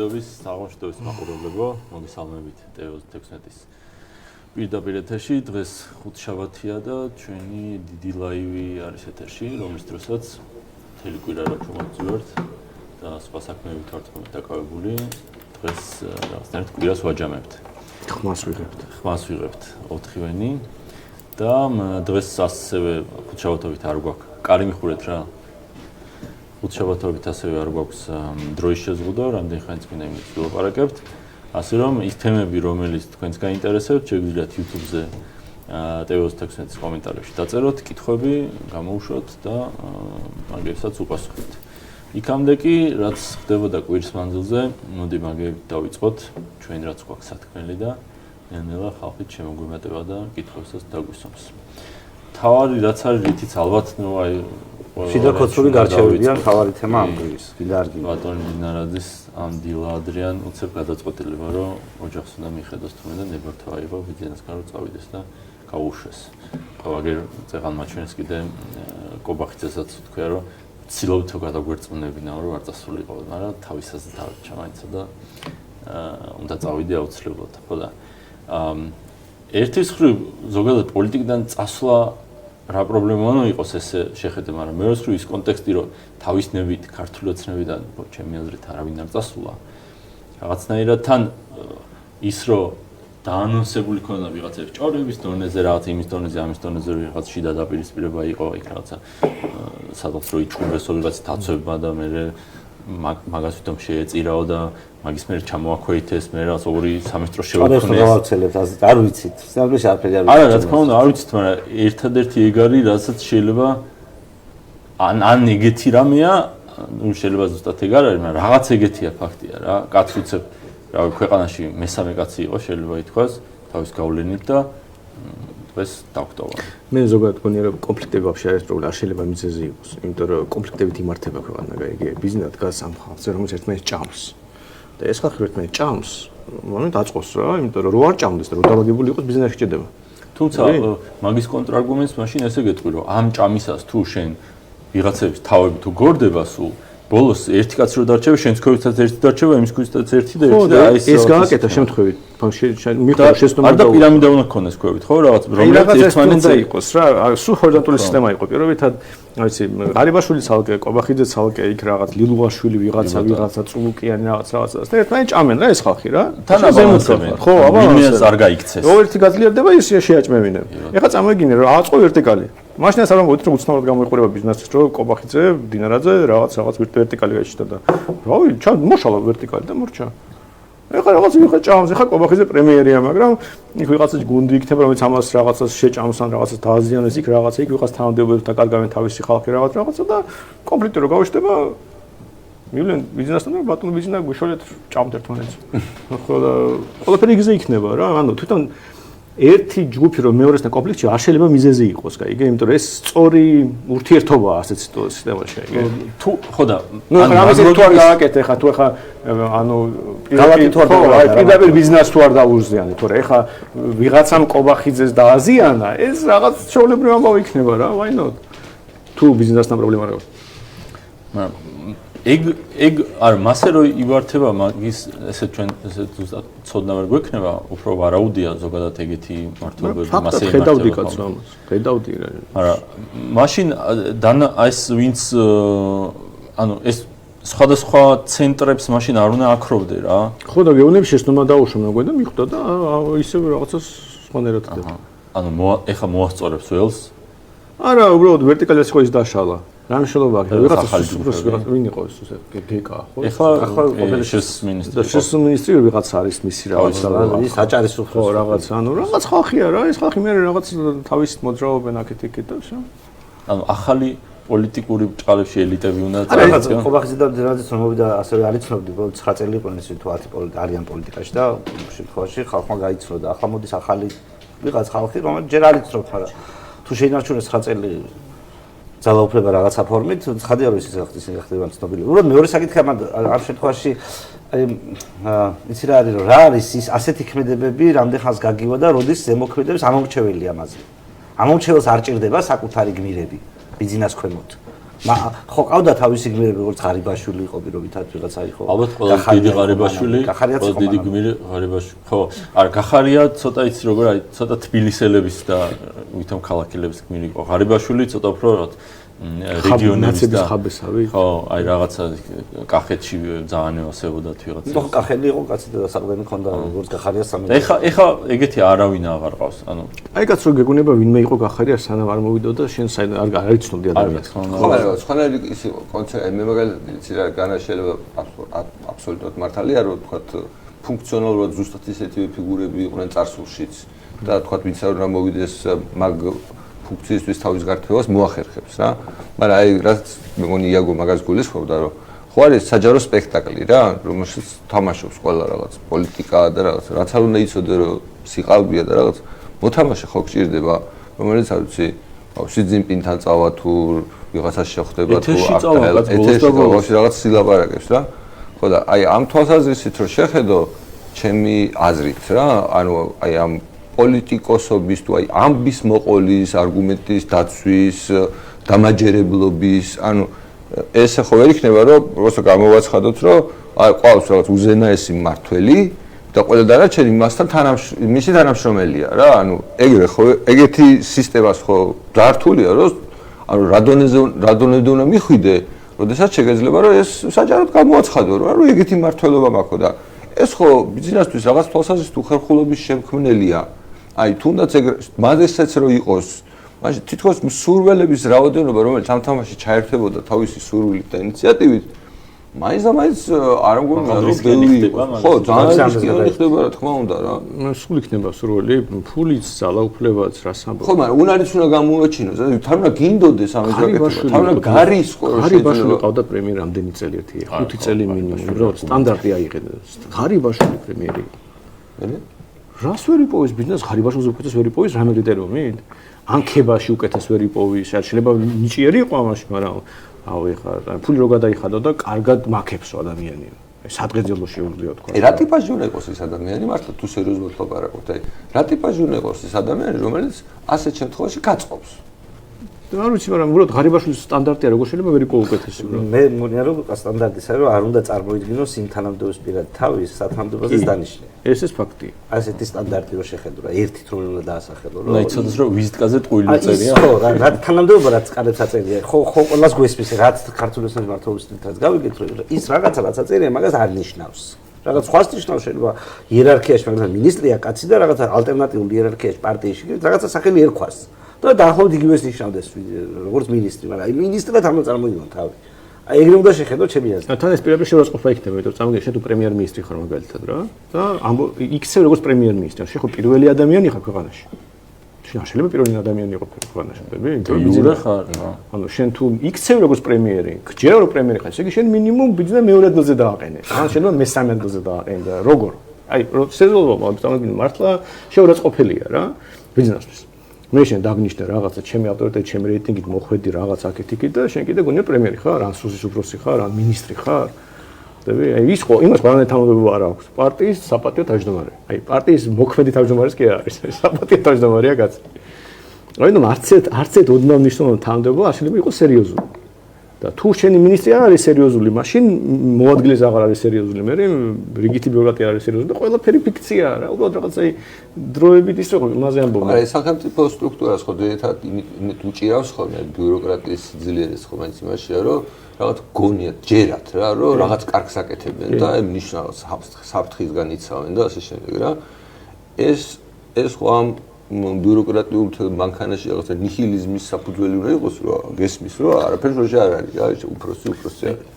მშვიდობის, საღამოშიდობის მაყურებლებო, მოგესალმებით TV16-ის პირდაპირ ეთერში. დღეს ხუთშაბათია და ჩვენი დიდი ლაივი არის ეთერში, რომლის დროსაც მთელი კვირა რა ჩამოვწევთ და სხვა საქმეებით ვართ დაკავებული. დღეს რაღაცნაირად კვირას ვაჯამებთ. ხმას ვიღებთ 4-ვენი და დღეს ასევე ხუთშაბათობით არ გვაქვს. კარი მიხურეთ რა. ხუთშაბათობით ასევე არ გვაქვს დროის შეზღუდვა, რამდენი ხანიც მინდა იმით ვილაპარაკებთ. ასე რომ ის თემები, რომელიც თქვენს გაინტერესებთ, შეგვიძლიათ YouTube-ზე TV16-ის კომენტარებში დაწეროთ, კითხვები გამოუშვოთ და მაგებსაც უპასუხებთ. იქამდე კი, რაც ხდებოდა კვირის მანძილზე, მოდი მაგებით დავიწყოთ, ჩვენ რაც გვაქვს სათქმელი და ნელა ხალხით შემოგვიმატება და კითხვებსაც დაგვისვამს. თავარი რაც არის, რითიც ალბათ შიდაქოცული გარჩევებია თავარი თემა ამ დღის. დილარგი ბატონი დინარაძის ამ დილა ადრიან უცებ გადაწყვეტილი ვარ, რომ ოჯახს უნდა მიხედოს თუმცა ნებართვა აიღო ბიზნესს გარო წავიდეს და გაუშვეს. ყველაგერ წეღან მაჩვენეს კიდე კობახიძესაც თქვია, რომ ცდილობთ თუ გადაგვერწმუნებინა, რომ არ წასულიყო, მაგრამ თავისაზე თავი ჩამაიცა და უნდა წავიდე აუცილებლად. ხო და ერთის მხრივ ზოგადად პოლიტიკიდან წასვლა რა პრობლემა უნდა იყოს ესე შეხედე, მაგრამ მეორე მხრივ ის კონტექსტი, რომ თავისნებით ქართული ოცნებიდან ჩემი აზრით არავინ არ წასულა. რაღაცნაირად თან ის რომ დაანონსებული ქონდა ვიღაცების ჭორების დონეზე, რაღაც იმის დონეზე, ამის დონეზე რაღაც შიდა დაპირისპირება იყო, იქ რაღაცა სადღაც რო იჭუბესო ვიღაც თაცებმა და მე მაგას თვითონ შეეწირაო და მაგის მერე ჩამოაქვეითეს, მე რაღაც 2-3 დრო შევაქცელებთ, არ ვიცით. სამდროში არაფერი არ ვიცით. არა, რა თქმა უნდა, არ ვიცით, მაგრამ ერთადერთი ეგ არის, რასაც შეიძლება ან ეგეთი რამეა, ну შეიძლება ზუსტად ეგ არ არის, მაგრამ რაღაც ეგეთია ფაქტია რა. კაცი უცებ რა ქვეყანაში მესამე კაცი იყო, შეიძლება ითქვას, თავის გავლენით და დღეს დაგვტოვა. მე ზოგადად მგონია, რომ კონფლიქტები ვაფშე არის პრობლემა, არ შეიძლება მიზეზი იყოს, იმიტომ რომ კონფლიქტებით იმართება ქვეყანა, იგი ბიზნესად დგას ამ ხალხზე, რომელიც ერთმანეთს ჭამს. და ეს ხალხი ერთმანეთს ჭამს, მომენტ აწყოს რა, იმიტომ რომ რო არ ჭამდეს და რო დალაგებული იყოს ბიზნესი შეჭდება. თუმცა მაგის კონტრარგუმენტს მაშინ ესე გეტყვი, რომ ამ ჭამისას თუ შენ ვიღაცების თავები თუ გორდება სულ ბოლოს ერთი კაცი რო დარჩება, შენც ქოვითაც ერთი დარჩება, იმის ქოვითაც ერთი და ერთი და აი ეს გააკეთა შემთხვევით. მიხარ შეცდომა და პირამიდა უნდა ქონდეს ქოებით, ხო, რაღაც რომელიც ერთმანეთს იყოს რა, სულ ჰორიზონტალური სისტემა იყო. პირველად აი ვიცი, ღარიბაშვილი ცალკე, კობახიძე ცალკე, იქ რაღაც ლილუაშვილი ვიღაცა წულუკიანი რაღაცა და ერთმანეთს ჭამენ რა ეს ხალხი რა. თან აბალანსებენ. ხო, აბალანსებენ. არ გაიქცეს. ერთი გაძლიერდება ის შეაჭმევინებ. ეხლა წამოიგინე რომ აწყო ვერტიკალი. მაშინ ასე რომ მოიწრო უცნაურად გამოიყურება ბიზნესის რო კობახიძე, დინარაძე რაღაც ვერტიკალი გაიჩნდა და რავი, მოშალა ვერტიკალი და მორჩა. ეხლა რაღაც ვიღა ჭამს, ეხლა კობახიძე პრემიერია, მაგრამ იქ ვიღაცა გუნდი იქნება, რომელიც ამას რაღაცას შეჭამს ან რაღაცას დააზიანებს, იქ რაღაცა იქ ვიღაც თანამდებობებს დაკარგავენ თავისი ხალხი რაღაცა და კონფლიქტი რო გავიშტება მივლენ ბიზნესთან და ბატონო ბიზნესა გვიშოლეთ ჭამთ ერთმანეთს. ხო და ყველაფერი იგზე იქნება რა, ანუ თვითონ ერთი ჯგუფი რომ მეორესთან კონფლიქტში არ შეიძლება მიზეზი იყოს, კაი, იმიტომ რომ ეს სწორი ურთიერთობაა ასეთ სისტემაში, კაი. თუ ხო და ანუ რამე თუ არ გააკეთე ხა თუ ხა ანუ პირდაპირ ბიზნეს თუ არ დაუზიანე, თორე ხა ვიღაცამ კობახიძეს დააზიანა, ეს რაღაც შეულებრივი ამბავი იქნება რა, why not? თუ ბიზნესთან პრობლემა არ აქვს. მაგრამ ეგ არ მასე რო ივართება მაგის ესე ჩვენ ესე ზუსტად ცოდნა ვერ გვექნება, უფრო ვარაუდია ზოგადად ეგეთი მართლობები მასე იმართება. ხედავდი კაცო ამას, ხედავდი რა. მაგრამ მაშინ ეს ვინც ანუ ეს სხვადასხვა ცენტრებს მაშინ არ უნდა აკროვდე რა. ხო და გეუბნები შეცდომა დაუშვა მეგონა და მიხვდა და ისე რაღაცას სხვანაირად ხდება. ანუ ეხა მოასწორებს ველს? არა, უბრალოდ ვერტიკალიზაცია ის დაშალა. რა მნიშვნელობა აქვს? ვიღაცა ვინ იყო ეს გეკა, ხო? ეხლა ყოფილი მინისტრი. და მინისტრი ვიღაც არის მისი რაღაცა, ის აჭარის უფრო რაღაც, ანუ რაღაც ხალხია რა, ეს ხალხი მე რაღაც თავისით მოძრაობენ აქეთ-იქით და ვсё. ანუ ახალი პოლიტიკური ბრჭყალებში ელიტები უნდა წაიღოს. კობახიძე და დინარაძეც რომ მოვიდა, ასევე არ იცნობდი, ბოლო 9 წელი იყვნენ ეს თუ 10 არიან პოლიტიკაში და შემთხვევაში ხალხმა გაიცნო და ახლა მოდის ახალი ვიღაც ხალხი, რომელიც ჯერ არ იცნობ, მაგრამ თუ შეინარჩუნეს 9 წელი ძალაუფლება რაღაცა ფორმით, ცხადია რომ ის ხდება ცნობილი. უბრალოდ მეორე საკითხი ამ შემთხვევაში იცი რა არის, რა არის ის ასეთი ქმედებები, რამდენ ხანს გაგივა და როდის ზემოქმედებს ამომრჩეველი ამაზე. ამომრჩეველს არ ჭირდება საკუთარი გმირები ბიზნეს ქვემოთ. ხო ყავდა თავისი გმირები, როგორც ღარიბაშვილი იყო პირობითად ვიღაცა იყო. ალბათ ყველა დიდი ღარიბაშვილი, ყველა დიდი გმირი ღარიბაშვილი. ხო, არა, გახარია ცოტა იცი როგორ არის, ცოტა თბილისელების და ვითომ ქალაქელების გმირი იყო. ღარიბაშვილი ცოტა უფრო რეგიონების და ხაბესავი. ხო, აი რაღაცა კახეთში ძალიან ევასებოდათ ვიღაცა. ხო, კახელი იყო კაცი და საყდენი ქონდა როგორც გახარია სამი. და ეხა ეგეთი არავინ აღარ ყავს, ანუ აი კაც რო გეგონება ვინმე იყო გახარია სანამ არ მოვიდოდა შენ არ იცნობდი ადამიანს. ხო, მაგრამ სხვანაირი ის იყო კონცეფცია მე მაგალითად რა განა შეიძლება აბსოლუტურად მართალია რომ თქვათ ფუნქციონალურად ზუსტად ისეთივე ფიგურები იყვნენ წარსულშიც და თქვათ ვინც არ მოვიდეს მაგ ფუნქციისთვის თავის გართულებას მოახერხებს რა. მაგრამ აი რაც მეგონი იაგო მაგას გულისხმობდა რომ ხო არის საჯარო სპექტაკლი რა, რომელშიც თამაშობს ყველა რაღაც პოლიტიკა და რაღაც რაც არ უნდა იცოდე რომ სიყალბია და რაღაც მოთამაშე ხო გჭირდება, რომელიც არ ვიცი, ში ძინპინთან წავა თუ ვიღაცას შეხვდება თუ ეთერში რაღაც სილაპარაკებს რა. ხო და აი ამ თვალსაზრისით რომ შეხედო ჩემი აზრით რა, ანუ აი ამ პოლიტიკოსობის თუ აი ამბის მოყოლის, არგუმენტის დაცვის, დამაჯერებლობის, ანუ ეს ხო ვერ იქნება რომ როცა გამოვაცხადოთ რომ აი ყავს რაღაც უზენაესი მართველი და ყველა დანარჩენი მასთან მისი თანამშრომელია რა, ანუ ეგრე ხო ეგეთი სისტემას ხო ძართულია რომ ანუ რა დონეზე უნდა მიხვიდე, როდესაც შეგეძლება რომ ეს საჯაროდ გამოაცხადო რომ ეგეთი მართველობა მაქვს და ეს ხო ბიზნესთვის რაღაც თვალსაზრისით უხერხულობის შემქმნელია. აი თუნდაც ეგ მადესაც რო იყოს მაშინ თითქოს მსურველების რაოდენობა რომელიც ამ თამაში ჩაერთებოდა თავისი სურვილით და ინიციატივით მაინც და მაინც არ მგონია რომ ბევრი ხო ძალიან რისკიანი ხდება რა თქმა უნდა რა სულ იქნება სურვილი ფულიც ძალაუფლებაც რას ამბობ ხო მაგრამ უნარიც უნდა გამოუაჩინოს თან უნდა გინდოდეს ამ ეზაკეთება თან უნდა გარის ხო ღარიბაშვილი ყავდა პრემიერ რამდენი წელი ერთი 5 წელი მინიმუმ რომ სტანდარტი აიღედა ღარიბაშვილი პრემიერი რას ვერ იპოვის ბიზნეს ღარიბაშვილს უკეთეს ვერ იპოვის რამე კრიტერიუმით ანქებაში უკეთეს ვერ იპოვის შეიძლება ნიჭიერი იყო ამაში მაგრამ ავი ხა ფული რო გადაიხადო და კარგად მაქებსო ადამიანი სადღეძელო შეუძლიო თქვა რა ტიპაჟი უნდა იყოს ეს ადამიანი მართლა თუ სერიოზულად ლაპარაკობთ აი რა ტიპაჟი უნდა იყოს ეს ადამიანი რომელიც ასეთ შემთხვევაში გაწყობს არ ვიცი მაგრამ უბრალოდ ღარიბაშვილის სტანდარტია როგორ შეიძლება ვერ იყო უკეთესი უბრალოდ მე მგონია რომ სტანდარტისა რომ არ უნდა წარმოიდგინოს იმ თანამდებობის პირად თავის სათანადოებაზე დანიშნე ეს ფაქტია ასეთი სტანდარტი რო შეხედო რა ერთით რომ უნდა დაასახელო რომ აი ცოტას რომ ვიზიტკაზე ტყუილი წერია ხო რა თანამდებობა რაც კარებს აწერია ხო ყველას გვესმის რაც ქართულის მმართველობის თითაც გავიგეთ რომ ის რაღაცა რაც აწერია მაგას არ ნიშნავს რაღაც სხვას ნიშნავს შეიძლება იერარქიაში მაგალითად მინისტრია კაცი და რაღაცა ალტერნატიულ იერარქიაში პარტიაში რაღაცა სახელი ერქვას და დაახლოებით იგივეს ნიშნავდეს როგორც მინისტრი, მაგრამ აი მინისტრად არ წარმოიდგინო თავი. აი ეგრე უნდა შეხედო ჩემი აზრით. თან ეს პირდაპირ შეურაცხყოფა იქნება, იმიტომ რომ წამოგე შენ თუ პრემიერ-მინისტრი ხარ მაგალითად რა და იქცევ როგორც პრემიერ-მინისტრი, შენ ხო პირველი ადამიანი ხარ ქვეყანაში. შენ შეიძლება პირველი ადამიანი იყო ქვეყანაში, იურე ხარ რა. ანუ შენ თუ იქცევ როგორც პრემიერი, გჯერა რომ პრემიერი ხარ, ესე იგი შენ მინიმუმ ბიზნეს მეორე ადგილზე დააყენე. ან შეიძლება მესამე ადგილზე დააყენე და როგორ? აი სეზონობა წამოგე მართლა შეურაცხყოფელია რა ბიზნესთვის. მე შენ დაგნიშნე რაღაცა ჩემი ავტორიტეტი, ჩემი რეიტინგით მოხვედი რაღაც აქეთ-იქით და შენ კიდე გონია პრემიერი ხარ, ან სუსის უფროსი ხარ, ან მინისტრი ხარ. ხდები? აი ის ხო, იმას ყველანაირ თანამდებობა არ აქვს. პარტიის საპატიო თავმჯდომარე. აი პარტიის მოქმედი თავმჯდომარეს კი არ არის, საპატიო თავმჯდომარეა კაცი. აი ნუ არც ერთ ოდნავ მნიშვნელოვან თანამდებობა არ შეიძლება იყოს სერიოზული. და თუ შენი მინისტრი არ არის სერიოზული, მაშინ მოადგილეს აღარ არის სერიოზული, მე რიგითი ბიუროკრატია არის სერიოზული და ყველაფერი ფიქციაა რა. უბრალოდ რაღაც აი დროებით ისე ხო იმაზე ამბობ. არა, სახელმწიფო სტრუქტურას ხო ძირითადად იმით უჭირავს ხოლმე ბიუროკრატიის სიძლიერეს ხო მაინც იმაშია, რომ რაღაც გონიათ, ჯერათ რა, რომ რაღაც კარგს აკეთებენ და აი მნიშვნელოვან საფრთხისგან იცავენ და ასე შემდეგ რა. ეს ხო ამ ბიუროკრატიულ მანქანაში რაღაცა ნიჰილიზმის საფუძველი უნდა იყოს, რომ გესმის, რომ არაფერს როჟე არ არის, რა, უფროსი არის.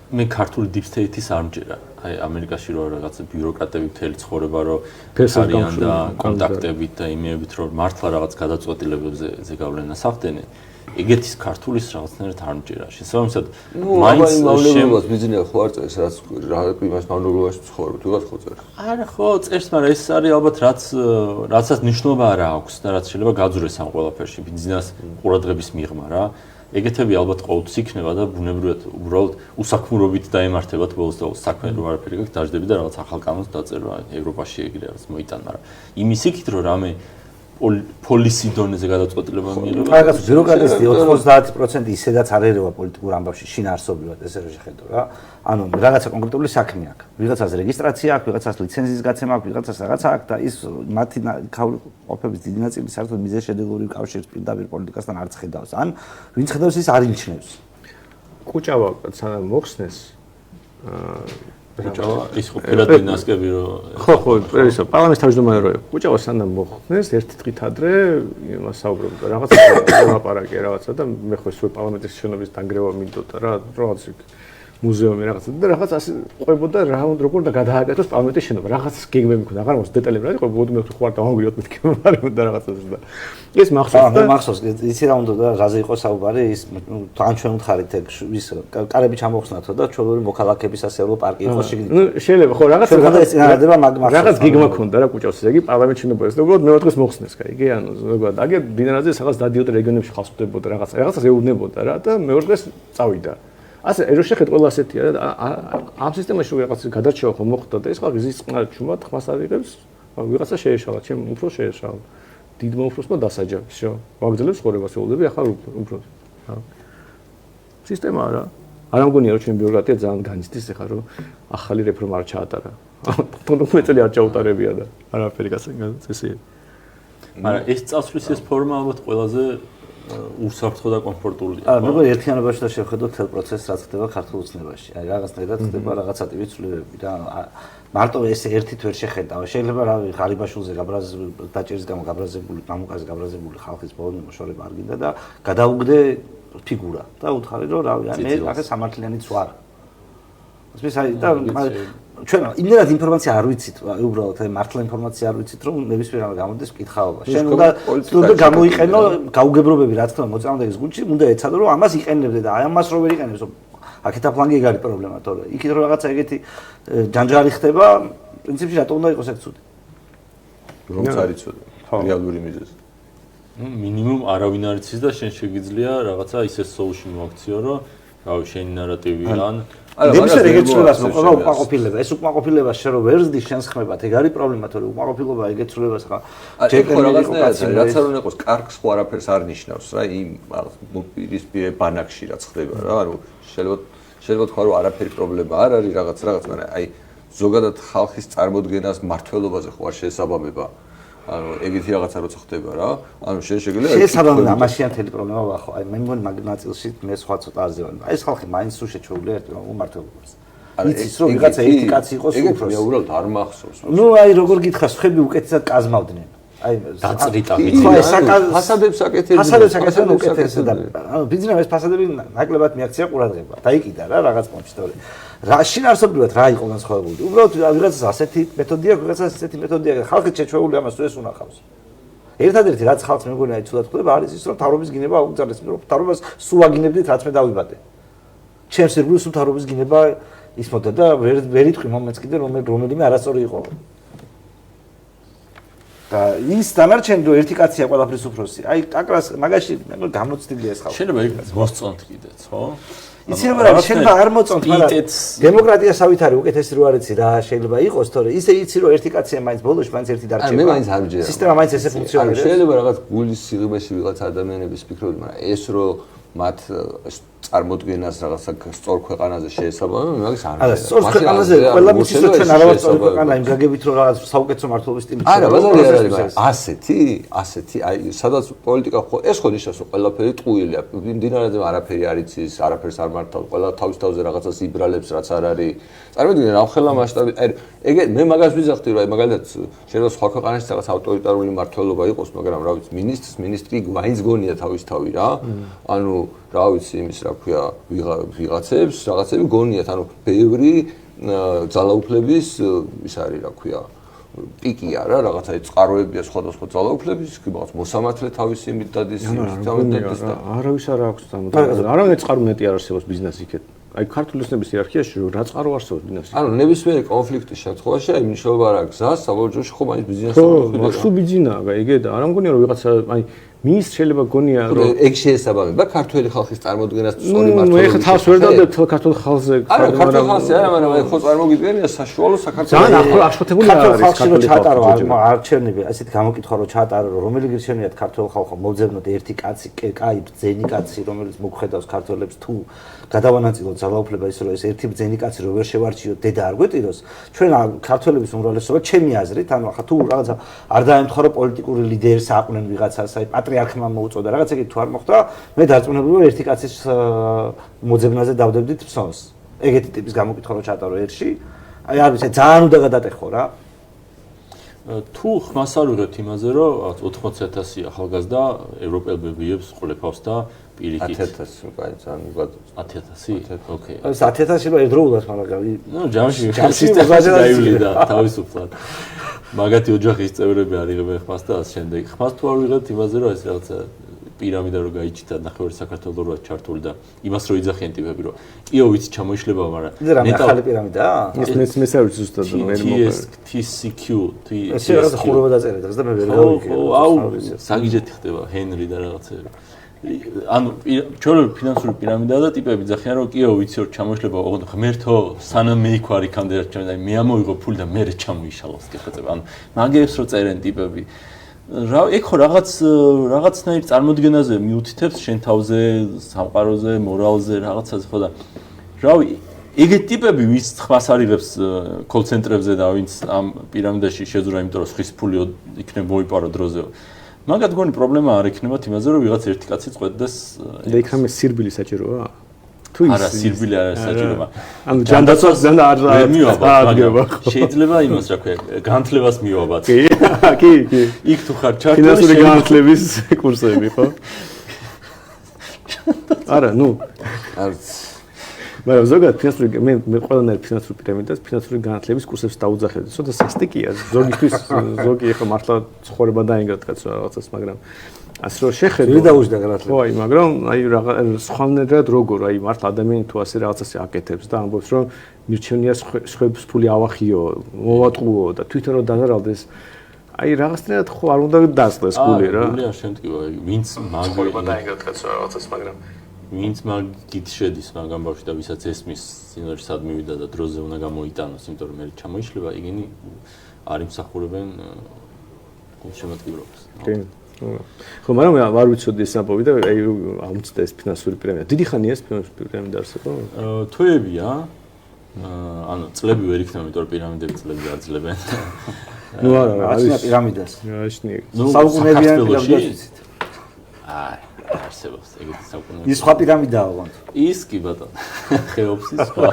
მე ქართული deep state-ის არ მჯერა. აი ამერიკაში რო რაღაცა ბიუროკრატები მთელი ცხოვრება რო არიან და კონტაქტებით და იმეებით რომ მართლა რაღაც გადაწყვეტილებებზე ზეგავლენა სახდენენ. ეგეთის ქართულის რაღაცნაირად არ მჯერა. შესაბამისად, მაინც მავლებლობას ბიზნესია ხო არ წერს, რაც იმას მავლებლობაში ცხოვრობ, თუ რა ხო წერს? არა, ხო წერს, მაგრამ ეს არის ალბათ რაცაც ნიშნულობა არ აქვს და რაც შეიძლება გაძურეს ამ ყველაფერში ბიზნეს ყურადღების მიღმა რა. ეგეთები ალბათ ყოველთვის იქნება და ბუნებრივად უბრალოდ უსაქმურობით დაემართებათ ბოლოს და საქმე რო არაფერი გაქვს დაждები და რაღაც ახალ კანონს დაწერვა ევროპაში ეგრე რაღაც მოიტან, მაგრამ იმის იქით რომ რამე პოლისი დონეზე გადაწყვეტილება მიიღება. რაღაც ბიუროკრატიის 90% ისედაც არ ერევა პოლიტიკურ ამბავში შინ არსობრივად ესე რომ შეხედო რა. ანუ რაღაცა კონკრეტული საქმე აქვს. ვიღაცას რეგისტრაცია აქვს, ვიღაცას ლიცენზიის გაცემა აქვს, ვიღაცას რაღაცა აქვს და ის მათი ყოფების დიდი ნაწილი საერთოდ მიზეშედეგური კავშირის პირდაპირ პოლიტიკასთან არც ხედავს. ან ვინც ხედავს ის არ იმჩნევს. კუჭავა სანამ მოხსნეს კუჭავა ის ხო პირადი ნასკები რო ხო ისო პარლამენტის თავმჯდომარე რო კუჭავა სანამ მოხსნეს ერთი დღით ადრე იმას საუბრობთ რაღაცა ლაპარაკი რაღაცა და მე ხო სულ პარლამენტის შენობის დანგრევა მინდოდა რა რაღაც მუზეუმი რაღაცა და რაღაც ასე ყვებოდა რა როგორ და გადააკეთოს პარლამენტის შენობა რაღაც გეგმები მქონდა აღარ მოხდა დეტალები რა იყო ბოდმე ხوار დავამგვიროთ მეთქე და რაღაცას და ეს მახსოვს და მახსოვს იცი რა უნდა და რაზე იყო საუბარი ის თან ჩვენ ვთხარით ის კარები ჩამოხსნათო და ჩვეულებრივი მოქალაქეების ასეულო პარკი იყო შიგნით ნუ შეიძლება ხო რაღაც გეგმა ქონდა რა კუჭავს ესე იგი პარლამენტის შენობა ეს და უბრალოდ მეორე დღეს მოხსნეს კაი ანუ ზოგადად აგერ დინარაძე რაღაც დადიოდა რეგიონებში ხალხს ხვდებოდა რაღაცას ეუბნებოდა რა და მეორე დღეს წავიდა ასე რო შეხედ ყველა ასეთია ამ სისტემაში რო რაღაც გადარჩევა ხომ მოხდა და ეს ხალხი ზის წყნარით ჩუმად ხმას არიღებს ვიღაცა შეეშალა ჩემ უფრო შეეშალა დიდმა უფროსმა დასაჯა всё ვაგრძელებს ცხოვრებას ეულები ახლა უფრო სისტემაა რა არ ამგონია რომ ჩემი ბიუროკრატია ძალიან განიცდის ეხლა რომ ახალი რეფორმა არ ჩაატარა თუნდაც წელი არ ჩაუტარებია და არაფერი გასაგებია მაგრამ ეს წასვლის ეს ფორმა ალბათ ყველაზე უსაფრთხო და კომფორტულია. მეგონი ერთიანობაში და შევხედოთ თელ პროცესს რაც ხდება ქართულ ოცნებაში. აი რაღაცნაირად ხდება რაღაცა ტიპის ცვლილებები და მარტო ეს ერთით ვერ შეხედავ. შეიძლება რავი ღარიბაშვილზე დაჭერის გამო გაბრაზებული, მამუკაზე გაბრაზებული ხალხის ბოლო მოშორება არ გინდა და გადაუგდე ფიგურა და უთხარი რომ რავი აი მე რაღაც სამართლიანიც ვარ. ეს აი და ჩვენ იმდენად ინფორმაცია არ ვიცით, უბრალოდ აი მართლა ინფორმაცია არ ვიცით, რომ ნებისმიერ რამე გამოდის მკითხაობა. შენ უნდა გამოიყენო გაუგებრობები, რა თქმა უნდა, მოწამლების გულში, უნდა ეცადო, რომ ამას იყენებდე და აი ამას რო ვერ იყენებს, აქეთა ფლანგი ეგ არის პრობლემა, თორე იქით რომ რაღაცა ეგეთი ჯანჯარი ხდება, პრინციპში რატო უნდა იყოს ეგ ცუდი? რომ წარიცოდე. რეალური მიზეზი. მინიმუმ არავინ არ იცის და შენ შეგიძლია რაღაცა ისე სოუშენ მოაქციო, რომ რავი შენი ნარატივიდან ნებისმიერ ეგეთ ცვლილებას მოყვა უკმაყოფილება. ეს უკმაყოფილება შენ რო ვერ ზრდის შენს ხმებად, ეგ არის პრობლემა, თორე უკმაყოფილება ეგეთ ცვლილებას ხა ჯეკერ რაღაცნაირად რაც არ უნდა იყოს კარგს ხო არაფერს არ ნიშნავს რა იმ პირისპირ ბანაკში რაც ხდება რა ანუ შეიძლება თქვა რომ არაფერი პრობლემა არ არის რაღაც მაგრამ აი ზოგადად ხალხის წარმოდგენას მართლობაზე ხო არ შეესაბამება ანუ ეგეთი რაღაცა როცა ხდება რა ანუ შეიძლება შეესაბამება ამაშია მთელი პრობლემა ვახო აი მე მგონი მაგ ნაწილში მე სხვა ცოტა არზევანი ეს ხალხი მაინც თუ შეჩვეულია ერთ უმართლობას იცის რომ ვიღაცა ერთი კაცი იყოს უფროსი ეგ უბრალოდ არ მახსოვს ნუ აი როგორ გითხარ ხები უკეთესად კაზმავდნენ აი დაწრიტა ფასადებს აკეთებდნენ უკეთესად ანუ ბიზნესის ეს ფასადები ნაკლებად მიაქცია ყურადღება დაიკიდა რა რაღაც მომში თორე რა შინ არსობრივად რა იყო განსხვავებული უბრალოდ ვიღაცას ასეთი მეთოდია ვიღაცას ასეთი მეთოდია ხალხი შეჩვეული ამას თუ ეს უნახავს ერთადერთი რაც ხალხს მეგონია აი ცუდად ხდება არის ის რომ თავრობის გინება აუგზარდეს რომ თავრობას სულ აგინებდით რაც მე დავიბადე ჩემს ირგვლივ სულ თავრობის გინება ის მოდა და ვერ იტყვი მომენტს კიდე რომელიმე არასწორი იყო და ის დანარჩენი რომ ერთი კაცია ყველაფრის უფროსი აი აკრას მაგაში მე გამოცდილია ეს ხალხი შეიძლება იქ მოსწონთ კიდეც ხო იცი რა შეიძლება არ მოწონთ მაგრამ დემოკრატიასავით არის უკეთესი რო არ იცი რა შეიძლება იყოს თორე ისე იცი რომ ერთი კაცია მაინც ბოლოში მაინც ერთი დარჩება მე მაინც არ ვჯერა სისტემა მაინც ესე ფუნქციონირებს შეიძლება რაღაც გულის სიღრმეში ვიღაც ადამიანების ფიქრობენ მაგრამ ეს რო მათ წარმოდგენას რაღაცა სწორ ქვეყანაზე შეესაბამება მაგის არ არის. სწორ ქვეყანაზე ყველა მისის რომ ჩვენ არავარ სწორ ქვეყანა იმ გაგებით რომ რაღაც საუკეთესო მართლობის სტილი არა ბაზარი არ არის ასეთი აი სადაც პოლიტიკა ხო ეს ხო ნიშნავს რომ ყველაფერი ტყუილია მდინარეზე არაფერი არ იცის არაფერს არ მართავს ყველა თავის თავზე რაღაცას იბრალებს რაც არ არის წარმოიდგინე რამხელა მასშტაბი აი ეგ მე მაგას ვიზახდი რომ აი მაგალითად შეიძლება სხვა ქვეყანაში რაღაც ავტორიტარული მმართველობა იყოს მაგრამ რა ვიცი მინისტრი მაინც გონია თავისთავი რა ანუ რა ვიცი იმის რა ქვია ვიღაცებს რაღაცები გონიათ ანუ ბევრი ძალაუფლების ის არის რა ქვია პიკია რა რაღაცა წყაროებია სხვადასხვა ძალაუფლების რაღაც მოსამართლე თავისი იმით დადის არავის არ აქვს არავინ წყარო მეტი არ არსებობს ბიზნესი იქეთ აი ქართული ოცნების იერარქიაში რა წყარო არსებობს ბიზნესი ანუ ნებისმიერი კონფლიქტის შემთხვევაში აი მნიშვნელობა არ აქვს გზას საბოლოოში ხო მაინც ბიზნესი ხო სულ ბიზნესია ეგე და არ ამგონია რომ ვიღაცა აი მის შეიძლება გონია რომ ეგ შეესაბამება ქართველი ხალხის წარმოდგენას სწორი მართლობის. ეხლა თავს ვერ დავდებ ქართულ ხალხზე. არა, ქართულ ხალხზე არა, მაგრამ ეხლა წარმოგიდგენია საშუალო საქართველოს. ძალიან აშფოთებული არის ქართული ჩატარო არჩევნები, ასეთი გამოკითხვა რომ ჩატარო, რომელი გირჩენიათ ქართულ ხალხო მოვძებნოთ ერთი კაცი, კაი ბრძენი კაცი, რომელიც მოგხედავს ქართველებს თუ გადავანაწილოთ ძალაუფლება ის რომ ეს ერთი ბრძენი კაცი რო ვერ შევარჩიოთ დედა არ გვეტიროს, ჩვენ ქართველების უმრავლესობა ჩემი აზრით, ანუ ახლა თუ რაღაცა არ დაემთხარო პოლიტიკური ლიდერს აყვნენ ვიღაცას, აი პატრიარქმა მოუწოდა რაღაცა კი თუ არ მოხდა, მე დარწმუნებული ვარ ერთი კაცის მოძებნაზე დავდებდით ფსონს. ეგეთი ტიპის გამოკითხვა რო ჩატარო ერთში, აი არ ვიცი, ძალიან უნდა გადატეხო რა. თუ ხმას არ ვიღებთ იმაზე, რომ 80,000 ახალგაზრდა ევროპელბებიებს ყოლეფავს და პირიქით 10,000 კაი ძალიან უბრალოდ 10,000? ოკეი. ეს 10,000 რო ერთდროულად მაგრამ ნუ ჯამში სისტემაზე დაივლიდა თავისუფლად. მაგათი ოჯახის წევრები არ იღებენ ხმას და ასე შემდეგ. ხმას თუ არ ვიღებთ იმაზე, რომ ეს რაღაცა პირამიდა რო გაიჩიტა ნახევარი საქართველოს როა ჩართული და იმას რო იძახიან ტიპები რომ იო ვიცი ჩამოიშლება, მაგრამ ახალი პირამიდაა? ეს მესავე ზუსტად მე მოგყვება. TCQ ესე რაღაცა ხურობა დაწერეთ და მე ვერ გავიგე. აუ საგიჟეთი ხდება ჰენრი და რაღაცები. ანუ ჩვეულებრივი ფინანსური პირამიდაა და ტიპები ძახიან რომ კიო ვიცი რომ ჩამოიშლება ოღონდ ღმერთო სანამ მე იქ ვარ იქამდე რა ჩემ და მე ამოვიღო ფული და მე ჩამოიშალოს კეთება. ანუ მაგებს რო წერენ ტიპები რა ეგ ხო რაღაცნაირ წარმოდგენაზე მიუთითებს შენ თავზე, სამყაროზე, მორალზე, რაღაცაზე ხო და რავი ეგეთ ტიპები ვის ხმას არიღებს კოლ-ცენტრებზე და ვინც ამ პირამიდაში შეზურა, იმიტომ რომ ხის ფული იქნებ მოიპარო დროზე. მაგათ გონი პრობლემა არ ექნებათ იმაზე რომ ვიღაც ერთი კაცი წყვეტდეს და იქ რამე სირბილი საჭიროა? თუ ის არა სირბილი არ არის საჭიროა. ანუ ჯანდაცვას ძალიან არ მიუაბათ. შეიძლება იმას რა ქვია, განათლებას მიუაბათ. კი. იქ თუ ხარ ჩართული ფინანსური განათლების კურსები ხო? არა, ნუ არც მაგრამ ზოგადად ფინანსური მე ყველანაირ ფინანსურ პირამიდას ფინანსური განათლების კურსებს დაუძახებდი. ცოტა სასტიკია ზოგისთვის ზოგი ახლა მართლა ცხოვრება დაინგრა თქვა რაღაცას, მაგრამ ასე რომ შეხედო ვინ დაუჯდა განათლება? ხო, მაგრამ აი სხვანაირად როგორ აი მართლა ადამიანი თუ ასე რაღაცას აკეთებს და ამბობს რომ მირჩენია სხვებს ფული ავახიო, მოვატყუო და თვითონ რომ დაზარავდეს აი რაღაცნაირად ხო არ უნდა დასწრეს გული რა. გული არ შემტკივა, ვინც ცხოვრება დაინგრა თქვა რაღაცას, მაგრამ ვინც მაგით შედის მაგ ამბავში და ვისაც ესმის სინორი სად მივიდა და დროზე უნდა გამოიტანოს, იმიტომ რომ მე ჩამოიშლება, იგინი არ იმსახურებენ გულშემატკივრობას. კი. ხო, მაგრამ არ ვიცოდი ეს ამბავი და აი ამწდა ეს ფინანსური პირამიდა. დიდი ხანია ეს ფინანსური პირამიდა არსება? თვეებია. ანუ წლები ვერ იქნება, იმიტომ რომ პირამიდები წლები არ ძლევენ. ნუ არა, არის პირამიდას. აჩნია. საუკუნეებიანი პირამიდას ვიცით. აი არსებობს ეგეთი საუკუნე. ის სხვა პირამიდაა ოღონდ. ის კი ბატონო. ხეოფსის სხვა.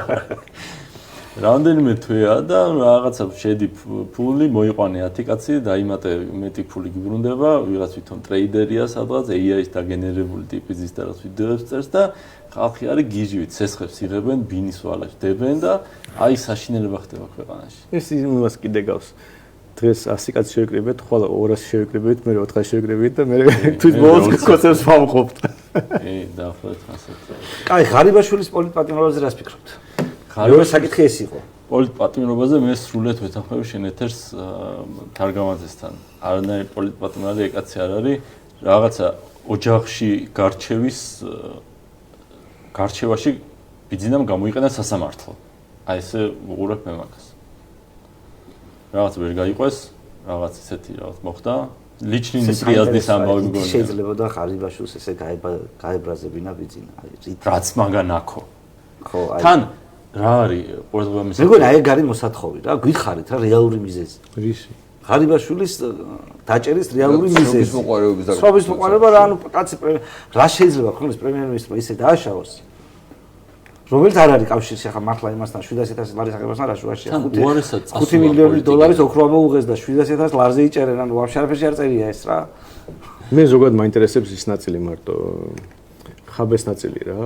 რამდენიმე თვეა და რაღაცა შედი ფული მოიყვანე 10 კაცი და იმატე მეტი ფული გიბრუნდება, ვიღაც თვითონ ტრეიდერია სადღაც AI-ის დაგენერებული ტიპის ის და რაღაც ვიდეოებს წერს და ხალხი არის გიჟივით, სესხებს იღებენ, ბინის ვალებს დებენ და აი საშინელება ხდება ქვეყანაში. ეს იმას კიდე გავს. დღეს 100 კაცი შევიკრიბეთ, ხოლო 200 შევიკრიბეთ, მე 400 შევიკრიბეთ და მე თვით ბოლოს კონცერტს ვამყოფთ. კი, დაახლოებით ასეთ. კაი, ღარიბაშვილის პოლიტპატიმრობაზე რას ფიქრობთ? მეორე საკითხი ეს იყო. პოლიტპატიმრობაზე მე სრულად ვეთანხმები შენ ეთერს თარგამაძესთან. არანაირი პოლიტპატიმარი ეკაცი არ არის, რაღაცა ოჯახში გარჩევაში ბიძინამ გამოიყენა სასამართლო. აი ესე ვუყურებ მე მაგას. რაღაც ვერ გაიყვეს, რაღაც ისეთი რაღაც მოხდა. ლიჩნინი პრიაზნის ამბავი მგონია. შეიძლება და ღარიბაშვილს ესე გაებრაზებინა ბიძინა. რაც მაგან აქო. ხო, აი. თან რა არის ყურადღება მისცემ? მეგონა ეგ არის მოსათხოვი რა, გითხარით რა რეალური მიზეზი. რისი? ღარიბაშვილის დაჭერის რეალური მიზეზი. მოყარეობის და სვობის მოყარება რა, ანუ კაცი რა შეიძლება ხოლმე პრემიერ-მინისტრმა ისე დააშავოს. რომელიც არ არის კავშირში ახლა მართლა იმასთან 700,000 ლარის აღებასთან რა შუაშია 5 მილიონი დოლარის ოქრო ამოუღეს და 700,000 ლარზე იჭერენ, ანუ ვაფშე არაფერში არ წერია ეს რა. მე ზოგადად მაინტერესებს ის ნაწილი მარტო ხაბეს ნაწილი რა.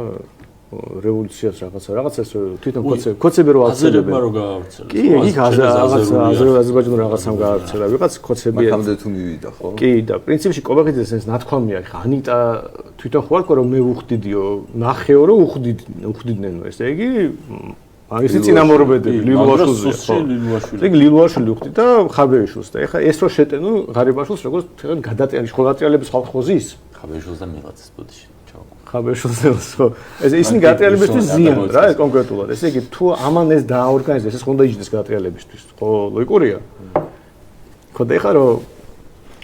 რევოლუციას რაღაცას თვითონ კოცები რო აცელებენ. აზერებმა რო გაავრცელეს. კი, იქ აზერბაიჯანურ რაღაცამ გაავრცელა. ვიღაც კოცებია. მაგამდე თუ მივიდა, ხო? კი, და პრინციპში ყობახიძეს ეს ნათქვამია, ხა ანიტა თვითონ ხო არ ყო რომ მე უხდიდიო, ნახეო რომ უხდიდნენ ეს. იგი მაგისი წინამორბედები ლილუაშვილი ლილუაშვილი ლილუაშვილი უხდი და ხაბეიშვილს და ეხლა ეს რო შეტენო ღარიბაშვილს როგორც თქვენ გადაწერილი ხოლგატრიალების ხალხოზის ხაბეიშვილს და მიღაცის ბოდიში ხაბეიშვილს ხო ეს ისინი გატრიალებისთვის ზიან რა კონკრეტულად ესე იგი თუ ამან ეს დააორგანიზდეს ეს ხონდა იჯდეს გატრიალებისთვის ხო ლოგიკურია ხო და ეხლა რო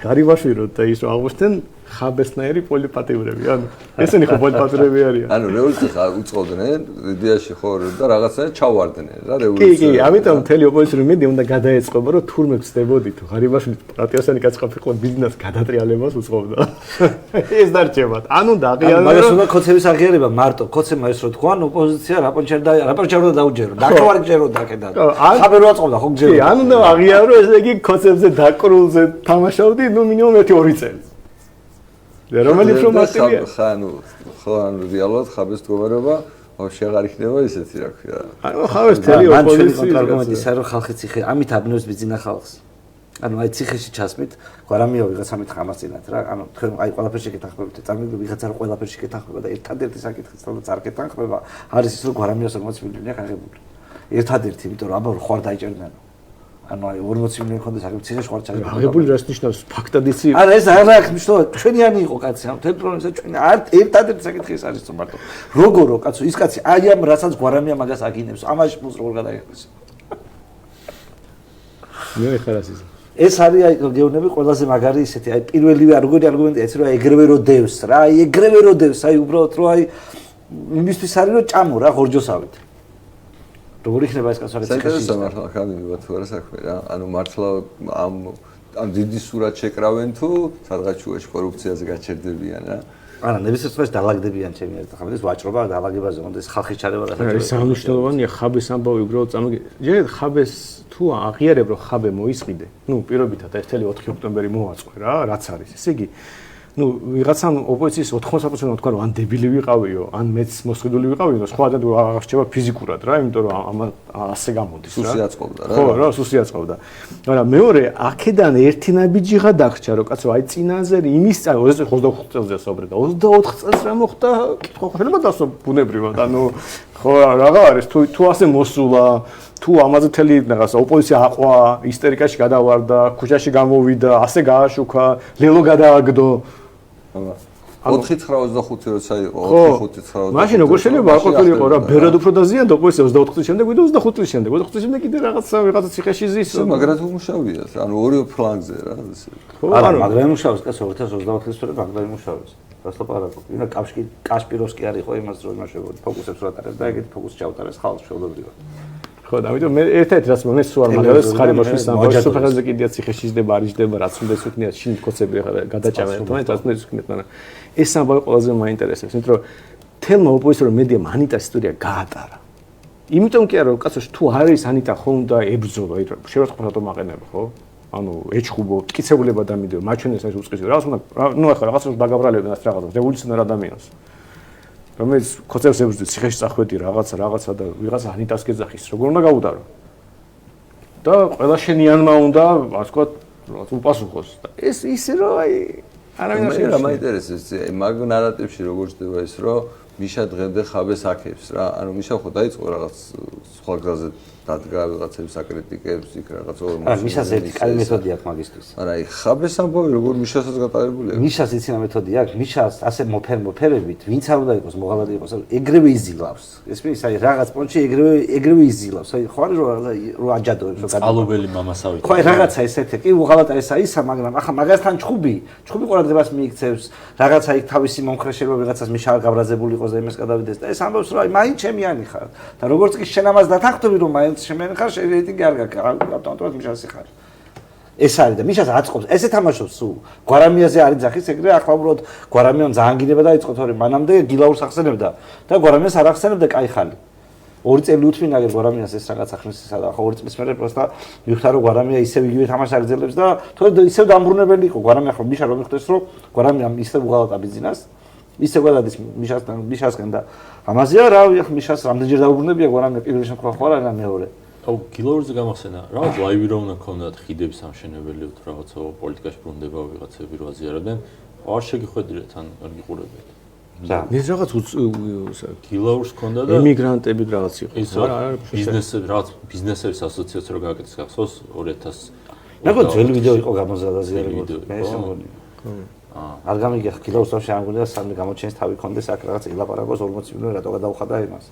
ღარიბაშვილი რო და ის რო აღმოჩნდნენ ხაბესნაირი პოლიპატიურები ანუ ესენი ხო პოლიპატიურები არიან ანუ რევოლუციას უწყობდნენ იდეაში ხო და რაღაცა ჩავარდნენ რა რევოლუცია კი ამიტომ მთელი ოპოზიციური მედია უნდა გადაეწყობა რომ თურმე ვწდებოდი თუ ღარიბაშვილი პატიოსანი კაცყოფილ ბიზნეს გადატრიალებას უწყობდა ეს დარჩებათ ანუ დაღიარება მაგას უნდა ქოცების აღიარება მარტო ქოცებმა ეს რო თქვა ანუ ოპოზიცია რაპორტჯერდა დაუჯერო დაკავარი ჯერო დაკედა ხაბე რო აწყობდა ხო ჯერო კი ანუ უნდა აღიარო ესე იგი ქოცებზე დაკრულზე თამაშავდი ნუ მინიმუმ 1-2 წელი რომელი ინფორმაცია ხო ანუ რეალურად ხაბეს მდგომარეობა ვაფშე აღარ იქნება ისეთი რა ქვია ანუ ხაბეს თელი ოპოზიცია არგუმენტისა რომ ხალხი ციხე ამით აბნევს ბიზნეს ხალხს ანუ აი ციხეში ჩასმით გვარამია ვიღაცა მით ხამასწინათ რა ანუ თქვენ აი ყველაფერში გეთანხმებით წარმოგიდგენთ ვიღაცა რა ყველაფერში გეთანხმება და ერთადერთი საკითხიც რომ წარკეთანხმება არის ის რომ გვარამიას 40 მილიონია გაღებული ერთადერთი იმიტომ რომ აბა ხوار დაიჭერდნენ ანუ აი 40 მილიონი ხონდა საკითხი ციხეში ხوار ჩაგებული აღებული რას ნიშნავს ფაქტად ისი არა ეს არ აქვს მნიშვნელობა ჩვენიანი იყო კაცი ამ თელ პრობლემას ჩვენი ერთადერთი საკითხი ეს არის რომ მარტო როგორო კაცო ის კაცი აი ამ რასაც გვარამია მაგას აგინებს ამაში ფულს როგორ გადაიხდეს მე ხარას ის ეს არის აი გეუბნები ყველაზე მაგარი ისეთი აი პირველივე არგუმენტი ეს რომ ეგრევე რო დევს რა აი ეგრევე რო დევს აი უბრალოდ რო აი იმისთვის არის რომ ჭამო რა ღორჯოსავით როგორ იქნება ეს კაცო საინტერესო მართლა ხანივად თუ არა საქმე რა ანუ მართლა ამ დიდი სურათ შეკრავენ თუ სადღაც შუაში კორუფციაზე გაჩერდებიან რა არა ნებისმიერ შემთხვევაში დაალაგდებიან ჩემი ერთ ხამდეს ვაჭრობა დაალაგებაზე უნდა ეს ხალხის ჩარევა რა ეს აღნიშნულოვანია ხაბეს ამბავი უბრალოდ წამოგი ჯერ ხაბეს თუ აღიარებ რომ ხაბე მოისყიდე ნუ პირობითად ეს თელი 4 ოქტომბერი მოაწყო რა რაც არის ესე იგი ნუ ვიღაცამ ოპოზიციის 80% თქვა რომ ან დებილი ვიყავიო ან მეც მოსყიდული ვიყავიო და სხვა ადამიანს აღარ რჩება ფიზიკურად რა იმიტომ რომ ამ ასე გამოდის რა სუსი აწყობდა რა ხო რა სუსი აწყობდა მაგრამ მეორე აქედან ერთი ნაბიჯიღა დაგჭა რომ კაცო აი წინაზე იმის 25 წელზეა საუბარი და 24 წელს რა მოხდა კითხვა შეიძლება დასო ბუნებრივად ანუ ხო რაღა არის თუ ასე მოსულა თუ ამაზე თელი რაღაცა ოპოზიცია აყვა ისტერიკაში გადავარდა ქუჩაში გამოვიდა ასე გააშუქა ლელო გადააგდო 4-9-25 როცა იყო 4-5-9 მაშინ როგორ შეიძლება არ ყოფილიყო რა ბერად უფრო დაზიანდა ოპოზიცია 24 წლის შემდეგ ვიდო 25 წლის შემდეგ 24 წლის შემდეგ კიდე რაღაცა ციხეში ზის მაგრამ უმუშავია ანუ ორი ფლანგზე რა ესე არა მაგრამ იმუშავებს კაცო 2024 წლის წელს მაგრამ იმუშავებს რას ლაპარაკობ ინა კაშპიროვსკი არის ხო იმას რომ იმაშებოდი ფოკუსებს რა ატარებს და ეგეთი ფოკუსი ჩაუტარეს ხალხს შეუდობრივად ხო და ამიტომ მე ერთ-ერთი რაც მომეს სულ არ მაგალითად ხარიბაშვილის ამბავი სოფელზე კიდეა ციხეში იძდება არ იძდება რაც უნდა ისიქნია შინ კოცები ახლა გადაჭამენ თუმცა რაც უნდა ისიქნიათ მაგრამ ეს ამბავი ყველაზე მაინტერესებს იმიტომ რომ თელმა ოპოზიციურ მედიამ ანიტას ისტორია გაატარა იმიტომ კი არა რომ კაცო თუ არის ანიტა ხო უნდა ებრძოლო შევაწყოთ რატომ აყენება ხო ანუ ეჩხუბო მტკიცებულება დამიდეო მაჩვენეს ეს უწყისო რაღაც უნდა ნუ ახლა რაღაცას დაგაბრალებდნენ ეს რაღაცას რევოლუციონერ ადამიანს რომელიც ქოცებს ებრძვის ციხეში წახვედი რაღაცა და ვიღაცა ანიტას გეძახის როგორ უნდა გაუდარო და ყველა შენიანმა უნდა ასე ვთქვათ რაღაც უპასუხოს და ეს ისე რომ აი არავინ არ შეიძლება მაინტერესებს მაგ ნარატივში როგორ ხდება ეს რომ მიშა დღემდე ხაბეს აქებს რა ანუ მიშა ხო დაიწყო რაღაც სხვა გზაზე დადგა რაღაცებს აკრიტიკებს იქ რაღაც არა მიშას ერთი კაი მეთოდი აქვს მაგისტრის არა აი ხაბეს ამბავი როგორ მიშასაც გატარებულია მიშას იცი რა მეთოდი აქვს მიშას ასე მოფერებით ვინც არ უნდა იყოს მოღალატე იყოს ეგრევე იზილავს ეს ის აი რაღაც პონჩი ეგრევე იზილავს აი ხო არის რომ აჯადოებს რომ წყალობელი მამასავით ხო აი რაღაცა ესეთი კი უღალატა ესა ისა მაგრამ ახლა მაგასთან ჩხუბი ყურადღებას მიიქცევს რაღაცა იქ თავისი მომხრეშება ვიღაცას მიშა გაბრაზებული იყოს და იმას გადავიდეს და ეს ამბობს რომ აი მაინც ჩემიანი ხარ და როგორც კი შენ ამას დათანხმდები რომ მაინც შემენ ხარ რეიტინგი არ გაკეთებ მიშასი ხარ ეს არის და მიშას აწყობს ესე თამაშობს სულ გვარამიაზე არის ძახის ეგრე ახლა უბრალოდ გვარამიამ ძალიან გინება დაიწყო თორემ მანამდე გილაურს ახსენებდა და გვარამიას არ ახსენებდა კაიხალი 2 წელი უთმინაგერ გვარამიას ეს რაღაც ახსნისა და ახლა 2 წლის მერე პროსტა მივხვდა რომ გვარამია ისევ იგივე თამაშს აგრძელებს და თორე ისევ დამბრუნებელი იყო გვარამია ხო მიშა რომ მიხდეს რომ გვარამიამ ისევ უღალატა ბიზნეს ისე გადადის მიშასკენ და ამაზეა რა მიშას რამდენჯერ დაუბრუნებია გვარამია პირველი შემთხვევა ხო არა მეორე აუ გილაურზე გამახსენა რაღაც ლაივი რომ უნდა ქონდათ ხიდების სამშენებელი თუ რაღაცა პოლიტიკაში ბრუნდება ვიღაცები რო აზიარებდნენ არ შეგიხვედრიათ ან არ გიყურებიათ ეს რაღაც გილაურს ქონდა და ემიგრანტები რაღაც იყო. ის ბიზნესები რაღაც ბიზნესების ასოციაცია რო გააკეთეს გახსოვს 2000 ნახო ძველი ვიდეო იყო გამოზადაზიარებოდ. მე ეს მგონი. არ გამიგია გილაურს თავში არ მგონია სამი გამოჩენის თავი ქონდეს აქ რაღაც ილაპარაკოს 40 მილიონი რატო გადაუხადა იმას.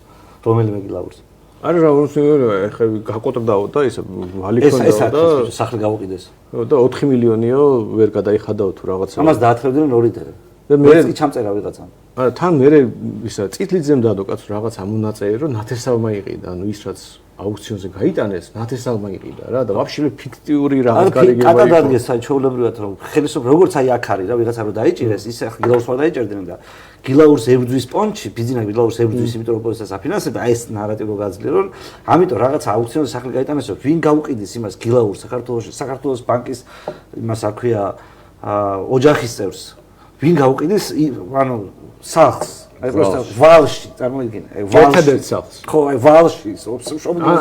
რომელიმე გილაურს. არა რა უცნაური ხე გაკოტრდაო და ის ვალიქონდაო და სახლი გაუყიდეს. და 4 მილიონიო ვერ გადაიხადაო თუ რაღაცა. ამას დაათრევდნენ 2 დღე. და მე კი ჩამწერა ვიღაცამ. არა თან მე ისა წითლიძემ დადო კაცო რაღაც ამონაწერი რომ ნათესავმა იყიდა, ანუ ის რაც აუქციონზე გაიტანეს, ნათესავმა იყიდა რა და ვაფშე ფიქტიური რაღაც გარიგება იყო. კატადადგეს საჩვეულებრივად რომ ხელისუფლება როგორც აი აქ არის რა ვიღაცა რომ დაიჭირეს, ისე გილაურს ვარ დაიჭერდნენ და გილაურს ებრძვის პონჩი, ბიზნესი გილაურს ებრძვის, იმიტომ რომ ოპოზიციას აფინანსება, აი ეს ნარატივი გაძლიერა რომ ამიტომ რაღაცა აუქციონზე სახლი გაიტანეს, რომ ვინ გაუყიდეს იმას გილაურს საქართველოს ბანკის იმას არ ქვია ოჯახის წევრს. ვინ გაუყიდეს ანუ სახლს აი პროსტა ვალში წარმოიდგინე ერთადერთ სახლს ხო აი ვალში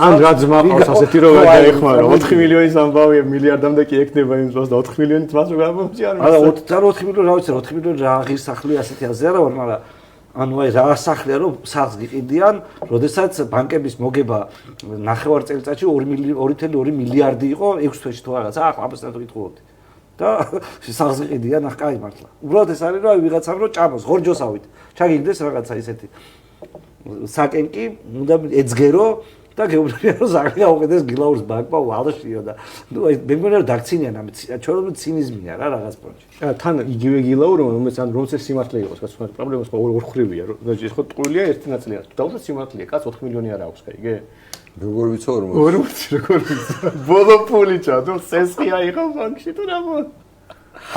ან რა ძმა ყავს ასეთი რომ გაიხმარა 4 მილიონის ამბავია მილიარდამდე კი ეკნება იმ დროს და 4 მილიონი თმას რო გამომჭი არ არა 4 მილიონი რა ვიცი 4 მილიონი რა ღირს სახლი ასეთი აზრი არა ვარ მაგრამ ანუ აი რა სახლია რომ სახლს გიყიდიან როდესაც ბანკების მოგება ნახევარ წელიწადში 2.2 მილიარდი იყო 6 თვეში თუ რაღაცა ახლა ამას რა გითხულობდი და სახლს გიყიდიან ახ კაი მართლა უბრალოდ ეს არის რომ ვიღაცამ რომ ჭამოს ღორჯოსავით ჩაგიგდეს რაღაცა ისეთი საკენკი უნდა ეძგერო და გეუბნებიან რომ სახლი გაუყიდეს გილაურს ბანკმა ვალშიო და ნუ აი მე მგონია რომ დაგცინიან ამით ჩვენებრივ ცინიზმია რა რაღაც პონჩი თან იგივე გილაური რომელიც ან რომელსაც სიმართლე იყოს კაც პრობლემას ორხრივია რომ ეს ხო ტყუილია ერთი ნაწილია დაუშვათ სიმართლეა კაც 4 მილიონი არ აქვს კაიგე როგორ ვიცო 40 როგორ ვიცო ბოლო პული ჩადო სესხი აიღო ბანკში თუ რა მო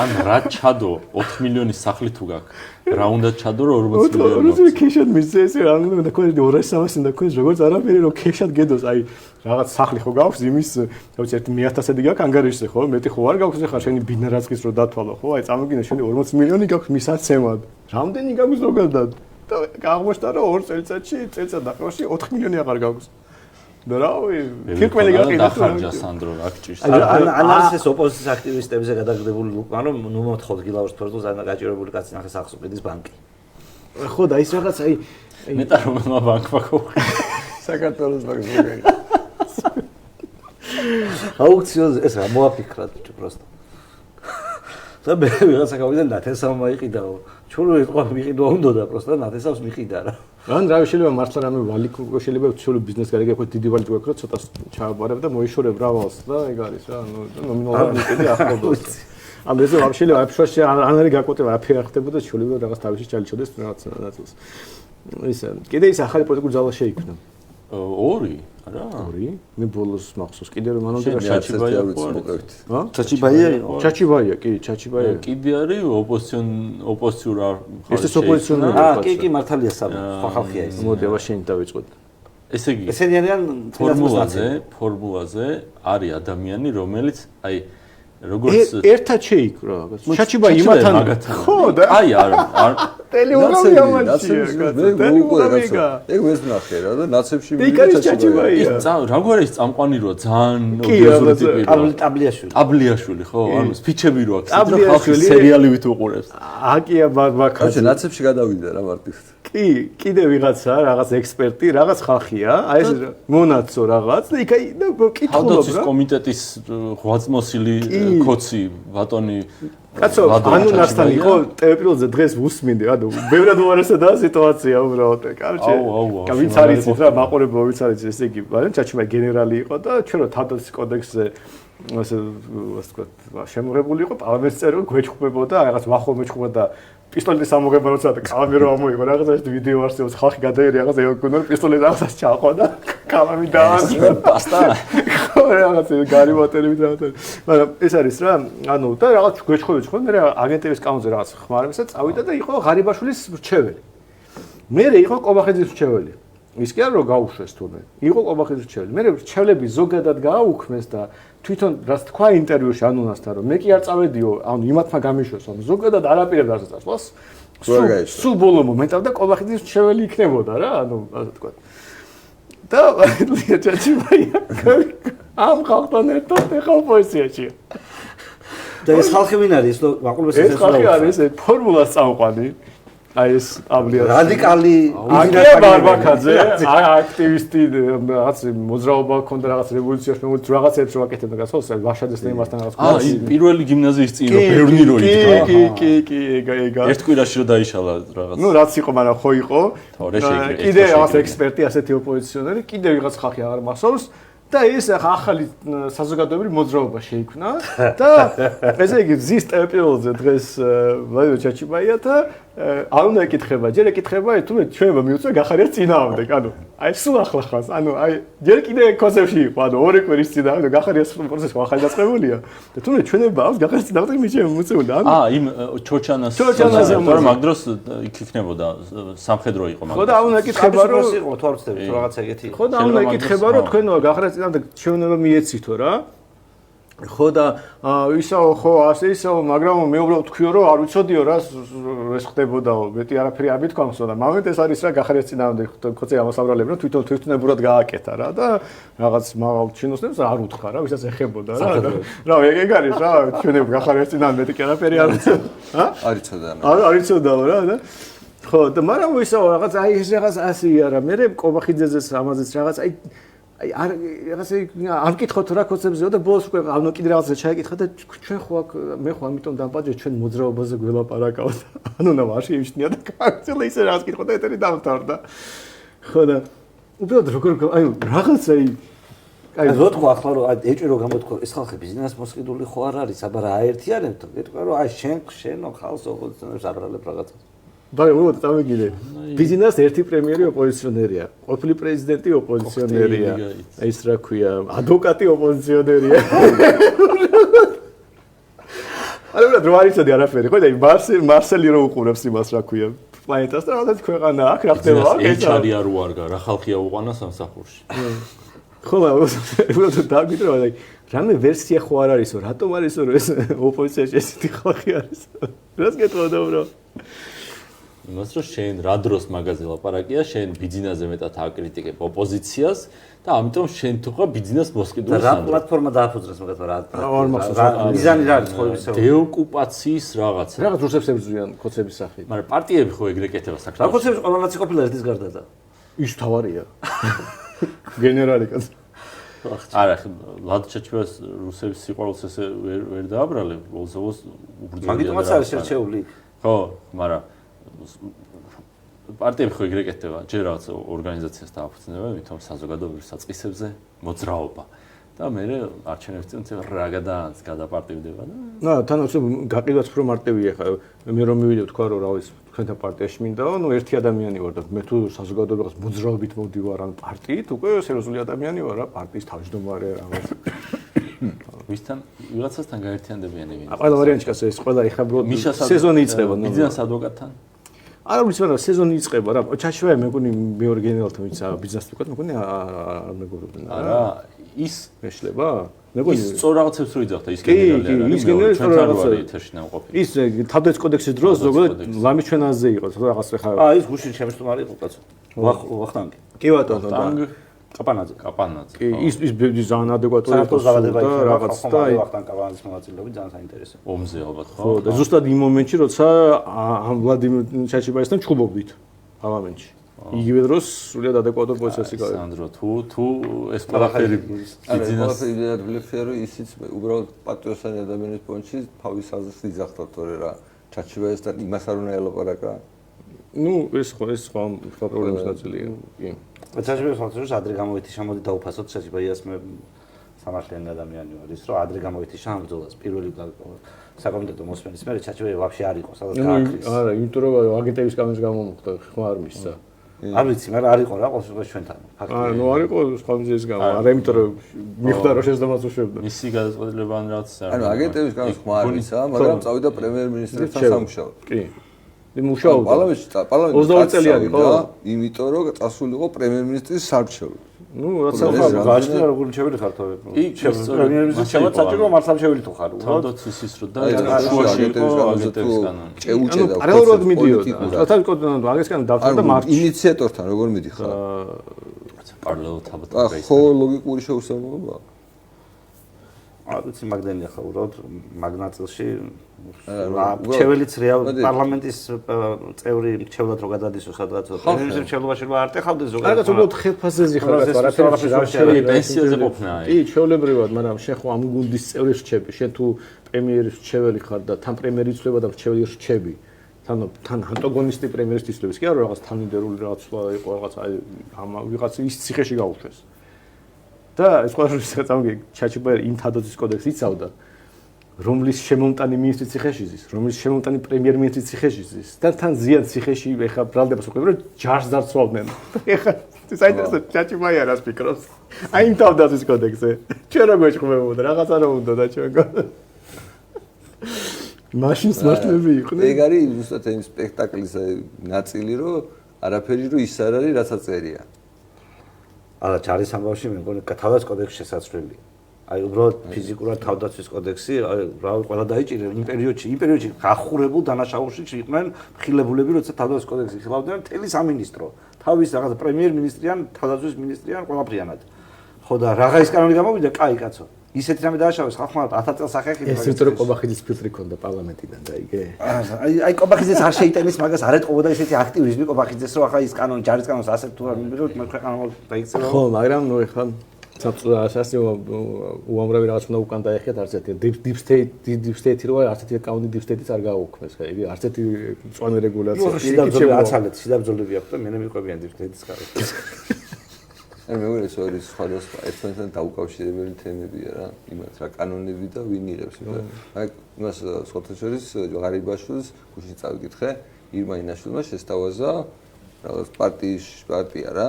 ან რა ჩადო 4 მილიონის სახლი თუ გაქვს რა უნდა ჩადო რომ 40 მილიონი ორი ქეშად მისცე ესე რა უნდა და ქონდეს 200-300 და ქონდეს როგორც არაფერი რომ ქეშად გედოს აი რაღაც სახლი ხო გაქვს იმის რა ვიცი 1000-ი გაქვს ანგარიშზე ხო მეტი ხო არ გაქვს ხარ შენი ბინარაცხის რო დათვალო ხო აი წამოგინე შენი 40 მილიონი გაქვს მისაცემად რამდენი გაქვს ზოგადად და აღმოჩნდა რომ 2 წელიწადში წელიწად დაყრაში 4 მილიონი აღარ გაქვს და რავი ფირკველი გაყიდა დახარჯა სანდრო რა გჭირს ან არის ეს ოპოზიციის აქტივისტებზე გადაგდებული უკან რომ ნუ მოთხოვთ გილაურს ფორტოს ან გაჭირებული კაცი ნახე სახლს უყიდის ბანკი ხო და ის რაღაც აი მეტა რომელმა ბანკმა ხოხი საქართველოს ბანკს მოგეღია აუქციონზე ეს რა მოაფიქრა ბიჭო პროსტო და მე ვიღაცა გავიდა ნათესავმა იყიდაო ჩვენ რო მიყიდვა უნდა და პროსტო ნათესავს მიყიდა რა ან რა შეიძლება მართლა რამე ვალიკო შეიძლება ცოლო ბიზნეს გარეგე ხო დიდი ვალიკო აქვს რომ ცოტა ჩააბარებ და მოიშორებ რავალს და ეგ არის რა ანუ ნომინალური მიყიდი ახლობლად ამ ესე არ შეიძლება აფშოში არ არის გაკოტება აფერი არ ხდებოდა შეიძლება რაღაც თავში ჩალიჩოდეს რაღაც ნაწილს ისე კიდე ის ახალი პოლიტიკური ძალა შეიქმნა ორი არა ორი მე ბოლოს მახსოვს კიდე რომ მანამდე ჩაჩიბაია მოყევით ჰა ჩაჩიბაია იყო ჩაჩიბაია კი ჩაჩიბაია კიდე არის ოპოზიციურ ეს ოპოზიციონერი კი კი მართალია სხვა ხალხია ეს მოდევა შენ დავიწყოთ ესე იგი ესენი არიან ფორმულაზე არის ადამიანი რომელიც აი როგორც ერთად შეიკრო რაღაც ჩაჩიბაია იმათან ხო და აი არ ტელეურამი ამაჩია ტელეურამიკა ეგ ვესნახე რა და ნაცებში მივიდა ჩაჩიბაია როგორ ის წამყვანი როა ძალიან ობიოზური ტიპი ტაბლიაშვილი ხო ანუ სპიჩები რო აქვს ხალხი სერიალებით უყურებს აკია ბაკა ნაცებში გადავიდა რა მარტივად კი კიდე ვიღაცა რაღაც ექსპერტი რაღაც ხალხია აი ეს მონაცო რაღაც და იქ კითხულობ რა კომიტეტის ღვაწმოსილი კოცი ბატონი კაცო ანუნასთან იყო ტელეპრილზე დღეს უსმინდი ანუ ბევრად უარესადაა სიტუაცია უბრალოდ კარჩე ვინც არის რა მაყურებელო ვინც არის ესე იგი მაგრამ ჩაჩიბაია გენერალი იყო და ჩვენ რო თავდაცვის კოდექსზე ასე ვთქვათ შემოღებული იყო პარლამენტის წევრი გვეჭხმებოდა რაღაც ვახომეჭხმა და პისტოლეტის ამოღება როცა და კალამი რო ამოიღო რაღაცა ეს ვიდეო არსებობს ხალხი გადაერი რაღაც ეგონო პისტოლეტი რაღაცას ჩაყვა და კალამი დაასვა პასტა ხო რაღაც გარიმატელები და მაგრამ ეს არის რა ანუ და რაღაც გვეჭხმები ხო მე აგენტების კანონზე რაღაც ხმარებისა წავიდა და იყო ღარიბაშვილის რჩეველი მე იყო კობახიძის რჩეველი ის კი არ რო გაუშვეს თურმე იყო კობახიძის რჩეველი მე რჩევლები ზოგადად გააუქმეს და თვითონ რაც თქვა ინტერვიუში ანუნასთან რომ მე კი არ წავედიო ანუ იმათმა გამიშვეს რომ ზოგადად არაპირებ ასე წასვლას სულ ბოლო მომენტამდე კობახიძის რჩეველი იქნებოდა რა ანუ ასე თქვა და ჩაჩიბაია ამ ხალხთან ერთად ეხლა ოპოზიციაში და ეს ხალხი ვინ არის? მაყურებელს ეს ხალხი არის ფორმულას წამყვანი აი ეს აბლიას რადიკალი აკია ბარბაკაძე აქტივისტი რაღაც მოძრაობა ქონდა რაღაც რევოლუციაში მომწ რაღაცებს რო აკეთებდა გასულს ვაშაძეს თემასთან რაღაც პირველი გიმნაზიის წინ ბევრი რო იდგა კი ერთ კვირაში რო დაიშალა რაღაც ნუ რაც იყო მაგრამ ხო იყო კიდე რაღაც ექსპერტი ასეთი ოპოზიციონერი კიდე ვიღაც ხალხი აღარ მახსოვს და ეს ახალი საზოგადოებრივი მოძრაობა შეიქმნა და ესე იგი ზის ტემპერატურაზე დღეს ვაიო ჩაჩიბაია და არ უნდა ეკითხება, ჯერ ეკითხება, თუნდაც ჩვენება მიუწვე გახარია წინააღმდეგ, ანუ აი სულ ახლა ხავს, ანუ აი ჯერ კიდე კონცეფტში იყო, ანუ ორი კვირის წინააღმდეგ გახარია პროცესი ახალი დაწყებულია და თუნდაც ჩვენება აქვს გახარია წინააღმდეგ მიჩემ მოწევდა, ანუ იმ ჩოჩანაზე, მაგრამ მაგ დროს იქ იქნებოდა სამხედრო იყო მაგ. ხო და უნდა ეკითხება, რომ იყო თუ არ ვცდები რაღაცა ეგეთი. ხო და უნდა ეკითხება, რომ თქვენ გახარია წინააღმდეგ ჩვენება მიეცითო რა. ხო და ისაო ხო ასე ისაო მაგრამ მე უბრალოდ თქვიო რომ არ ვიცოდიო რა ეს ხდებოდაო მეტი არაფერი არ მithქვამსო და მომენტ ეს არის რა გახარიას წინააღმდეგ ხოცე ამასაბრალებ რომ თვითონებურად გააკეთა რა და რაღაც მაღალ ჩინოსნებს არ უთხრა რა ვისაც ეხებოდა რა ეგ არის რა ჩვენებ გახარიას წინააღმდეგ მეტი არაფერი არ ვიცო არ იცოდა არ იცოდაო რა და ხო და მაგრამ ისაო რაღაც აი ეს რაღაც ასეა რა მე კობახიძეზეს ამაზეც რაღაც აი არ მკითხოთ რა კონცეფციო და ბოლოს უკვე ანუ კიდე რაღაცა ჩაიკითხა და ჩვენ ხო აქ მე ხო ამიტომ დამპაჯე ჩვენ მოძრაობაზე გველაპარაკავთ ანუ ნა ვაში იმშნია და კაცელა ისე რაღაც კითხო და ეთერი დამთავრდა ხო და უბრალოდ როგორ აი რაღაცა აი რო თქვა ახლა რომ ეჭვი რო გამოთქვა ეს ხალხი ბიზნეს მოსყიდული ხო არ არის აბა რა აერთიანებთ ეთქვა რომ აი შენო ხალხს ოპოზიციონერს აბრალებ რაღაცას ბაი უბრალოდ წავიგიდე ბიზნეს ერთი პრემიერი ოპოზიციონერია ყოფილი პრეზიდენტი ოპოზიციონერია ეს რა ქვია ადვოკატი ოპოზიციონერია არა რა დროარიცოდი არაფერი ხო და მარსელი რო უყურებს იმას რა ქვია პლანეტას და რაღაც ქვეყანა აქ რა ხდება ეს ჩარია რო არგა რა ხალხია უყანა სამსახურში ხო უბრალოდ დაგვიტრა და რამე ვერსია ხო არ არისო რატომ არისო რომ ეს ოპოზიციაში ესეთი ხალხი არის რას გეტყოდა უბრალოდ იმას რომ შენ რა დროს მაგაზე ლაპარაკია, შენ ბიზნესზე მეტად აკრიტიკებ ოპოზიციას და ამიტომ შენ თუ ხარ ბიზნეს მოსყიდული რა პლატფორმა დააფუძნეს მაგათ რა მიზანი რა არის ხო ისე დეოკუპაციის რაღაც რუსებს ებრძვიან კოცების სახით მაგრამ პარტიები ხო ეგრე კეთება რა საქართველოში კოცების ყველანაცი ყოფილა ერთის გარდა და ის თავარია გენერალი კაც არა ლად ჩაჩვას რუსების სიყვარულს ესე ვერ დააბრალებ ბოლოს უბრძოლია მაგიტომაც არის შერჩეული ხო მაგრამ პარტიები ხო ეგრე კეთდება, ჯერ რაღაც ორგანიზაციას დააფუძნებენ, ვითომ საზოგადოებრივ საწყისებზე მოძრაობა და მე არჩევნების წინ რა გადაპარტივდება და თანაც გაყიდვაც უფრო მარტივია ხა მე რომ მივიდე თქვა რომ რა ვიცი თქვენთან პარტიაში მინდაო, ნუ ერთი ადამიანი ვარ და მე თუ საზოგადოებას მოძრაობით მოვდივარ ან პარტიით, უკვე სერიოზული ადამიანი ვარ რა, პარტიის თავმჯდომარე რაღაც ვისთან ვიღაცასთან გაერთიანდებიან ეგენი. ყველა ვარიანტი კაცო ეს ყველა ეხა სეზონი იწყება ნუ ბიზნეს ადვოკატთან არა ვიცი მაგრამ სეზონი იწყება რა ჩაჩვეა მეგონი მეორე გენერალთან ვიცი ბიზნეს ადვოკატი მეგონი არ მეგობრობენ არა ის მეშლება მეგონი ის სწორ რაღაცებს რო იძახდა ის გენერალი არა ის გენერალი სწორ რაღაცებს ეთერში ნამყოფი ის თავდაცვის კოდექსის დროს ზოგადად ლამის ჩვენაზე იყო რაღაც ხა ის გუშინ შემოსტომარი იყო კაცო ვახტანგი კი ბატონო და კაპანაძე კი ის ძალიან ადეკვატური იყო და რაღაც და ვახტანგ კაპანაძის მონაწილეობით ძალიან საინტერესო ომზე ალბათ ხო და ზუსტად იმ მომენტში როცა ამ ვლადიმირ ჩაჩიბაიასთან ჩხუბობდით პარლამენტში იგივე დროს სრულიად ადეკვატურ პოზიციას იკავებდა სანდრო თუ ეს ყველაფერი ბიზნეს იდეა რომ ისიც უბრალოდ პატრიოტული ადამიანის პონჩი თავის აზრს იძახდა თორე რა ჩაჩიბაიასთან იმას არ უნდა ელაპარაკა ნუ ეს ხო პრობლემის ნაწილია კი ჩაჩიბაიას ხალხს ადრე გამოვითიშა მოდი დაუფასოთ ჩაჩიბაიას მე სამართლიანი ადამიანი ვარ ის რომ ადრე გამოვითიშა ამ ბრძოლას პირველი საკომიტეტო მოსმენის მერე ჩაჩიბაია ვაფშე არ იყო სადაც გააქრის არა იმიტომ რომ აგენტების კამენის გამოմოხდა ხო არ მისცა არ ვიცი მაგრამ არ იყო რა ყოველ შემთხვევაში ჩვენთან ფაქტია არა ნუ არ იყო ხომიზის გამო არა იმიტომ რომ მიხვდა რომ შეძდომას უშვებდა მისი გადაწყვეტილება ან რაც ანუ აგენტების კამენის ხმა არ მისცა მაგრამ წავიდა პრემიერ-მინისტრთან სამუშაოდ კი მუშაობდა პარლამენტში 22 წელიანი ხო იმიტომ რომ წასულიყო პრემიერ-მინისტრის საარჩევნო ნუ რაცა გააჩნია როგორ ჩეველი ხარ თავი პრემიერ-მინისტრის შემოწაჭრო მართლმსაჯელი თუ ხარ თანდაც ის რო და შუაში იყო აგენტების კანონი ჭეუჭედა რეალურად მიდიოდა რათა კოდონად აგესკან დავწერდა მარჩი ინიციატორთან როგორ მიდიხარ პარლამენტ თაბატა ხო ლოგიკური შეუსაბამობა არ ვიცი მაგდენია ხო უბრალოდ მაგნაწილში ჩეველიც რეალ პარლამენტის წევრი ჩევლად რო გადადისო სადღაც პრემიერის მრჩევლობაში რო არტეხავდეს ზოგადად რაღაც უბრალოდ ხელფასზე ხარ არაფერი პენსიაზე ყოფნა კი ჩვეულებრივად მაგრამ შენ ხო ამ გუნდის წევრი რჩები შენ თუ პრემიერის მრჩეველი ხარ და თან პრემიერი იცვლება და მრჩეველი რჩები თან ანტაგონისტი პრემიერის იცვლების კი არა რაღაც თანმიმდევრული რაღაც იყო რაღაც აი ამ ვიღაც ის ციხეში გაუშვეს და ეს ყოველთვის წამოგი ჩაჩიბაერი იმ თადოძის კოდექსს იცავდა რომლის შემომტანი მინისტრი ციხეში ზის რომლის შემომტანი პრემიერ-მინისტრი ციხეში ზის და თან ზიან ციხეში ეხა ბრალდებას უყურებ რომ ჯარს დარწმავდნენ ეხა საინტერესო ჩაჩიბაია რას ფიქრობს აი იმ თავდაცვის კოდექსზე ჩვენ როგორ შეხვდებოდა რაღაც არ უნდა და ჩვენ მაშინს მართლები იყვნენ ეგ არის ზუსტად იმ სპექტაკლის ნაწილი რომ არაფერი რომ ის არ არის რასაც წერია არა ჯარის ამბავში მე მგონი თავდაცვის კოდექსი შესაძლებელია აი უბრალოდ ფიზიკურად თავდაცვის კოდექსი რა ყველა დაიჭირა იმ პერიოდში გახურებულ დანაშაულში იყვნენ მხილებულები როცა თავდაცვის კოდექსი ხილავდნენ მთელი სამინისტრო თავის რაღაც პრემიერ-მინისტრიან თავდაცვის მინისტრიან ყველაფრიანად ხო და რაღა ის კანონი გამოვიდა კაი კაცო ისეთი რამე დააშავეს ხალხმა 1000 წელს ახერხებდა ეს ვიტრო კობახიძის ფილტრი ქონდა პარლამენტიდან და იგე აი კობახიძეს არ შეიტანის მაგას არ ეტყობოდა ესეთი აქტივიზმი კობახიძეს რომ ახლა ის კანონი ჯარის კანონს ასეთ თუ არ მივიღოთ მე ქვეყანა დაიქცევა ხო მაგრამ ნუ ეხლა სასწრაფო უამრავი რაღაც უნდა უკან დაეხიათ არც ერთი deep state რო არც ერთი კაუნტი deep state-იც არ გააუქმეს ხა იგი არც ერთი მწვანე რეგულაცია სიდაბძოლები აქვს და მე მიყვებიან deep state-ის გარეთ ან მე ვეცი ორი სხვადასხვა ერთმანეთთან დაუკავშირებელი თემებია რა იმათ რა კანონები და ვინ იღებს აი იმას სხვათა შორის ღარიბაშვილს გუშინ წავიკითხე ირმა ინაშვილმა შესთავაზა რაღაც პარტია რა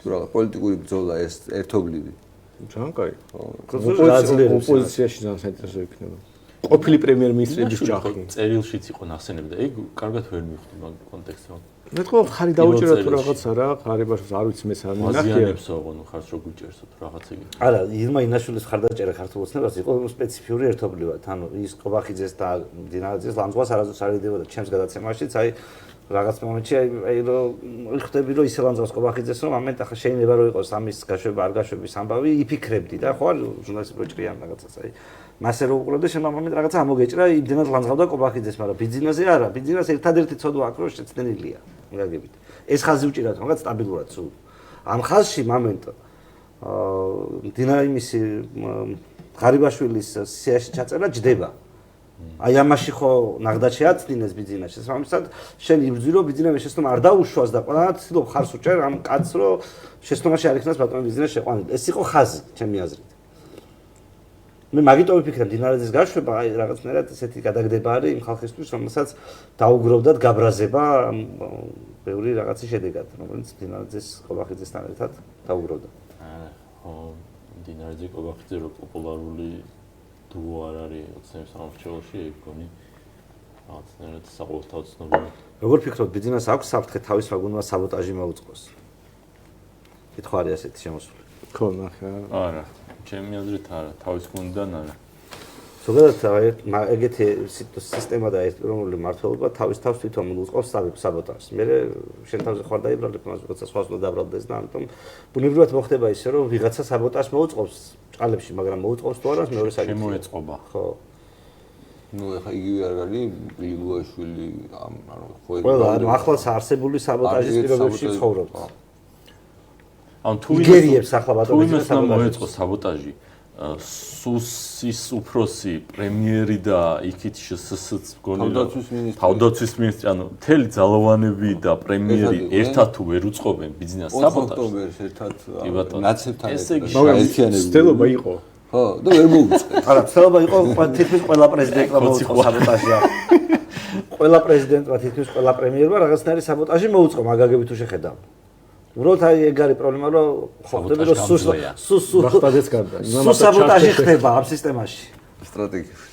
თუ რაღაც პოლიტიკური ბრძოლა ეს ერთობლივი ძალიან კაი ოპოზიციაში ძალიან საინტერესო იქნება ყოფილი პრემიერ-მინისტრების ჯახი წერილშიც იყო ნახსენები და ეგ კარგად ვერ მივხვდი მაგ კონტექსტში მე თქო ხარი დაუჭირა თუ რაღაცა რა ღარიბაშვილს არ ვიცი მე მაზიანებსო ნუ ხარს რო გუჭერსო თუ რაღაც იგი არა ირმა ინაშვილის ხარდაჭერა ქართულ ოცნებას იყო სპეციფიური ერთობლივად ანუ ის ყობახიძეს და დინარაძეს ლანძღვას არასდროს არ იდებოდა ჩემს გადაცემაშიც აი რაღაც მომენტში აი რომ ხვდები რომ ისე ლანძღვას ყობახიძეს რომ ამენტ ახლა შეიძლება რომ იყოს ამის გაშვება არ გაშვების ამბავი იფიქრებდი და ხო არ ჟურნალისტი პროჭრიან რაღაცას აი მასე რო უყურებდი შემდგომ მომენტ რაღაცა ამოგეჭრა იმდენად ლანძღავდა ყობახიძეს მაგრამ ბიძინაზე არა ბიძინას ერთადერთი ცოდვა აქვს რომ შეცდენილია მიგაგებით ეს ხაზი უჭირათ რაღაც სტაბილურად სულ ამ ხაზში მომენტ დინამისი ღარიბაშვილის სიაში ჩაწერა ჯდება აი ამაში ხო ნაღდად შეაცდინეს ბიძინას შესაბამისად შენ იბრძვირო ბიძინას შესტომა არ დაუშვას და ყველანაირად ცდილობ ხარს უჭერ ამ კაცს რომ შესტომაში არ იქნას ბატონი ბიძინას შეყვანილი ეს იყო ხაზი ჩემი აზრით მე მაგიტო ვიფიქრე დინარაძის გაშვება აი რაღაცნაირად ესეთი გადაგდება არის იმ ხალხისთვის რომელსაც დაუგროვდათ გაბრაზება ბევრი რაღაცის შედეგად რომელიც დინარაძის ყობახიძესთან ერთად დაუგროვდა არა ხო დინარაძე ყობახიძე რო პოპულარული დუო არ არის ოცნების სამრჩეველში ეგ გონი რაღაცნაირად საყოველთაოდ ცნობილი როგორ ფიქრობთ ბიძინას აქვს საფრთხე თავის მაგუნმა საბოტაჟი მოუწყოს კითხვა არის ასეთი შემოსული ხო ნახე არა ჩემი აზრით არა თავის გუნდიდან არა ზოგადად ეგეთი სისტემა და ერთპიროვნული მმართველობა თავის თავს თვითონ მოუწყობს საბოტაჟს მე შენ თავზე ხარ დაიბრალებ მას როცა სხვას უნდა დაბრალდეს და ამიტომ ბუნებრივად მოხდება ისე რომ ვიღაცა საბოტაჟს მოუწყობს ჭალებში მაგრამ მოუწყობს თუ არა მეორე საკითხია შემოეწყობა ხო ნუ ეხა იგივე არ არის ლილუაშვილი ანუ ხო ყველა ანუ ახლაც არსებული საბოტაჟის პირობებში ცხოვრობს ან თუ იგერიებს ახლა ბატონი მოეწყო საბოტაჟი სუსის უფროსი პრემიერი და იქით შესაძაც გონი თავდაცვის მინისტრი ანუ მთელი ძალოვანები და პრემიერი ერთად თუ ვერ უწყობენ ბიზნეს საბოტაჟს ერთად ნაცებთან ერთიანები ცდელობა იყო ხო და ვერ მოუწყე არა ცდელობა იყო თითქმის ყველა პრეზიდენტმა მოუწყო საბოტაჟი ყველა პრეზიდენტმა თითქმის ყველა პრემიერმა რაღაცნაირი საბოტაჟი მოუწყო მაგაგები თუ შეხედავ უბრალოდ აი ეგ არის პრობლემა რომ ხვდები რომ სუ ბახტაძეც გარდა სუ საბოტაჟი ხდება ამ სისტემაში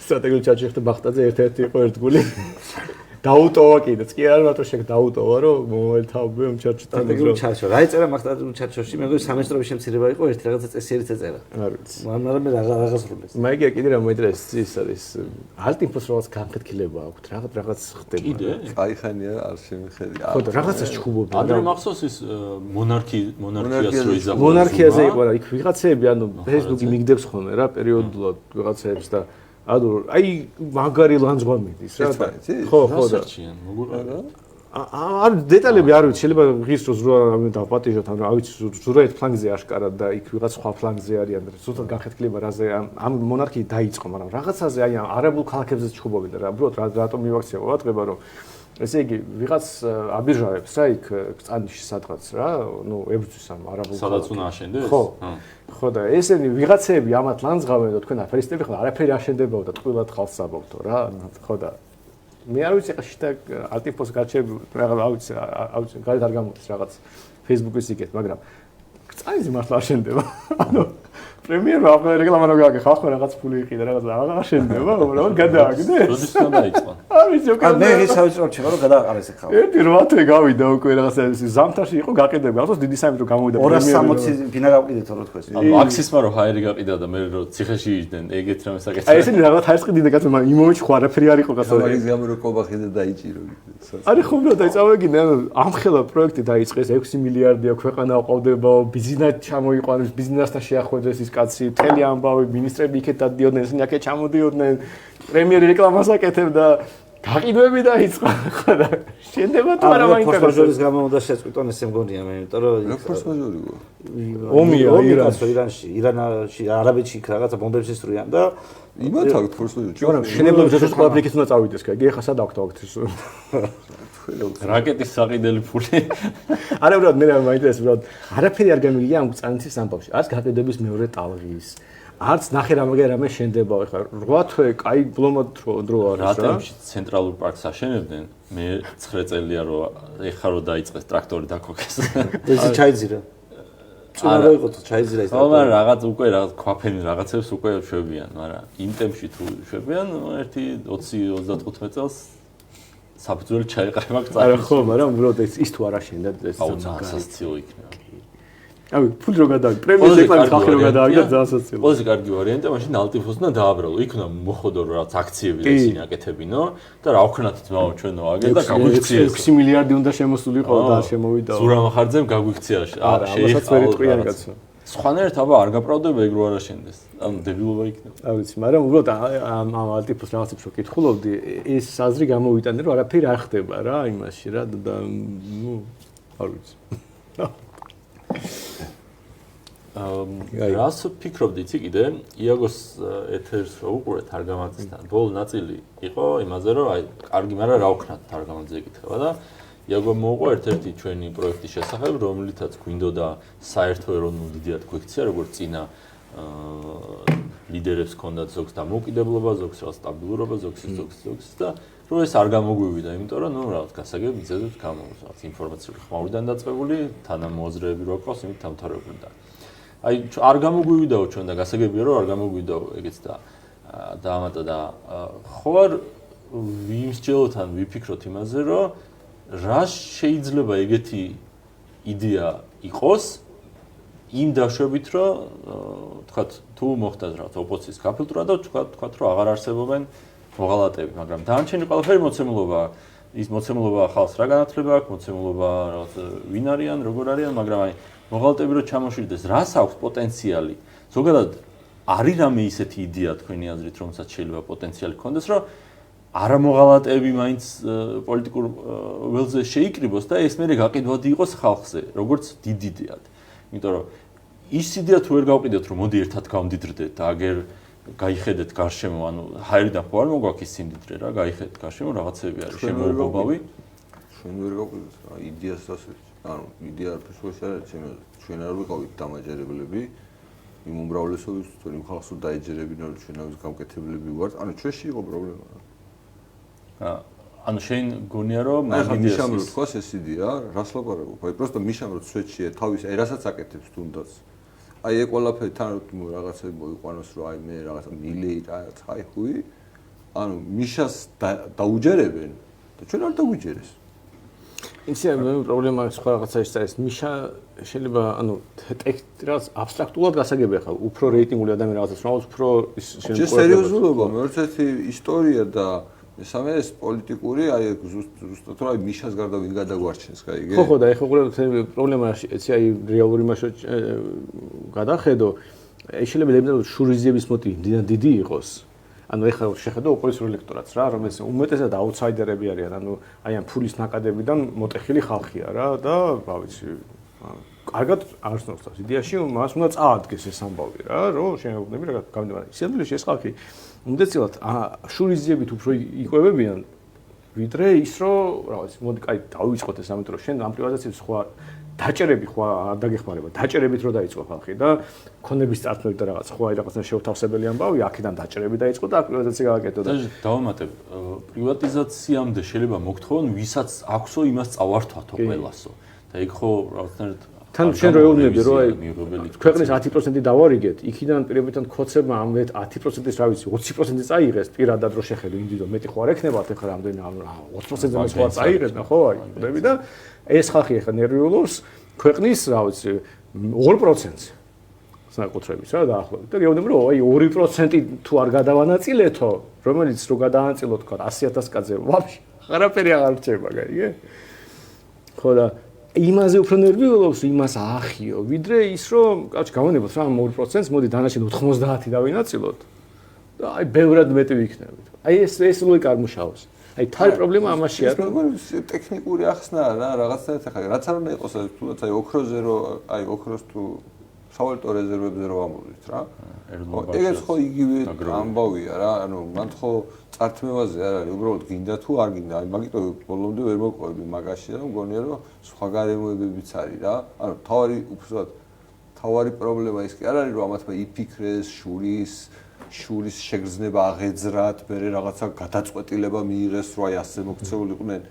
სტრატეგიული ჩაჭი ხდება ბახტაძე ერთ-ერთი იყო ერთგული დაუტოვა კიდეც. კი არ მარტო შეგ დაუტოვა, რომ მომელთავები ამ ჩარჩოთან. სტრატეგიულ ჩარჩო. რა ეწერა მაგ სტრატეგიულ ჩარჩოში? მე მგონი სამესტროების შემცირება იყო ერთი რაღაცა წესიერიც ეწერა. არ ვიცი. მაგრამ მე რაღაც სრულეს. მაიგია კიდე რა მოიწერეს ის არის ალტინფოს რაღაც განხეთქილება აქვს, რაღაც ხდება. კიდე? აი ხანია არ შემიხედი. ხო და რაღაცას ჩხუბობენ. ადრე მახსოვს ის მონარქიას რო იზამთრებდა. მონარქიაზე იყო რა, იქ ვიღაცეები ანუ Facebook-ი მიგდებს ხოლმე რა პერიოდულად ვიღაცეებს და ანუ აი მაგარი ლანძღვა მიდის რა. ხო, ხო და არ დეტალები არ ვიცი, შეიძლება ღირს რო ზრუა რამე დაპატიჟოთ, ანუ ავიცი ზრუა ერთ ფლანგზე აშკარად და იქ ვიღაც სხვა ფლანგზე არიან და ზუსტად განხეთქილება რაზე ამ მონარქიი დაიწყო, მაგრამ რაღაცაზე აი არაბულ ქალაქებზე ჩხუბობენ და რა, უბრალოდ რატომ მივაქცია ყურადღება, რომ ესე იგი ვიღაც აბირჟავებს რა იქ წანიში სადღაც რა, ნუ ებრძვის ამ არაბულ სადაც უნდა აშენდეს? ხო. ხო და ესენი ვიღაცეები ამათ ლანძღავენ და თქვენ აფერისტები ხო არაფერი აშენდებაო და ტყუილად ხალხს აბობთო რა. ხო და მე არ ვიცი ხაშტა ალტიფოს გარჩევ რაღაც ავიცი გარეთ არ გამოდის რაღაც Facebook-ის იგეთ, მაგრამ წაიზე მართლა აშენდება. ანუ პრემიერმა ახლა რეკლამა რო გააკეთე, ხალხმა რაღაც ფული იყიდა, რაღაც აღარ აშენდება, უბრალოდ გადააგდეს. როდის უნდა დაიწყო? არ ვიცი, უკან მე ის ავიწრო ჩემო რომ გადააყარეს ახლა. ერთი 8 თვე გავიდა უკვე რაღაცა ზამთარში იყო გაყიდები, ახლა დიდი სამი რო გამოვიდა პრემიერი. 260 ბინა გავყიდეთ რო თქვეს. ანუ აქსისმა რო ჰაერი გაყიდა და მე რო ციხეში იჯდნენ, ეგეთ რამე საკეთე. აი ესენი რაღაც ჰაერს ყიდიდა კაცო, მაგრამ იმომეჩ ხო არაფერი არ იყო კაცო. მაგის გამო რო კობახიზე დაიჭირო. არი ხო უნდა დაიწავეგინე, ანუ ამხელა პროექტი დაიწყეს 6 მილიარდია ქვეყანა ყავდებაო, ბიზნეს ჩამოიყვანეს, ბიზნესთან შეახვედრეს ის კაცი, მთელი ამბავი, მინისტრები იქეთ დადიოდნენ, ისინი აქეთ ჩამოდიოდნენ, პრემიერი რეკლამას აკეთებდა, გაყიდვები დაიწყო, ხო და შენდება თუ არა მაინტერესებს. ფორსმაჟორის გამო უნდა შეწყვიტონ ესე მგონია მე, იმიტომ რომ ფორსმაჟორი გო. ომია ირანში, ირანში, არაბეთში იქ რაღაცა ბომბებს ისრიან და იმათ აქვს ფორსმაჟორი. მაგრამ შენებლებს ეს ყველაფერი იქით უნდა წავიდეს, კაი, ეხა სად აქვს ეს? რაკეტის საყიდელი ფული. არა უბრალოდ მე რა მაინტერესებს, უბრალოდ არაფერი არ გამიგია ამ წანიცის ამბავში. არც გაყიდვების მეორე ტალღის, არც ნახე რამე შენდებაო, ეხლა 8 თვე კაი ბლომად დრო არის რა. რატომში ცენტრალურ პარკს აშენებდნენ? მე 9 წელია რომ ეხა რომ დაიწყეს ტრაქტორი დაქოქეს. ეს ჩაიძირა. წუნა იყო თუ ჩაიძირა ის. ხო, მაგრამ რაღაც უკვე რაღაც ქვაფენი რაღაცებს უკვე შვებიან, მაგრამ იმ ტემპში თუ შვებიან, ერთი 20-35 წელს საფუძველი ჩაიყარა მაგ არა ხო, მაგრამ უბრალოდ ის თუ არ აშენდა ეს სასაცილო იქნება. აი, ფული რო გადააგდო, პრემიის რეკლამის ხალხი რო გადააგდო, ძალიან სასაცილო. ყველაზე კარგი ვარიანტია, მაშინ ალტიფოს უნდა დააბრალო. იქ უნდა მოხოდო რაღაც აქციები და ისინი აკეთებინო და რა ვქნათ ძმაო ჩვენო აგერ და გაგვიქცია 6 მილიარდი უნდა შემოსულიყო და არ შემოვიდაო. ზურამახარძემ გაგვიქცია. არა, ამასაც ვერ იტყვიან კაცო. სხვანაირად აბა არ გაპრავდება ეგ რო არ აშენდეს. ანუ დებილობა იქნება. არ ვიცი, მაგრამ უბრალოდ ამ ალტიფოს რაღაცებს რო კითხულობდი, ეს აზრი გამოვიტანე, რომ არაფერი არ ხდება რა იმაში რა და ნუ არ ვიცი. რას ფიქრობდი იცი კიდე? იაგოს ეთერს რო უყურეთ თარგამაძესთან. ბოლო ნაწილი იყო იმაზე, რომ აი კარგი, მაგრამ რა ვქნათ თარგამაძე ეკითხება და იაგო მოუყვა ერთ-ერთი ჩვენი პროექტის შესახებ, რომლითაც გვინდოდა საერთო ეროვნულ დიდიად გვექცია, როგორც წინა ლიდერებს ჰქონდათ ზოგს დამოუკიდებლობა, ზოგს რა სტაბილურობა, ზოგს და რომ ეს არ გამოგვივიდა, იმიტომ რომ ნუ რაღაც გასაგებ მიზეზებს გამოდის, რაღაც ინფორმაციული ხმაურიდან დაწყებული, თანამოაზრეები რო ყავს, იმით დამთავრებული და აი არ გამოგვივიდაო ჩვენ და გასაგებია რომ არ გამოგვივიდაო ეგეც და დაამატა და ხო არ ვიმსჯელოთ ან ვიფიქროთ იმაზე რომ რა შეიძლება ეგეთი იდეა იყოს იმ დაშვებით რომ თქვათ თუ მოხდა რაღაც ოპოზიციის გაფილტრა და თქვათ რომ აღარ არსებობენ მოღალატეები, მაგრამ დანარჩენი ყველაფერი მოცემულობაა. ის მოცემულობა ხალხს რა განათლება აქვს, მოცემულობა რაღაც ვინ არიან, როგორ არიან, მაგრამ აი მოღალატეები რო ჩამოშორდეს, რას აქვს პოტენციალი? ზოგადად არის რამე ისეთი იდეა თქვენი აზრით, რომელსაც შეიძლება პოტენციალი ჰქონდეს, რომ არა მოღალატეები მაინც პოლიტიკურ ველზე შეიკრიბოს და ეს მერე გაყიდვადი იყოს ხალხზე, როგორც დიდ იდეად. იმიტომ რომ ის იდეა თუ ვერ გავყიდეთ, რომ მოდი ერთად გავდიდრდეთ და აგერ გაიხედეთ გარშემო, ანუ ჰაერიდან ხო არ მოგვაქვს ის სიმდიდრე რა, გაიხედეთ გარშემო რაღაცები არის შემოუგობავი. ჩვენ ვერ გავყიდეთ რა იდეას ასე. ანუ იდეა არაფერს არ არის, ჩვენ არ ვიყავით დამაჯერებლები. იმ უმრავლესობის თორემ ხალხს დაეჯერებინა რომ ჩვენ ამის გამკეთებლები ვართ. ანუ ჩვენში იყო პრობლემა. ანუ შენ გონია რომ მაგ მიშამ რო თქვას ეს იდეა, რას ლაპარაკობ? აი პროსტო მიშამ რო სვეტშია თავის აი რასაც აკეთებს თუნდაც. აი ეგ ყველაფერი თან რაღაცები მოიყვანოს რომ აი მე რაღაცა მილეი რაღაც აი ხუი. ანუ მიშას დაუჯერებენ და ჩვენ არ დაგვიჯერეს. ისე პრობლემა სხვა რაღაცა ის არის. მიშა შეიძლება ანუ რაღაც აბსტრაქტულად გასაგებია ხა უფრო რეიტინგული ადამიანი რაღაცას რომ უფრო ის სერიოზულობა მეერთერთი ისტორია და მესამე ეს პოლიტიკური აი ზუსტად რა მიშას გარდა ვინ გადაგვარჩენს კაი იგე ხო და ეხლა პრობლემა ეცი აი რეალური მასო გადახედო შეიძლება ლებდა შურიზიების მოტივი დიდი იყოს ანუ ეხლა შეხედო ოპოზიციურ ელექტორატს რა რომელიც უმეტესად აუთსაიდერები არიან ანუ აი ამ ფულის ნაკადებიდან მოტეხილი ხალხია რა და რა ვიცი კარგად არ სნობს თავს იდეაში მას უნდა წაადგეს ეს ამბავი რა რომ შეეუბნები რა გამიმართება სიამოვნებაში ეს ხალხი უმდეცილად შურიზიებით უფრო იყვებებიან ვიდრე ის რომ რა ვიცი მოდი კაი დავიწყოთ ეს ამიტომ რომ შენ ამ პრივატიზაციებს სხვა დაჭერები ხო არ დაგეხმარება დაჭერებით რო დაიწყო ხალხი და ქონების წარსულით და რაღაც ხო აი რაღაცა შეუთავსებელი ამბავი აქედან დაჭერები დაიწყო და პრივატიზაცია გააკეთო და დავამატებ პრივატიზაციამდე შეიძლება მოგთხოვონ ვისაც აქვსო იმას წავართვათო ყველასო და იქ ხო რაღაცნაირად თან შენ რო ეუბნები რომ აი ქვეყნის 10% დავარიგეთ იქიდან პირებიდან ქოცებმა ამ 10%-ის რა ვიცი 20% წაიღეს პირადად რო შეხედო ინდივიდუალ მეტი ხო არ ექნებათ ეხლა რამდენი 20%-ზე მას ხო წაიღეს და ხო აი ხდები და ეს ხალხი ეხლა ნერვიულობს ქვეყნის რა ვიცი 2%-ს საკუთრების რა დაახლოებით და გეუბნები რომ აი 2% თუ არ გადავანაწილეთო რომელიც რო გადაანაწილოთ თქვა 100,000 კაცზე ვაფშე არაფერი აღარ რჩება გაიგე ხო და იმაზე უფრო ნერვიულობს იმას აახიო ვიდრე ის რომ კაცი გავანებოთ რა 2%-ს მოდი დანარჩენ 90 დავინაწილოთ და აი ბევრად მეტი ვიქნებით აი ეს ლოგიკა არ მუშაობს აი თავი პრობლემა ამაშია რომ ტექნიკური ახსნა რა რაღაცნაირად ახლა რაც არ უნდა იყოს თუნდაც აი ოქროზე რომ აი ოქროს თუ სავალუტო რეზერვებზე რომ ამოვიდეთ რა ეგეც ხო იგივე ამბავია რა ანუ მან ხო წართმევაზე არ არის უბრალოდ გინდა თუ არ გინდა აი მაგიტო ბოლომდე ვერ მოყვები მაგაში და მგონია რომ სხვა გარემოებებიც არის რა ანუ თავარი პრობლემა ის კი არ არის რომ ამათმა იფიქრეს შურის შეგრძნება აღეძრათ მე რაღაცა გადაწყვეტილება მიიღეს რომ აი ასე მოქცეულიყვნენ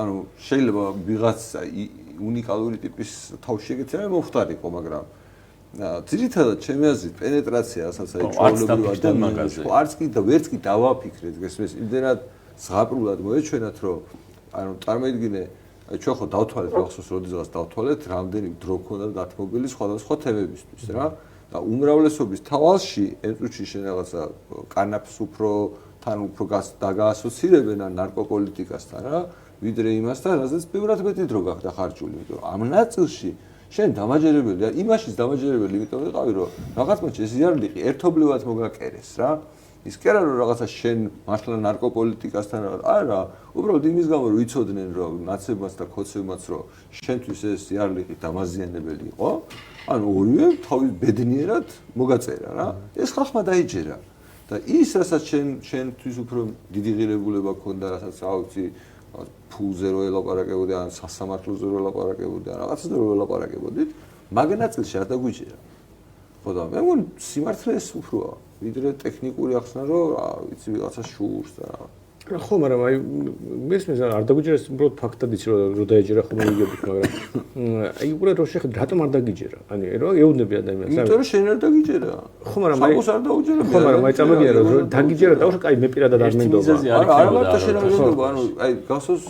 ანუ შეიძლება ვიღაც უნიკალური ტიპის თავში ეგეთი რამე მომხდარიყო მაგრამ ძირითადად ჩემი აზრით პენეტრაცია რასაც აი ჩვეულებრივ ადამიანს არც კი და ვერც კი დავაფიქრეთ გესმის იმდენად ზღაპრულად მოეჩვენათ რომ ანუ წარმოიდგინე აი ჩვენ ხო დავთვალეთ ახსოვს როდესაც დავთვალეთ რამდენი დრო ქონდა დათმობილი სხვადასხვა თემებისთვის რა და უმრავლესობის თვალში ეს წუთში შენ რაღაცა კანაფს უფრო თან უფრო დაგაასოცირებენ ან ნარკოპოლიტიკასთან რა ვიდრე იმასთან რასაც ბევრად მეტი დრო გახდა ხარჯული იმიტომ რომ ამ ნაწილში შენ დამაჯერებელია იმაშიც დამაჯერებელი იმიტომ ვიყავი რომ რაღაც მომენტში ეს იარლიყი ერთობლივად მოგაკერეს რა ის კი არა რომ რაღაცა შენ მართლა ნარკოპოლიტიკასთან არა უბრალოდ იმის გამო რომ იცოდნენ რომ ნაცებმაც და ქოცევმაც რომ შენთვის ეს იარლიყი დამაზიანებელი იყო ანუ ორივე თავის ბედნიერად მოგაწერა რა ეს ხალხმა დაიჯერა და ის რასაც შენთვის უფრო დიდი ღირებულება ქონდა რასაც რა ვიცი ფულზე რო ელაპარაკებოდი ან სასამართლოზე რო ელაპარაკებოდი ან რაღაცაზე რო ელაპარაკებოდით მაგნაწილში არ დაგვიჯერა ხო და მე მგონი სიმართლე ეს უფროა ვიდრე ტექნიკური ახსნა რომ ვიცი ვიღაცა შურს და ხო მაგრამ აი მესმის არ დაგვიჯერეს უბრალოდ ფაქტად იცი რომ დაეჯერა ხომ იგებით მაგრამ აი უბრალოდ რო შეხედე რატომ არ დაგიჯერა ანუ რა ეუბნები ადამიანს იმიტომ რომ შენ არ დაგიჯერა ხო მაგრამ აი არ დაუჯერა ხო მაგრამ აი წამოგია რომ დაგიჯერა და უშო კაი მე პირადად არ მენდობა არა მარტო შენ არ მენდობა ანუ აი გასოს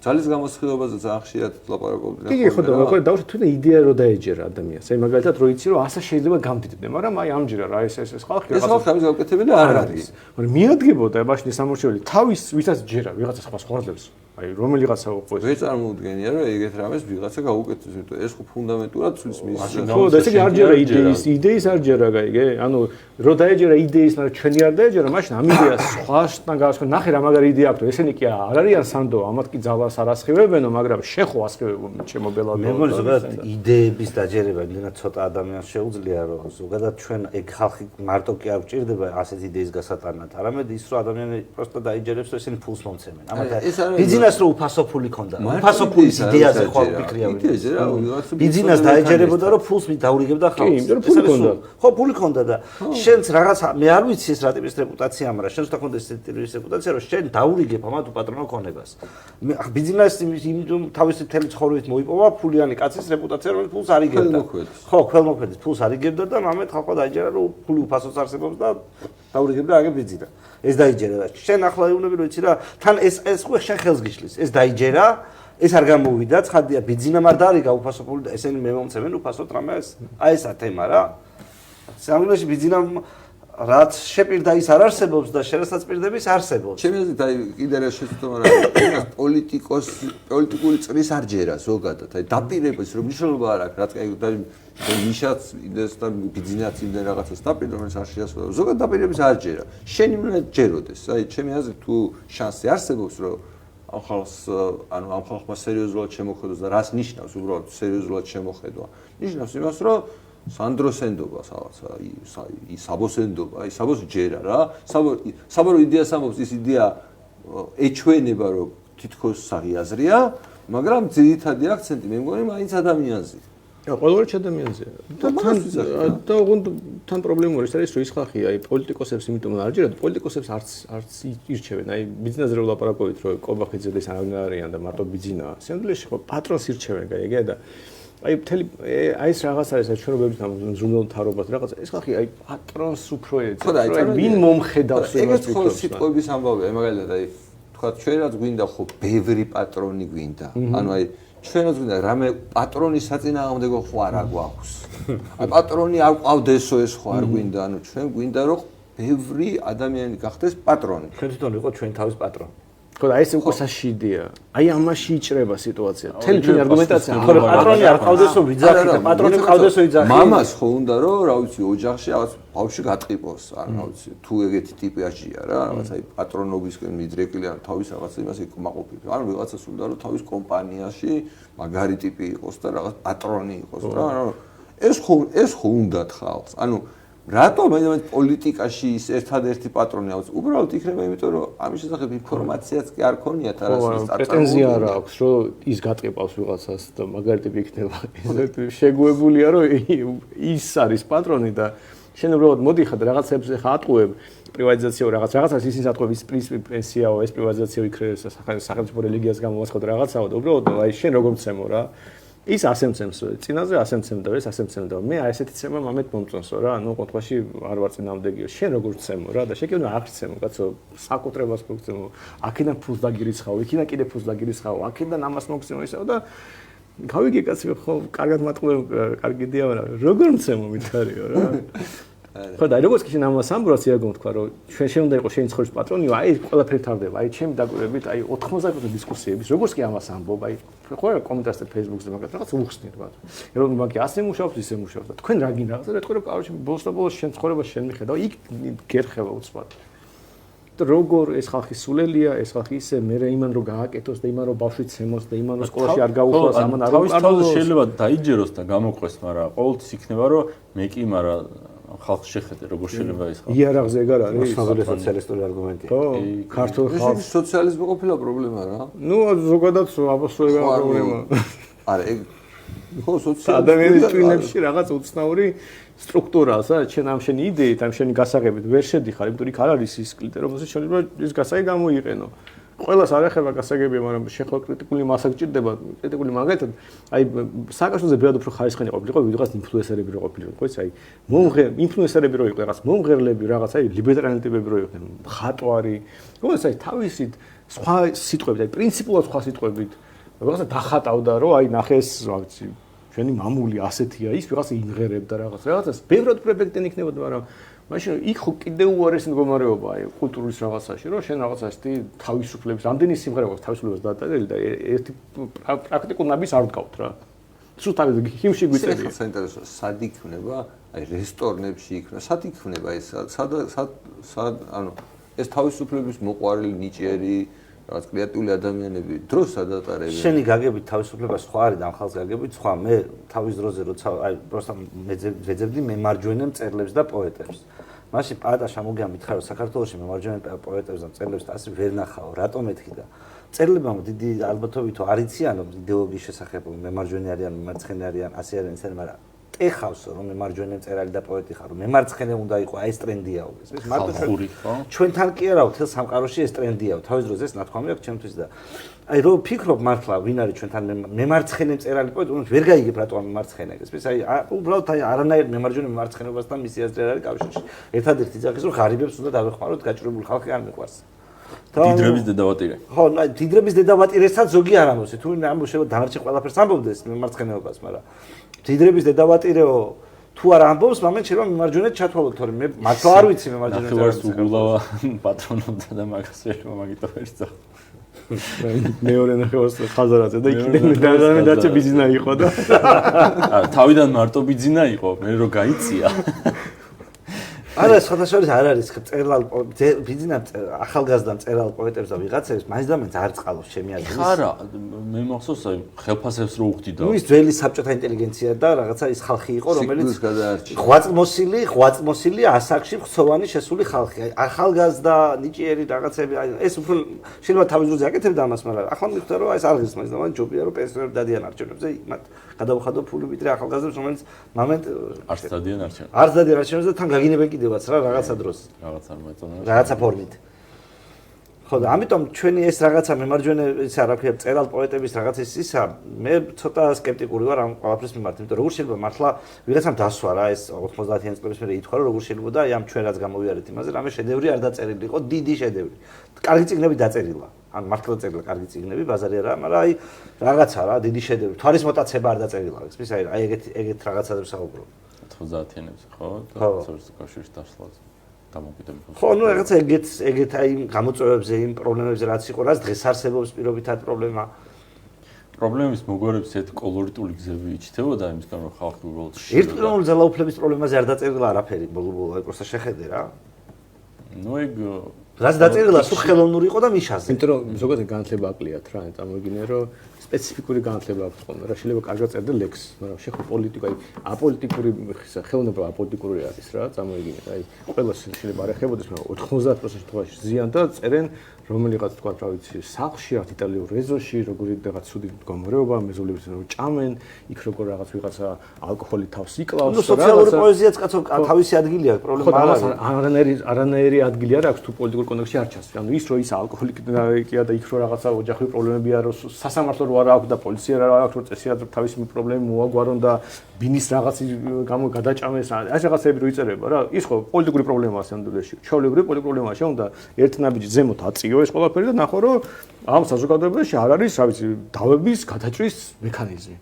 ძალის გამოსხივებაზე ძალიან ხშირად ლაპარაკობდნენ. კი, ხო და მოკლედ დავუშვით თუნდაც იდეა რო დაეჯერა ადამიანს. აი მაგალითად რო იცი რომ ასე შეიძლება გამდიდდნენ, მაგრამ აი ამჯერა რა ეს ხალხი ეს ხალხი ამის გავკეთებელი არ არის. მაგრამ მიადგებოდა მაშინ სამორჩეული თავის ვისაც ჯერა ვიღაცა სხვა ხორძლებს. აი რომელიღაცა უყოს. ვერ წარმოუდგენია რომ ეგეთ რამეს ვიღაცა გაუკეთოს, იმიტომ ეს ხო ფუნდამენტურად ცვლის მის. ხო და ესე არ ჯერა იდეის არ ჯერა გაიგე? ანუ რო დაეჯერა იდეის, მაგრამ ჩვენი არ დაეჯერა, მაშინ ამ იდეას სხვასთან გავასხო, ნახე რა მაგარი იდეა აქვს, ესენი კი არ არიან სანდო, ამათ კი ძალას არ ასხივებენო, მაგრამ შენ ხო ასხივებო ჩემო ბელადო. მე მგონი ზოგადად იდეების დაჯერება იმდენად ცოტა ადამიანს შეუძლია რომ ზოგადად ჩვენ ეგ ხალხი მარტო კი არ გჭირდება ასეთ იდეის გასატანად, არამედ ის რომ ადამიანი პროსტა დაიჯერებს რომ ესენი ფულს მომცემენ. ამათ ბიზნეს რო უფასო ფული ქონდა. უფასო ფულის იდეაზე ხო ვფიქრია. ბიზნეს დაეჯერებოდა რომ ფულს დაურიგებდა ხალხს. კი, იმიტომ რომ ფული ქონდა. ხო, ფული ქონდა და შენც რაღაც მე არ ვიცი ეს რა ტიპის რეპუტაცია, მაგრამ შენც უნდა ქონდეს ეს ტიპის რეპუტაცია, რომ შენ დაურიგებ ამათ უპატრონო ქონებას. ბიზნეს იმიტომ თავისი მთელი ცხოვრებით მოიპოვა ფულიანი კაცის რეპუტაცია, რომელიც ფულს არიგებდა. ხო, ქველმოქმედის ფულს არიგებდა და მამეთ ხალხმა დაიჯერა რომ ფული უფასოს არსებობს და დაურიგებ და აგებ ბიძინა. ეს დაიჯერა და შენ ახლა ეუბნები რომ იცი რა, თან ეს ხო შენ ხელს გიშლის. ეს დაიჯერა, ეს არ გამოვიდა, ცხადია ბიძინა არ დაარიგა უფასო და ესენი მე მომწევენ უფასო ტრამეს. აი ესა თემა რა. სამგლეში ბიძინა რაც შეპირდა ის არ არსებობს და შენასაც პირდების არსებობს. ჩემი აზრით აი კიდე რა შეცდომა რა პოლიტიკური წრის არ ჯერა ზოგადად. აი დაპირებას რომ მნიშვნელობა არ აქვს, რაც აი ნიშაც იდეს და ბიზნესიც იმდენ რაღაცას დაპირება, რომელიც არ შეასრულა. ზოგადად დაპირებას არ ჯერა. შენი უნდა ჯეროდეს. აი ჩემი აზრით თუ შანსი არსებობს რომ ამ ხალხმა სერიოზულად შემოხედოს და რას ნიშნავს უბრალოდ სერიოზულად შემოხედვა. ნიშნავს იმას რომ სანდროსენდობა რაღაცა საბოსენდობა, აი საბოს ჯერა რა. საბო იდეას ამბობს, ის იდეა ეჩვენება რომ თითქოს საღიაზრია, მაგრამ ძირითადი აქცენტი მე მგონი მაინც ადამიანზე. ყველგან ადამიანზე. და ოღონდ თან პრობლემური ის არის რომ ის ხალხი აი პოლიტიკოსებს იმიტომ არ ჯერათ, პოლიტიკოსებს არც ირჩევენ. აი ბიზნესზე რო ლაპარაკობთ რომ კობახიძე და ის არ არიან და მარტო ბიზნესია. სინამდვილეში ხო პატრონს ირჩევენ, გაიგე და აი მთელი აი ეს რაღაც არის აი ჩვეულებრივ ზრუნველთა თარობას რაღაც ეს ხალხი აი პატრონს უფრო ეცემა ვინ მომხედავს ეგეც ხო სიტყვების ამბავია მაგალითად აი თქვა ჩვენ რაც გვინდა ხო ბევრი პატრონი გვინდა ანუ აი ჩვენაც გვინდა რამე პატრონის საწინააღმდეგო ხო არა გვაქვს აი პატრონი არ ყავდესო ეს ხო არ გვინდა ანუ ჩვენ გვინდა რომ ბევრი ადამიანი გახდეს პატრონი ჩვენ თვითონ იყო ჩვენ თავის პატრონი ხო და ეს უკვე საში იდეა. აი ამაში იჭრება სიტუაცია. თელი ჩვენი არგუმენტაცია. ხო პატრონი არ ყავდესო ვიძახი და პატრონი ყავდესო ვიძახი. მამას ხო უნდა რომ რა ვიცი ოჯახში რაღაც ბავშვი გატყიპოს, ან რა ვიცი თუ ეგეთი ტიპიაჟია რა, რაღაც აი პატრონობისკენ მიდრეკილი ან თავის რაღაც იმას იკმაყოფილებს. ანუ ვიღაცას უნდა რომ თავის კომპანიაში მაგარი ტიპი იყოს და რაღაც პატრონი იყოს რა. ეს ხო უნდა ხალხს. ანუ რატომ მე პოლიტიკაში ის ერთადერთი პატრონი აქვს? უბრალოდ იქნება იმიტომ რომ ამის შესახებ ინფორმაციაც კი არ ქონიათ არასდროს პრეტენზია არ აქვს რომ ის გატყიპავს ვიღაცას და მაგარი ტიპი იქნება. შეგუებულია რომ ის არის პატრონი და შენ უბრალოდ მოდიხარ და რაღაცებს ხა ატყუებ პრივატიზაციაო რაღაცას ისინი ატყუებ ის პენსიაო ეს პრივატიზაციაო იქრეს სახელმწიფო რელიგიას გამოვაცხადო და რაღაცაო და უბრალოდ აი შენ როგორ მცემო რა ის ასემცემს წინაზე ასემცემდა ეს ასემცემდა მე აი ესეთი ცემა მამეთ მომწონსო რა ნუ კონტყვაში არ ვარ წინამდეგიო შენ როგორ ვცემო რა და შეკევნო არ ვცემო კაცო საკუთრებას მოგცემო აქედან ფულს დაგირიცხავ იქიდან კიდე ფულს დაგირიცხავ აქედან ამას მოგცემო ისევ და გავიგე კაცი ხო კარგად მატყუებ კარგი დია მაგრამ როგორ მცემო მითხარიო რა ხო და როგორც კი შენ ამას ამბრავს იაგო თქვა რომ შენ უნდა იყოს შენი ცხოვრების პატრონი აი ყველაფერი თავდება აი ჩემი დაკვირვებით აი 90% დისკუსიების როგორც კი ამას ამბობ აი ხო რა კომენტარზე Facebook-ზე მაგათ რაღაც უხსნით ბატონო რომ მაგ ასე მუშაობს ისე მუშაობს და თქვენ რა გინ რაღაცა რა თქვენ რომ კავშირი ბოლოს და ბოლოს შენ ცხოვრებას შენ მიხედავ იქ გერხება უცბად და როგორ ეს ხალხი სულელია ეს ხალხი ისე მე იმან რომ გააკეთოს და იმან რომ ბავშვი ცემოს და იმან რომ სკოლაში არ გაუხლოს ამან არ თავის შეიძლება დაიჯეროს და გამოყვეს მაგრამ ყოველთვის იქნება რომ მე კი მაგრამ ხალხს შეხედე როგორ შეიძლება ეს ხალხი იარაღზე ეგარ არის საგადო სოციალისტური არგუმენტია ხო ქართულ ხალხს სოციალიზმი ყოფილა პრობლემა რა ნუ ზოგადად აბსოლუტურად პრობლემა არა ეგ ხო სოციალიზმი ადამიანის ტვინებში რაღაც უცნაური სტრუქტურაა სადაც შენ ამ შენი იდეით ამ შენი გასაღებით ვერ შედიხარ იმიტომ იქ არ არის ის კლიტე რომელსაც შეიძლება ის გასაგი გამოიყენო ყველას არ ეხება გასაგებია მაგრამ შეხლა კრიტიკული მასა გჭირდება კრიტიკული მაგალითად აი სააკაშოზე ბევრად უფრო ხარისხიანი ყოფილიყო ვიღაც ინფლუენსერები რო ყოფილიყო ხო იცი აი მომღერ ინფლუენსერები რო იყო რაღაც მომღერლები რაღაც აი ლიბერალური ტიპები რო იყვნენ ხატვარი როგორც აი თავისით სხვა სიტყვებით აი პრინციპულად სხვა სიტყვებით რაღაცა დახატავდა რომ აი ნახე ეს რა ვიცი ჩვენი მამული ასეთია ის ვიღაცა იმღერებდა რაღაცას ბევრად პრეფექტენ იქნებოდა მაგრამ მაშინ იქ ხო კიდე უარესი მდგომარეობა აი კულტურის რაღაცაში რომ შენ რაღაცასი თავისუფლების რამდენი სიმღერა გვაქვს თავისუფლებას დააწერილი და ერთი პრაქტიკულ ნაბის არ ვდგავთ რა სულ თავი ჰიმში გვიწევია საინტერესო სად იქნება აი რესტორნებში იქნება სად იქნება ეს სად ანუ ეს თავისუფლების მოყვარელი ნიჭიერი რაღაც კრეატიული ადამიანები დროს სადატარებენ შენი გაგებით თავისუფლება სხვა არის და ამ ხალხს გაგებით სხვა მე თავის დროზე როცა აი პროსტა ვეძებდი მემარჯვენე მწერლებს და პოეტებს მაშინ პატა შამოგია მითხარ რომ საქართველოში მემარჯვენე პოეტებს და მწერლებს ასე ვერ ნახაო რატომ მეთქი და მწერლებმა დიდი ალბათობით არ იციან რომ იდეოლოგიის შესახებ მემარჯვენე არიან მარცხენა არიან ასე არიან ისე მაგრამ ტეხავს რომ მე მარჯვენა მწერალი და პოეტი ხარ რომ მე მარცხენა უნდა იყო აი ეს ტრენდიაო ეს მარტო ჩვენთან კი არა თელ სამყაროში ეს ტრენდიაო თავის დროზე ეს ნათქვამი აქვს ჩემთვის და აი რომ ფიქრობ მართლა ვინ არის ჩვენთან მე მარცხენა მწერალი პოეტი უნდა ვერ გაიგებ რატო ამ მარცხენა ეს აი უბრალოდ აი არანაირ მემარჯვენე მარცხენობასთან მისი აზრი არ არის კავშირში ერთადერთი ძახის რომ ღარიბებს უნდა დავეხმაროთ გაჭრებული ხალხი არ მიყვარს დიდრების დედავატირე. ხო, დიდრების დედავატირესაც ზოგი არ ამბობს, თუ ამბობს დანარჩენ ყველაფერს ამბობდეს მემარცხენეობას, მაგრამ დიდრების დედავატირეო თუ არ ამბობს, მამენ შეიძლება მემარჯვენედ ჩათვალოთ, თორემ მე მართლა არ ვიცი მემარჯვენედ. ნახევარს უგულავა პატრონობდა და მაგას შეიძლება მაგითო ერთა. მეორე ნახევარს ხაზარაძე და იქიდან დაჩე ბიზნა იყო და თავიდან მარტო ბიზნა იყო, მე რო გაიწია. არა, სხვადასხვა არ არის წერალ ბიზნა ახალგაზრდა წერალ პოეტებს და ვიღაცებს მაინც და მაინც არ წყალობს ჩემი აზრით. ხარა, მე მახსოვს აი ხელფასებს რო უხდიდა. ნუ ის ძველი საბჭოთა ინტელიგენცია და რაღაცა ის ხალხი იყო, რომელიც ღვაწლმოსილი ასაკში ხცოვანი შესული ხალხი. აი ახალგაზრდა ნიჭიერი რაღაცები, აი ეს უფრო შეიძლება თავის დროზე აკეთებდა ამას, მაგრამ ახლა მიხვდა რომ აი ეს არ ღირს მაინც და მაინც ჯობია რომ პენსიონერები დადიან არჩევნებზე, მათ გადავხადო ფული ვიდრე ახალგაზრდებს, რომელიც მომენტ არც დადიან არჩევნებზე. არც დადიან არჩევნებზე და თან გაგინებენ კიდევაც რა რაღაცა დროს. რაღაცა მოეწონა. რაღაცა ფორმით. ხო და ამიტომ ჩვენი ეს რაღაცა მემარჯვენე ისა რა ქვია წერალ პოეტების რაღაც ისა მე ცოტა სკეპტიკური ვარ ამ ყველაფრის მიმართ, იმიტომ როგორ შეიძლება მართლა ვიღაცამ დასვა რა ეს 90-იან წლების მერე ითქვა რომ როგორ შეიძლება და აი ამ ჩვენ რაც გამოვიარეთ იმაზე რამე შედევრი არ დაწერილი იყო, დიდი შედევრი. კარგი წიგნები დაწერილა. ან მართლა წერილი კარგი წიგნები, ბაზარი არა, მაგრამ აი რაღაცა რა დიდი შედევრი. თვალის მოტაცება არ დაწერილა, ის აი ეგეთ რაღაცაზე საუბრობ. 90-იანებზე ხო? და სოციალურ კავშირში დასვლაზე. ხო, ნუ რაღაცა ეგეთ აი გამოწვევებზე, იმ პრობლემებზე რაც იყო, რაც დღეს არსებობს პირობითად პრობლემა. პრობლემის მოგვარების ერთ კოლორიტული გზები იჩნდებოდა იმისგან რომ ხალხი უბრალოდ ერთპიროვნული ძალაუფლების პრობლემაზე არ დაწერილა არაფერი, ბოლო-ბოლო აი პროსტა შეხედე რა. ნუ ეგ რაც დაწერილა სულ ხელოვნური იყო და მიშაზე. იმიტომ რომ ზოგადად განათლება აკლიათ რა, წარმოგიდგენია რომ სპეციფიკური განათლება აქვს ხოლმე რა, შეიძლება კარგად წერდა ლექსს, მაგრამ შეხო პოლიტიკა, აი აპოლიტიკური ხელოვნება აპოლიტიკური არის რა, წარმოგიდგენია, აი ყველას შეიძლება არ ეხებოდეს, მაგრამ 90% შემთხვევაში ზიან და წერენ რომელიღაც თქვა რა ვიცი, სახლში რა იტალიურ ეზოში, როგორი რაღაც ცუდი მდგომარეობა, მეზობლებს რომ ჭამენ, იქ როგორ რაღაც ვიღაცა ალკოჰოლი თავს იკლავს, რა. ნუ სოციალური პოეზიაც კაცო თავისი ადგილი აქვს, პრობლემა არ არის. არანაირი ადგილი არ აქვს თუ პოლიტიკურ კონტექსტში არ ჩანს. ანუ ის რო ის ალკოჰოლიკია და იქ რო რაღაცა ოჯახური პრობლემებია, რომ სასამართლო რო არ აქვს და პოლიცია რა აქვს, რომ წესიად თავისი პრობლემები მოაგვარონ და ბინის რაღაცი გამო გადაჭამეს, ეს რაღაცები რო იწერება რა. ის ხო პოლიტიკური პრობლემაა სამდულეში. ჩაოლეგური პოლიტიკური პრობლემაა, შეუნდა ერთ ნაბიჯი ზემოთ აწიო ეს ყველაფერი და ნახო რომ ამ საზოგადოებაში არ არის, რა ვიცი, დავების გადაჭრის მექანიზმი.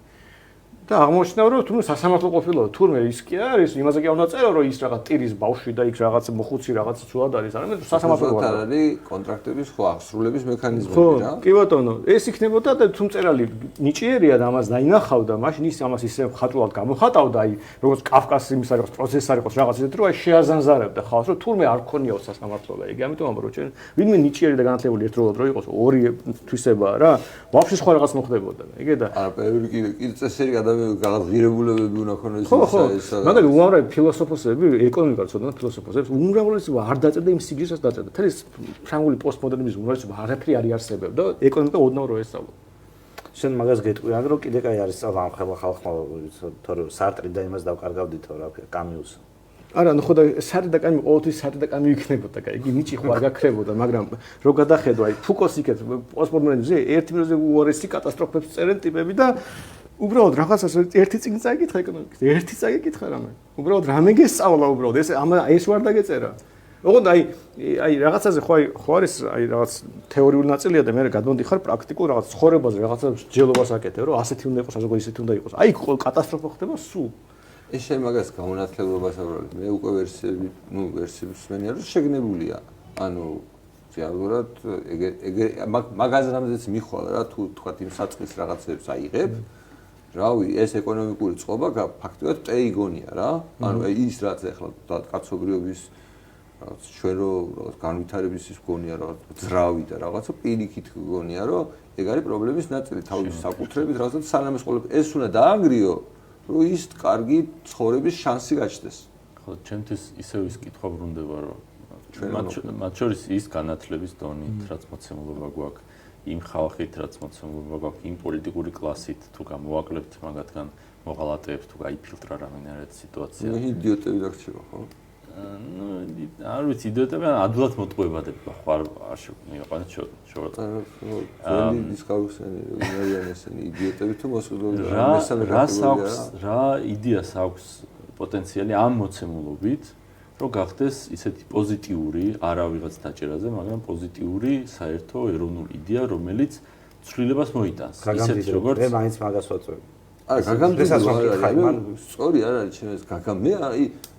და აღმოჩნდა რომ თუნდაც სასამართლო ყოფილა, თურმე ის კი არის, იმაზე კი არ უნდა წერო რომ ის რაღაც ტირის ბავშვი და იქ რაღაც მოხუცი რაღაც ცუდად არის, არამედ სასამართლო არ არის კონტრაქტების ხო აღსრულების მექანიზმები რა. კი ბატონო, ეს იქნებოდა და თუ მწერალი ნიჭიერია და ამას დაინახავდა, მაშინ ის ამას ისე ხატულად გამოხატავდა, აი როგორც კაფკას იმის არის პროცესი არის რაღაც ისეთ რომ აი შეაზანზარებდა ხალხს რომ თურმე არ ქონიაო სასამართლო და იგი ამიტომ ამბობ რომ ჩვენ ვინმე ნიჭიერი და განათლებული ერთდროულად რო იყოს ორი თვისებაა რა, ბავშვის სხვა რაღაც მოხდებოდა ეგე და არა პერიოდი კიდე წესერი გადაღირებულებები უნდა ქონდეს ისა. მაგალითად უამრავი ფილოსოფოსები, ეკონომიკა ცოდნა ფილოსოფოსებს უმრავლესობა არ დაწერდა იმ სიგრძესაც დაწერდა. თელის ფრანგული პოსტმოდერნიზმის უმრავლესობა არაფერი არ იარსებებდა და ეკონომიკა ოდნავ რო ესწავლა. შენ მაგას გეტყვი, ანუ კიდე კაი არის სწავლა ამ ხალხმა, თორე სარტრი და იმას დავკარგავდითო რა ქვია, კამიუს. არა, ნუ ხო და სარი და კამი ყოველთვის სარი და კამი იქნებოდა, კაი, იგი ნიჭი ხო არ გაქრებოდა, მაგრამ რო გადახედო, აი ფუკოს იქეთ პოსტმოდერნიზმზე ერთი მიზეზი უარესი კატასტროფებს წერენ ტიპები და უბრალოდ რაღაცას ერთი წიგნი წაიკითხა ეკონომიკის, ერთი წაიკითხა რამე. უბრალოდ რამე გესწავლა უბრალოდ, ეს ვარ დაგეწერა. ოღონდ აი რაღაცაზე ხო არის აი რაღაც თეორიული ნაწილია და მე გადმოდიხარ პრაქტიკულ რაღაც ცხოვრებაზე, რაღაცა მსჯელობას აკეთებ, რომ ასეთი უნდა იყოს, ასეთი ისეთი უნდა იყოს. აი ყოველ კატასტროფა ხდება სულ. ეს შენ მაგას გამონათლებლობას ავრავი. მე უკვე ვერსიების მენია რომ შეგნებულია. ანუ რეალურად ეგ მაგაზრამდეც მიხვალ რა თუ თქვა იმ საწყის რაღაცებს აიღებ. რავი, ეს ეკონომიკური წყობა ფაქტობრივად ტეიგონია რა. ანუ ის რაც ახლა კაცობრიობის რაღაც ჩვენ რო რაღაც განვითარების ის გონია რა ძრავი და რაღაცა პირიქით გონია რომ ეგ არის პრობლემის ნაწილი თავის საკუთრებით რაღაცა სანამ ეს ყველაფერი ეს უნდა დაანგრიო რომ ის კარგი ცხოვრების შანსი გაჩნდეს. ხო, ჩემთვის ისევ ის კითხვა ბრუნდება რომ მათ შორის ის განათლების დონით რაც მოცემულობა გვაქვს იმ ხალხით რაც მოცემულობა გვაქვს იმ პოლიტიკური კლასით თუ გამოვაკლებთ მაგათგან მოღალატეებს თუ გაიფილტრა რამენერეთ სიტუაცია. იდიოტები დაგრჩება, ხო? არ ვიცი, იდიოტები ადვილად მოტყუებადები ხო არ მიყავთ შორტ. ძველი დისკუსიონი ვინაიდან ესენი იდიოტები თუ მოსულობენ რა იდეას აქვს პოტენციალი ამ მოცემულობით, რომ გახდეს ისეთი პოზიტიური, არა ვიღაც დაჭერაზე, მაგრამ პოზიტიური საერთო ეროვნული იდეა, რომელიც ცვლილებას მოიტანს. ისეთ როგორც მე მაინც მაგას ვაწვევ. არა, გაგამდიდრება სწორი არ არის ჩემს გაგამდე,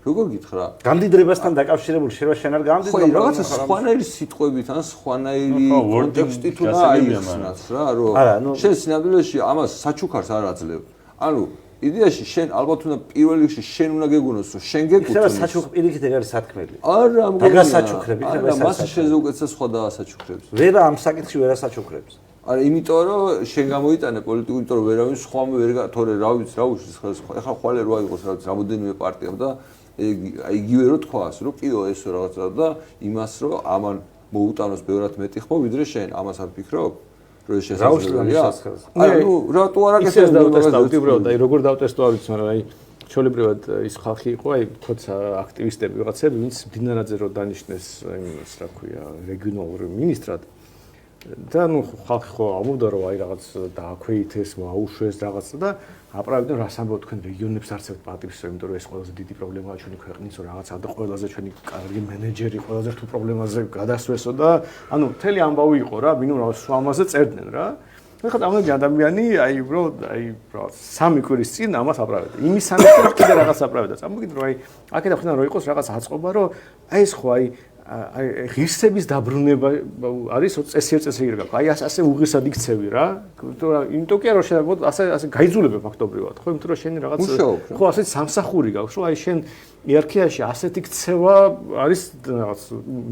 როგორ გითხრა? გამდიდრებასთან დაკავშირებული შეიძლება შენ არ გამდიდრება. ხო, რაღაცა სხვანაირი სიტყვებით ან სხვანაირი კონტექსტით უნდა აიხსნათ რა, რომ შენ სინამდვილეში ამას საჩუქარს არ აძლევ. ანუ იდეაში შენ ალბათ უნდა პირველ რიგში შენ უნდა გეგონოს, რომ შენ გეკუთვნოს. იქნება საჩუქრ პირიქით ეგ არის სათქმელი. არა, დაგასაჩუქრები, იქნება ეს. მას შეზეუკეთესა სხვა დაასაჩუქრებს. ვერა ამ საკითხში ვერ ასაჩუქრებს. არა, იმიტომ რომ შენ გამოიტანე პოლიტიკურ, იმიტომ რომ ვერავინ სხვამ ვერ თორე რა ვიცი, რა უშლის ხა ხვალე რო აიღოს რა ვიცი, რამოდენიმე პარტია და იგივე რო თქვას, რომ კიო ესო რაღაცა და იმას რომ ამან მოუტანოს ბევრად მეტი ხმო, ვიდრე შენ ამას არ ფიქრობ? რომ ეს შესაძლებელია? არა, ნუ რატო არ აკეთებ დავტესტავთ უბრალოდ, აი როგორ დავტესტო არ ვიცი, მაგრამ აი ჩვეულებრივად ის ხალხი იყო, აი თქო აქტივისტები ვიღაცები, ვინც დინარაძე რო დანიშნეს იმას, რა ქვია, რეგიონალურ მინისტრად და ნუ ხალხი ხო ამბობდა რომ აი რაღაც დააქვეითეს, აუშვეს რაღაცა და აპრავდნენ რას ამბობ თქვენ რეგიონებს არცევთ პატივს, იმიტომ რომ ეს ყველაზე დიდი პრობლემაა ჩვენი ქვეყნის, რომ რაღაცა და ყველაზე ჩვენი კარგი მენეჯერი ყველაზე თუ პრობლემაზე გადასვესო და ანუ მთელი ამბავი იყო რა, მინიმუმ რაღაც ამაზე წერდნენ რა. ეხლა ამბობენ ადამიანი აი უბრალოდ აი რაღაც 3 კვირის წინ ამას აპრავდა. იმის სამეთრო კიდე რაღაც აპრავდა. წამოგიდგენ რომ აი აქედან ხიდან რომ იყოს რაღაც აწყობა რომ აი ეს ხო აი ღირსების დაბრუნება არის წესიერ გაქვს. აი ასე უღირსად იქცევი რა. იმიტომ კი არა რომ შეიძლება ასე გაიძულებებ ფაქტობრივად, ხო? იმიტომ რომ შენი რაღაც ხო ასეთ სამსახური გაქვს, რომ აი შენ იერარქიაში ასეთი ქცევა არის რაღაც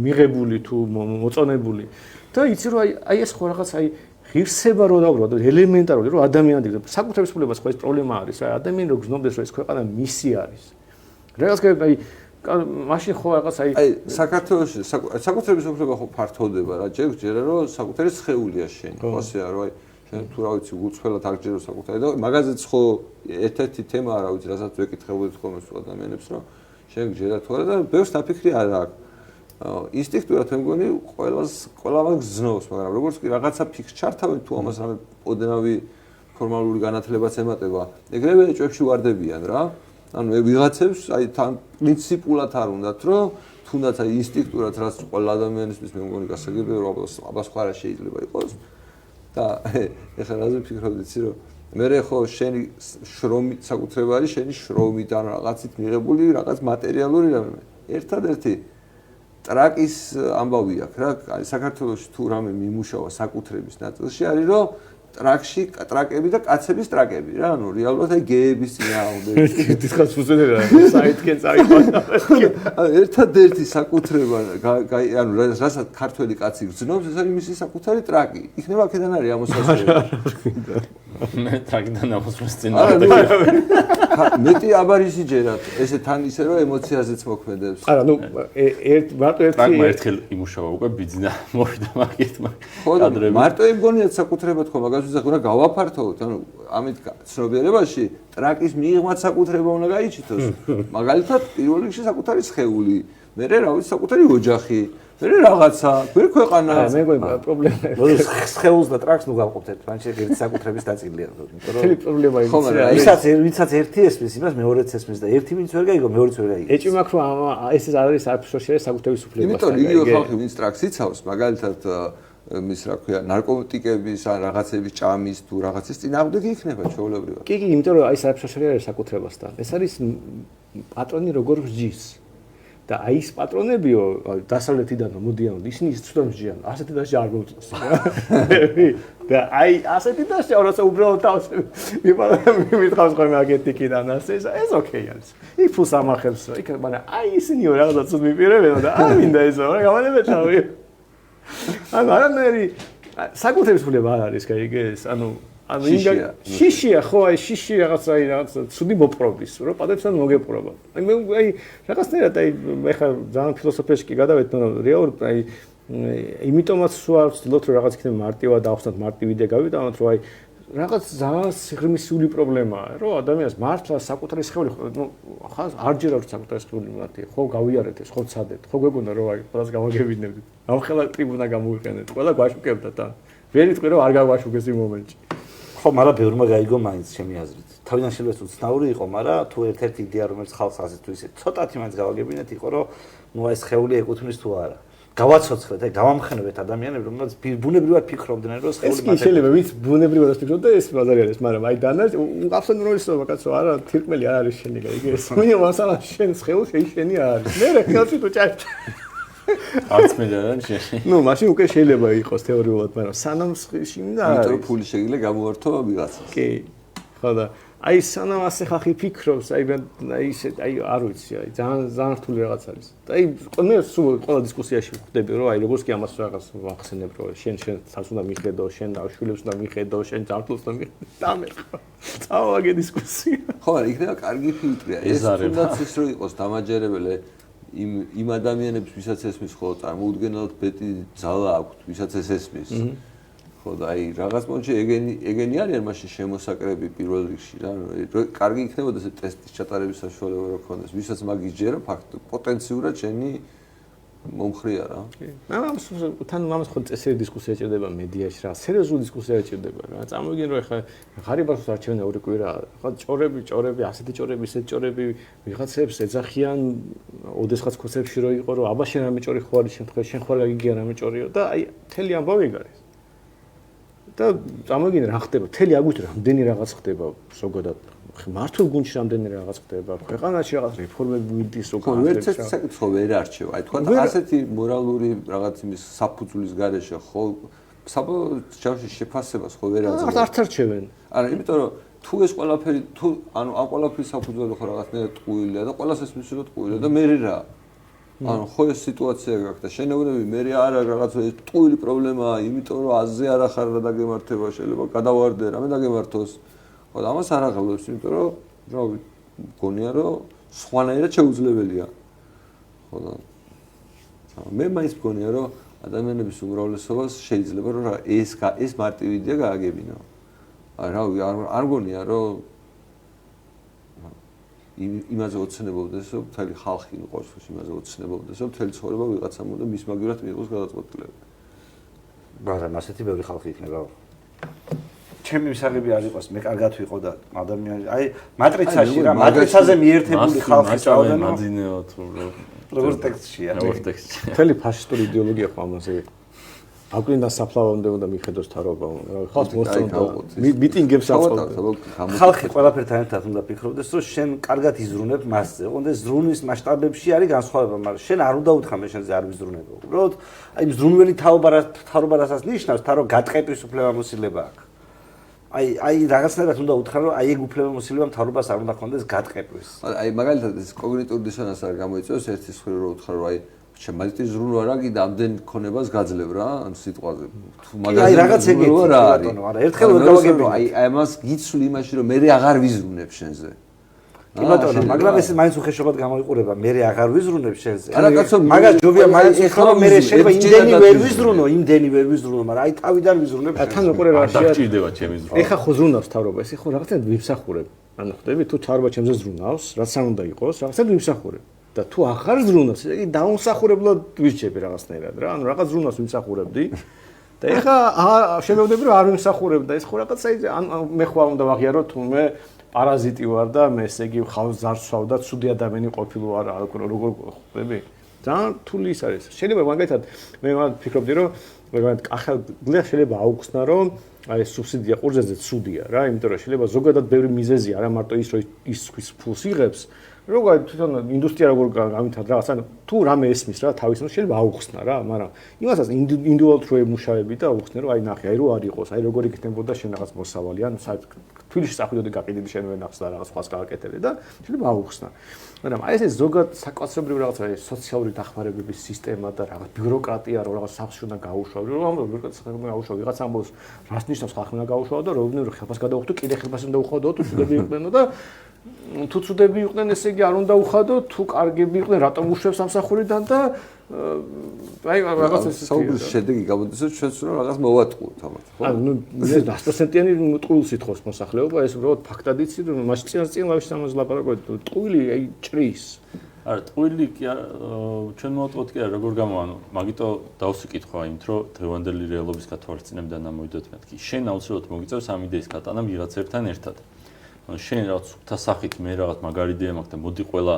მიღებული თუ მოწონებული. და იცი რომ აი ეს ხო რაღაც აი ღირსება რო დაუბრუნდეთ, ელემენტარული რომ ადამიანი საკუთრების სრულებას ხო ეს პრობლემა არის რა. ადამიანი რო გზნობდეს რომ ეს ქვეყანა მისი არის. რაღაც აი მაშინ ხო რაღაც აი საქართველოში საკუთრების უფლება ხო ფართოვდება რა ჯერა რომ საკუთარი სხეულია შენ ხო ასეა რომ აი შენ თუ რა ვიცი უცხოელად არ ჯერო საკუთარი და მაგაზეც ხო ერთ-ერთი თემა რა ვიცი რასაც ვეკითხებოდით ხოლმე სულ ადამიანებს რომ შენ ჯერა თუ არა და ბევრს დაფიქრი არ აქვს ინსტინქტურად მე მგონი ყველამ გზნობს მაგრამ როგორც კი რაღაცა ფიქს ჩართავენ თუ ამას რამე ოდნავი ფორმალური განათლებაც ემატება ეგრევე ეჭვებში ვარდებიან რა ანუ ვიღაცებს აი თან პრინციპულად არ უნდათ რომ თუნდაც აი ინსტინქტურად რაც ყველა ადამიანისთვის მე მგონი გასაგებია რომ აბა სხვა რა შეიძლება იყოს და ეხლა რაზე ფიქრობ იცი რომ მე ხო შენი შრომი საკუთრება არის შენი შრომიდან რაღაცით მიღებული რაღაც მატერიალური რამე ერთადერთი ტრაკის ამბავი აქვს რა აი საქართველოში თუ რამე მიმუშავა საკუთრების ნაწილში არის რომ ტრაკში ტრაკები და კაცების ტრაკები რა ანუ რეალურად აი გეების წინააღმდეგ დისკას ფუძნერა საითკენ წაიყვანა ერთადერთი საკუთრება ანუ რასაც ქართველი კაცი გრძნობს ეს არის მისი საკუთარი ტრაკი იქნება აქედან არის ამოსასწორი მე ტრაკიდან ამოსვლის წინ მეტი აბარისი ჯერათ ესე თან ისე რომ ემოციაზეც მოქმედებს არა ნუ მარტო ტრაკმა ერთხელ იმუშავა უკვე ბიძინა მოვიდა მაგით კადრები მარტო იმგონიათ საკუთრება თქო მაგას ვიზახ უნდა გავაფართოვოთ ანუ ამით ცნობიერებაში ტრაკის მიღმაც საკუთრება უნდა გაიჩითოს მაგალითად პირველ რიგში საკუთარი სხეული მერე რა ვიცი საკუთარი ოჯახი მერე რაღაცა ვერ ქვეყანა მე მგონი პრობლემა სხეულს და ტრაკს ნუ გავყოფთ ერთმანეთში ერთი საკუთრების ნაწილია იმიტომ რომ პრობლემა იმისაა ვინცაც ერთი ესმის იმას მეორეც ესმის და ერთი ვინც ვერ გაიგო მეორეც ვერ გაიგო ეჭვი მაქვს რომ ეს არის აბსოლუტურად საკუთრების უფლება იმიტომ იგივე ხალხი ვინც ტრაკს იცავს მაგალითად მის რა ქვია ნარკოტიკების ან რაღაცების ჭამის თუ რაღაცის წინააღმდეგ იქნება ჩვეულებრივად კი იმიტომ რომ აი ეს აბსოლუტურად არის საკუთრებასთან ეს არის პატრონი როგორ ვჯის და აი ეს პატრონებიო დასავლეთიდან მოდიან ისინი ცუდად ვჯიან ასეთი დასჯა არ მოუწევს და აი ასეთი დასჯა როცა უბრალოდ თავს მითხავს ხოლმე აგეთიკიდან ასე ეს ოკეი არის იქ ფულს ამახებს იქ მაგრამ აი ისინიო რაღაცა ცუდ მიპირებენ და არ მინდა ესო რა გამანებეთავი ანუ არანაირი საკუთრების უფლება არ არის კაი ეს ანუ შიშია ხო აი შიში რაღაცა ცუდი მოპყრობის რომ პატებსთან მოგეპყრობა აი რაღაცნაირად აი მე ხა ძალიან ფილოსოფიაში კი გადავედი მაგრამ რეალურად აი იმიტომაც სულ არ ვცდილობთ რომ რაღაც იქნება მარტივად დავხსნათ მარტივი იდეა გავიტანოთ რომ აი რაღაც ძალიან სიღრმისეული პრობლემაა, რომ ადამიანს მართლა საკუთარი სხეული, ნუ ხან არ ჯერა რომ საკუთარი სხეული მართია, ხო გავიარეთ ეს, ხო ცადეთ, ხო გვეგონა რომ აი ყველას გავაგებინებდით. ამხელა ტრიბუნა გამოვიყენეთ, ყველა გვაშუქებდა და ვერ იტყვი რომ არ გავაშუქეს იმ მომენტში. ხო, მაგრამ ბევრმა გაიგო მაინც ჩემი აზრით. თავიდან შეიძლება უცნაური იყო, მაგრამ თუ ერთ-ერთი იდეა რომელიც ხალხს ასე თუ ისე ცოტათი მაინც გავაგებინეთ იყო რომ ნუ აი სხეული ეკუთვნის თუ არა. გავაცოცხლეთ, აი გავამხნევეთ ადამიანებს, რომელსაც ბუნებრივად ფიქრობდნენ, რომ სხეული ეს კი შეიძლება ვინც ბუნებრივად ფიქრობდა ეს ბაზარი არის, მაგრამ აი დანარჩ აბსოლუტურიზმობა კაცო არა თირკმელი არ არის შენი გაიგე ეს. მინიმუმ მასალა შენ სხეულ შეიშენი არის. მე რა ხელში თუ ჭარბ. არც მე და შენი. ნუ მაშინ უკვე შეიძლება იყოს თეორიულად, მაგრამ სანამ სხეში მინდა არის. იმიტომ ფული შეგიძლია გამოართო ვიღაცას. კი. ხო და აი სანამ ასე ხალხი ფიქრობს, აი ისე აი არ ვიცი, აი ძალიან რთული რაღაც არის. და აი მე სულ ყველა დისკუსიაში ვხვდები, რომ აი როგორც კი ამას რაღაც ვახსენებ, რომ შენ თავს უნდა მიხედო, შენ შვილებს უნდა მიხედო, შენ ძართულს უნდა მიხედო. დამერხო. წავაგე დისკუსია. ხო, იქნება კარგი ფილტრია. ეს თუნდაც ის რო იყოს დამაჯერებელი იმ ადამიანებს, ვისაც ესმის, ხო, წარმოუდგენლად ბეტი ძალა აქვთ, ვისაც ეს ესმის. ხო და აი რაღაც მომენტში ეგენი არიან მაშინ შემოსაკრები პირველ რიგში რა კარგი იქნებოდა ეს ტესტის ჩატარების საშუალება რო ქონდეს ვისაც მაგის ჯერა ფაქტ პოტენციურად შენი მომხრია რა კი თან ამას ხო წესერი დისკუსია ჭირდება მედიაში რა სერიოზული დისკუსია ჭირდება რა წამოვიგენ რომ ეხლა ღარიბას არჩევნა ორი კვირა ხო ჭორები ასეთი ჭორები ისეთი ჭორები ვიღაცებს ეძახიან ოდესღაც ქოსებში რო იყო რომ აბა შენ რამე ჭორი ხო არის შემთხვევაში შენ ხო არ გიგია რამე ჭორიო და აი მთელი ამბავი ეგ არის და წამოგინ რა ხდება მთელი აგვით რამდენი რაღაც ხდება ზოგადად მართულ გუნდში რამდენი რაღაც ხდება ქვეყანაში რაღაც რეფორმები მიდის უკვე ვერც ეს საკითხი ვერ არჩევა აი თქვა ასეთი მორალური რაღაც იმის საფუძვლის გარეშე ხო საბჭოში შეფასებას ხო ვერ აძლევს არც არჩევენ არა იმიტომ რომ თუ ეს ყველაფერი თუ ანუ ამ ყველაფრის საფუძველი ხო რაღაცნაირად ტყუილია და ყველას ეს მისულა ტყუილია და მე რა ანუ ხო ეს სიტუაცია გაქვს და შენეურები მე არ არის რაღაც ტყუილი პრობლემაა იმიტომ რომ აზზე არ ახარ რა დაგემართება შეიძლება გადავარდე რამე დაგემართოს ხო და ამას არ აღავლებს იმიტომ რომ რა მგონია რომ სხვანაირად შეუძლებელია ხო და მე მაინც მგონია რომ ადამიანების უმრავლესობას შეიძლება რომ ეს მარტივი იდეა გააგებინა რა არ მგონია რომ იმაზე ოცნებობდეს რომ მთელი ხალხი მიყავს იმაზე ოცნებობდეს რომ მთელი ცხოვრება ვიღაცამ უნდა მის მაგივრად მიიღოს გადაწყვეტილება. მაგრამ ასეთი ბევრი ხალხი იქნება. ჩემი მისაღები არ იყოს, მე კარგად ვიყო და ადამიანი აი მატრიცაში რა მატრიცაზე მიერთებული ხალხი წავდნენ მაძინეოთ როგორ ტექსტშია. როგორ ტექსტში. მთელი ფაშისტური იდეოლოგია ხო ამაზე აკვლინა საფლავამდე უნდა მიხედოს თარობა ხალხს მოსწონდა მიტინგებს აწყობდა ხალხი ყველაფერთან ერთად უნდა ფიქრობდეს რომ შენ კარგად იზრუნებ მასზე ოღონდ ზრუნვის მასშტაბებში არის განსხვავება მაგრამ შენ არ უნდა უთხრა მე შენზე არ ვიზრუნებო უბრალოდ აი ზრუნველი თაობა რასაც ნიშნავს თა რომ გატყეპის უფლებამოსილება აქვს აი რაღაცნაირად უნდა უთხრა რომ აი ეგ უფლებამოსილება მთავრობას არ უნდა ქონდეს გატყეპვის აი მაგალითად ეს კოგნიტური დისონანს არ გამოიწვევს ერთის მხრივ რომ უთხრა რომ აი შემაიტი ზრუნვა რა კიდე ამდენ ქონებას გაძლევ რა ან სიტყვაზე თუ მაგალითად რაღაც ეგეთი არა ერთხელ ვერ გავაგებინე აი ამას გიცვლი იმაში რომ მე აღარ ვიზრუნებ შენზე კი ბატონო მაგრამ ეს მაინც უხეშობად გამოიყურება მე აღარ ვიზრუნებ შენზე არა კაცო მაგას ჯობია მაინც ეხლა მე შეიძლება იმდენი ვერ ვიზრუნო მაგრამ აი თავიდან ვიზრუნებ თან უყურე რა დაგჭირდება ჩემი ზრუნვა ეხა ხო ზრუნავს თავრობა ეს ხო რაღაცნაირად ვიმსახურებ ანუ ხვდები თუ თავრობა ჩემზე ზრუნავს რაც არ უნდა იყოს რაღაცნაირად ვიმსახურებ და თუ აღარ ზრუნავს, იგი დაუნსახურებლად ვიჩები რაღაცნაირად რა, ანუ რაღაც ზრუნავს ვიმსახურებდი. და ეხა შეგეძლები რომ არ ვიმსახურებ და ეს ხო რაღაცა მე ხო არ უნდა ვაღიარო თუმე პარაზიტი ვარ და მე ესე იგი ხალხს ზარცვავ და ცუდი ადამიანი ყოფილი ვარ როგორ ხვდები? ძალიან რთული ის არის. შეიძლება მაგალითად მე ვფიქრობდი რომ მაგალითად ახლა შეიძლება აუხსნა რომ აი სუბსიდია ყურძენზე ცუდია რა, იმიტომ რომ შეიძლება ზოგადად ბევრი მიზეზია, არა მარტო ის რომ ის ფულს იღებს როგორ თვითონ ინდუსტრია როგორ გავითარდა რაღაცა თუ რამე ესმის რა თავის შეიძლება აუხსნა რა მაგრამ იმასაც ინდივიდუალურად რო ემუშავები და აუხსნე რომ აი ნახე აი რო არ იყოს აი როგორ იქნებოდა შენ რაღაც მოსავალი ან თბილისში საყიდოდი გაყიდები შენ ვენახს და რაღაც სხვას გააკეთებდი და შეიძლება აუხსნა მაგრამ აი ეს ზოგადად საკაცობრიო რაღაცა სოციალური დახმარებების სისტემა და რაღაც ბიუროკრატია რო რაღაც სახლში უნდა გაუშვა გითხავ რომ ვიღაცა გაუშვა ვიღაც ამბობს რას ნიშნავს ხალხი უნდა გაუშვა და რომ ხელფას გადაუხდო კიდე ხელფას უნდა უხადო თუ ცუდები იყვნენ და თუ ცუდები იყვნენ ესე იგი არ უნდა უხადო თუ კარგები იყვნენ რატომ უშვებს სამსახურიდან და აი რაღაც ეს საუბრის შედეგი გამოდის რომ ჩვენც უნდა რაღაც მოვატყუოთ ამათ ხო ანუ 100%-იანი ტყუილს ითხოვს მოსახლეობა ეს უბრალოდ ფაქტად იცი რომ მაშინ წინ ლავში სამას ლაპარაკობთ ტყუილი აი ჭრის არა ტყუილი კი ჩვენ მოვატყუოთ კი არა როგორ გამოვა ანუ მაგიტო დავსიკითხვა იმით რომ დღევანდელი რეალობის გათვალისწინებიდან ამოვიდოთ მეთქი შენ აუცილებლად მოგიწევს ამ იდეის გატანა ვიღაცებთან ერთად ანუ შენ რაღაც სუფთა სახით მე რაღაც მაგარი იდეა მაქვს და მოდი ყველა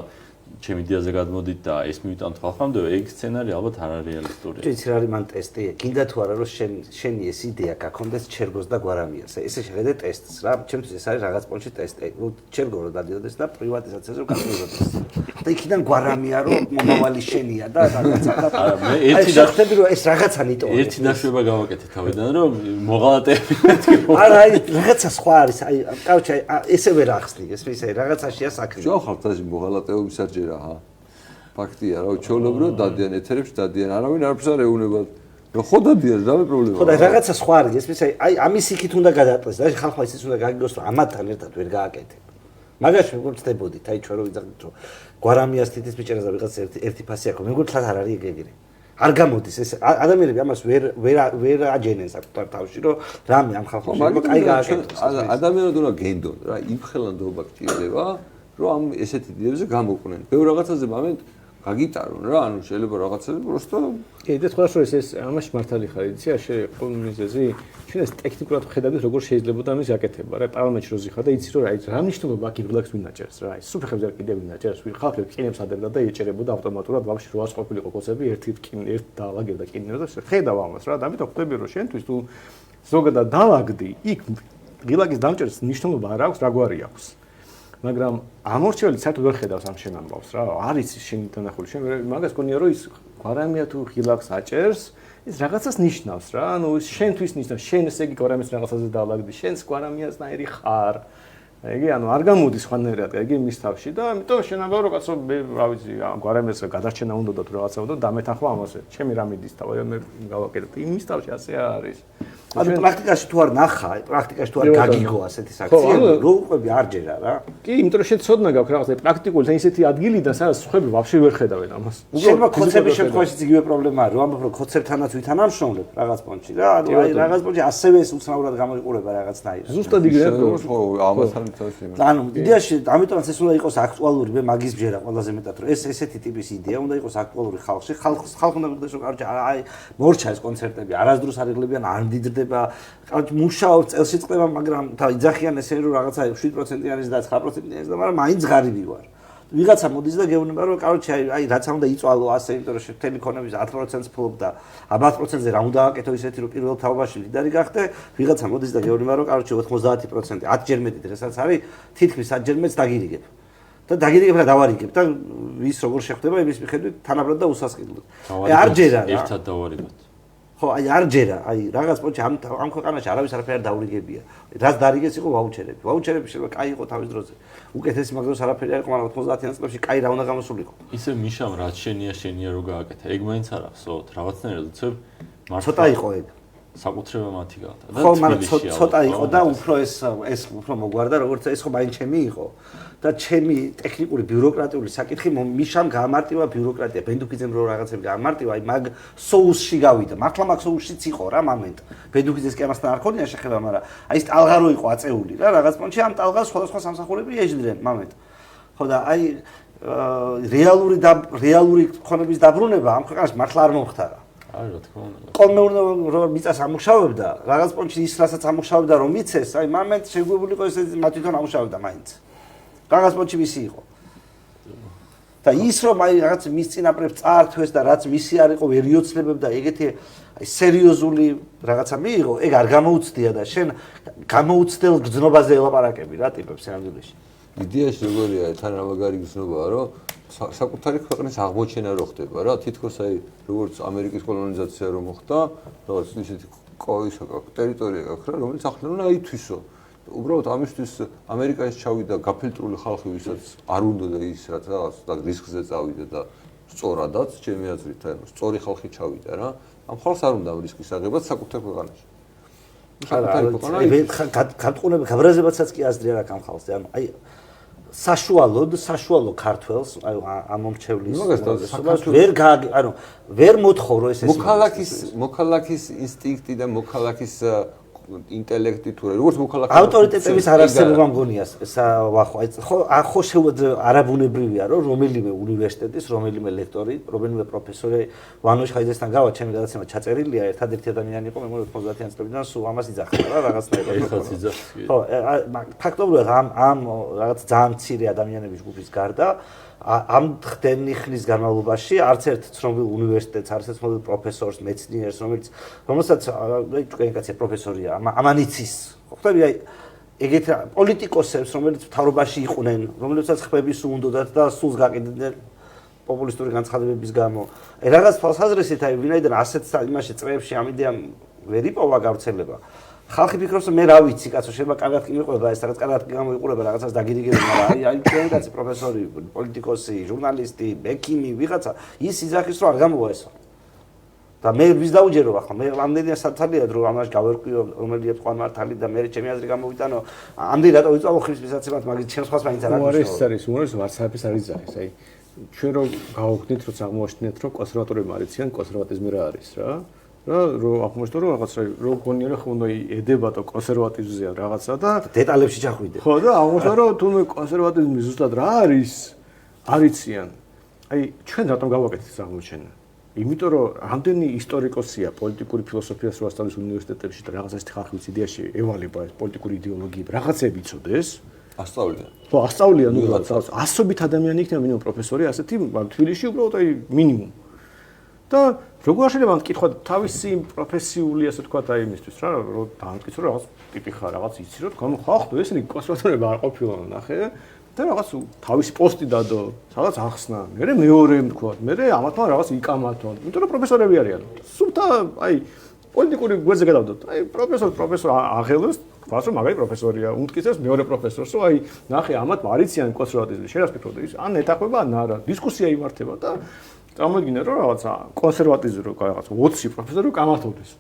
ჩემი იდეაზე გადმოდით და ეს მივიტანთ ხალხამდე ეგ სცენარი ალბათ არ არის რეალისტური. იცი რა არის მან ტესტი? გინდა თუ არა რომ შენი ეს იდეა გაქონდეს ჩერგოს და გვარამიას. ესე შეხედე ტესტს რა. ჩემთვის ეს არის რაღაც პონჩი ტესტი. ჩერგო რომ დადიოდეს და პრივატიზაციაზე რომ გადმოიღოს. და იქიდან გვარამია რომ მომავალი შენია და რაღაცა. არა მე ერთი დახვდები რომ ეს რაღაცა ნიტო. ერთი დაშვება გავაკეთე თავიდან რომ მოღალატეები მეთქი. არა აი რაღაცა სხვა არის. აი კაუჩი ესე ვერ ახსნი. ეს ისე რაღაცაშია საქმე. ჯო ხართ ასე მოღალატეობის საჯერა ჰა. ფაქტია რა, ჩვეულებრივ დადიან ეთერებში, დადიან არავინ არაფერს არ ეუნება. რომ ხო დადიან, რა პრობლემაა. ხო და რაღაცა სხვა არის, ეს ისე აი ამის იქით უნდა გადაატყეს და ხალხმა ისიც უნდა გაგიგოს რომ ამათთან ერთად ვერ გააკეთებ. მაგაში მეგობრებოდით, აი ჩვენ რო ვიძახით რომ გვარამიას თითის ბიჭერას და ვიღაც ერთი ფასი აქვს, მეგობრებთან არ არის ეგრე. არ გამოდის ეს ადამიანები ამას ვერ აჯენენ საკუთარ თავში რომ რამე ამ ხალხს კაი გააკეთოს. ადამიანად უნდა გენდონ რა, იმხელანდობა გჭირდება, რომ ამ ესეთ იდეებზე გამოყვნენ. ბევრ რაღაცაზე მომენტ გაგიტარონ რა, ანუ შეიძლება რაღაცაზე просто კი და სხვა შორის ეს ამაში მართალი ხარ, იცი, ასე კომუნიზმზე ჩვენ ეს ტექნიკურად ხედავთ როგორ შეიძლება ამის გაკეთება რა, პარლამენტში რო ზიხარ და იცი რომ აი რა მნიშვნელობა აქვს იბლაქს ვინაჭერს რა, აი სუფრხებზე არ კიდევ ვინაჭერს, ხალხი კინებს ადერდა და ეჭერებოდა ავტომატურად ბავშვი 800 ყოფილიყო კოცები ერთ დაალაგებდა კინერს და ხედავ ამას რა, და ამიტომ ხვდები რომ შენთვის თუ ზოგადად დაალაგდი, იქ ღილაკის დამჭერს მნიშვნელობა არ აქვს, რაგვარი აქვს. მაგრამ ამორჩეველი საერთოდ ვერ ხედავს ამ შენ ამბავს რა. არის შენი თანახული შენ მაგას გონია რომ ის გვარამია თუ ღილაკს აჭერს, ის რაღაცას ნიშნავს რა. ანუ შენთვის ნიშნავს, შენ ესე იგი გვარამის რაღაცაზე დაალაგდი, შენს გვარამიასნაირი ხარ. იგი ანუ არ გამოდის ხანერად, იგი მის თავში და ამიტომ შენ ამბავ რომ კაცო მე რა ვიცი, გვარამის გადარჩენა უნდა და თუ რაღაცა უნდა დამეთანხმა ამაზე. ჩემი რა მიდის თავი მე გავაკეთებ. იმის თავში ასე არის. ანუ პრაქტიკაში თუ არ ნახა, პრაქტიკაში თუ არ გაგიგო ასეთი საქციები, რო უყვები არ ჯერა რა. კი, იმიტომ რომ შენ ცოდნა გაქვს რაღაცა პრაქტიკული და ისეთი ადგილიდან სადაც სხვები ვაფშე ვერ ხედავენ ამას. შეიძლება კონცეფტის შემთხვევაშიც იგივე პრობლემაა, რომ ამბობ რომ კონცეფტთანაც ვითანამშრომლებ რაღაც პონჩი რა, ანუ აი რაღაც პონჩი ასევე ეს უცნაურად გამოიყურება რაღაცნაირად. ზუსტად იგივე ხო, ამასთან თავს იმას. ანუ იდეაში ამიტომაც ეს უნდა იყოს აქტუალური, მე მაგის ბჯერა ყველაზე მეტად რომ ეს ესეთი ტიპის იდეა უნდა იყოს აქტუალური ხალხში. ხალხი უნდა მიგდეს რომ კაროჩი აი მორჩა ეს კონცერტები, არასდროს არ იღლებიან, არ მდიდრდება. კაროჩი მუშაობს, წელს იწყება, მაგრამ იძახიან ესე რომ რაღაცა 7%-იანის და 9%-იანის და მაგრამ მაინც ღარიბი ვარ. ვიღაცა მოდის და გეუბნება რომ კაროჩი აი რაც უნდა იწვალო ასე, იმიტომ რომ შეთელი ქონების 10%-ს ფლობ და 10%-ზე რა უნდა აკეთო ისეთი რომ პირველ თაობაში ლიდერი გახდე, ვიღაცა მოდის და გეუბნება რომ კაროჩი 90%, 10-ჯერ მეტი დღესაც არის, თითქმის 10-ჯერ მეტს დაგირიგებ. და დაგირიგებ და დავარიგებ და ვის როგორ შეხვდება იმის მიხედვით თანაბრად და უსასყიდლოდ. არ ჯერა რა. ერთად დავარიგოთ. ხო, აი არ ჯერა, აი რაღაც პონჩი ამ ქვეყანაში არავის არაფერი არ დაურიგებია. რაც დარიგეს იყო ვაუჩერები. ვაუჩერები შეიძლება კაი იყო თავის დროზე. უკეთესი მაგდროს არაფერი არ იყო, მაგრამ 90-იან წლებში კაი რა უნდა გამოსულიყო. ისე მიშამ რაც შენია რო გააკეთა. ეგ მაინც არ ახსოვთ, რაღაცნაირად უცებ ცოტა იყო ეგ. საკუთრება მათი გადა და ხო, მაგრამ ცოტა იყო და უფრო ეს უფრო მოგვარდა, როგორც ეს ხო მაინც ჩემი იყო. და ჩემი ტექნიკური ბიუროკრატიული საკითხი მიშამ გაამარტივა ბიუროკრატია, ბენდუქიძემ რო რაღაცები გაამარტივა, აი მაგ соуსში გავიდა. მართლა მაგ соуსშიც იყო რა მომენტ. ბენდუქიძეს კი ამასთან არ ქონია შეხება, მაგრამ აი ეს ტალღა რო იყო აწეული რა, რაღაც პონჩი ამ ტალღას სხვადასხვა სამსახურები ეჯდნენ მომენტ. ხო და აი რეალური ხონების დაბრუნება ამ ქვეყანაში მართლა არ მომხდარა. აი რა თქმა უნდა. კონმეურნეობა რომ მიწას ამუშავებდა, რაღაც პონჩი ის რასაც ამუშავებდა რომ მიცეს, აი მომენტ შეგვებულიყო ეს მათ თვითონ ამუშავებდა მაინც. რაღაც პონჩი მისი იყო. და ის რომ აი რაღაც მის წინაპრებს წაართვეს და რაც მისი არ იყო ვერ იოცნებებდა ეგეთი აი სერიოზული რაღაცა მიიღო, ეგ არ გამოუცდია და შენ გამოუცდელ გზნობაზე ელაპარაკები რა ტიპებს სამდვილეში. იდეაში როგორია, თან რა მაგარი გზნობაა, რომ საკუთარი ქვეყნის აღმოჩენა რო ხდება რა, თითქოს აი როგორც ამერიკის კოლონიზაცია რო მოხდა, რაღაც ისეთი ტერიტორია გაქვს რა, რომელიც ახლა უნდა აითვისო. უბრალოდ ამისთვის ამერიკაში ჩავიდა გაფილტრული ხალხი, ვისაც არ უნდა და ის რაც რისკზე წავიდა და სწორადაც ჩემი აზრით, ანუ სწორი ხალხი ჩავიდა რა. ამ ხალხს არ უნდა რისკის აღებაც საკუთარ ქვეყანაში. გატყუნება გაბრაზებაცაც კი აზრი არ აქვს ამ ხალხზე. ანუ აი საშუალო ქართველს აი ამ მომრჩევლის ვერ მოთხოვ რომ ეს მოქალაქის ინსტინქტი და მოქალაქის ინტელექტი თუ როგორც მოქალაქის ავტორიტეტების არარსებობა მგონია ხო შეუძლია არაბუნებრივია რომ რომელიმე უნივერსიტეტის რომელიმე ლექტორი რომელიმე პროფესორი ვანოშ ხაიძესთან გავა ჩემი გადაცემა ჩაწერილია ერთადერთი ადამიანი იყო მე 90-იან წლებიდან სულ ამას იძახდა რა რაღაცნაირად ხო ფაქტობრივად ამ რაღაც ძალიან მცირე ადამიანების ჯგუფის გარდა ამ ხდენი ხნის განმავლობაში არც ერთ ცნობილ უნივერსიტეტს, არც ერთ ცნობილ პროფესორს, მეცნიერს, რომელსაც თქვენი კაცი პროფესორია, ამანიცის, ხვდები აი ეგეთ პოლიტიკოსებს, რომელიც მთავრობაში იყვნენ, რომლებსაც ხმები სულ უნდათ და სულს გაყიდნენ პოპულისტური განცხადებების გამო. აი რაღაც თვალსაზრისით აი ვინაიდან ასეთ იმაში წრეებში ამ იდეამ ვერ იპოვა გავრცელება. ხალხი ფიქრობს რომ მე რა ვიცი კაცო შეიძლება კარგად კი მიყვება ეს რაღაც კარგად კი გამოიყურება რაღაცას დაგირიგებს მაგრამ აი თქვენ კაცი პროფესორი პოლიტიკოსი ჟურნალისტი ექიმი ვიღაცა ის იძახის რომ არ გამოვა ესა და მე ვის დაუჯერო ახლა მე ამდენია სათალიად რომ ამაში გავერკვიო რომელია თქვა მართალი და მე ჩემი აზრი გამოვიტანო ამდენი რატო ვიწავო ხმის მისაცემად მაგის ჩემს ხალხს მაინც არ აქვს ეს არის ვარსაფის არის ძახის აი ჩვენ რომ გავუხდით რომ აღმოჩნდეთ რომ კონსერვატორები არიციან კონსერვატიზმი რა არის რა რომ აღმოჩნდა რომ რაღაც რო გონია რომ უნდა ედებატო კონსერვატიზმზე რაღაცა და დეტალებში ჩახვიდე. ხო და აღმოჩნდა რომ თუნდაც კონსერვატიზმი ზუსტად რა არის არიციან. აი ჩვენ რატომ გავაკეთეთ ეს აღმოჩენა? იმიტომ რომ რამდენი ისტორიკოსია პოლიტიკური ფილოსოფიას რო ასწავლის უნივერსიტეტებში და რაღაცას ხალხის იდეაში ევალება ეს პოლიტიკური იდეოლოგია რაღაცები იცოდეს ასწავლიან. ხო ასწავლიან ნუ ასობით ადამიანი იქნება მინიმუმ პროფესორი ასეთი თბილისში უბრალოდ აი მინიმუმ და როგორ შეიძლება მткиთხვა თავისი პროფესიული ასე თქვა და იმისთვის რა რომ დაამტკიცო რაღაც ტიპი ხარ რაღაც იცი რომ თქვა ხო ესენი კონსერვატორები არ ყოფილან ნახე და რაღაც თავისი პოსტი დადო სადაც ახსნა მე მეორე თქვა მე ამათმა რაღაც იკამათონ იმიტომ რომ პროფესორები არიან სულთა აი პოლიტიკური გვერდზე გადავდოთ აი პროფესორ აღელოს თქვას რომ მაგარი პროფესორია უმტკიცებს მეორე პროფესორს რომ აი ნახე ამათმა არიციან კონსერვატიზმი შეიძლება ფიქრობ და ის ან ეთახვება ან არა დისკუსია იმართება და წარმოიდგინე რომ რაღაცა კონსერვატიზმი რო რაღაც 20 პროფესორი კამათობდეს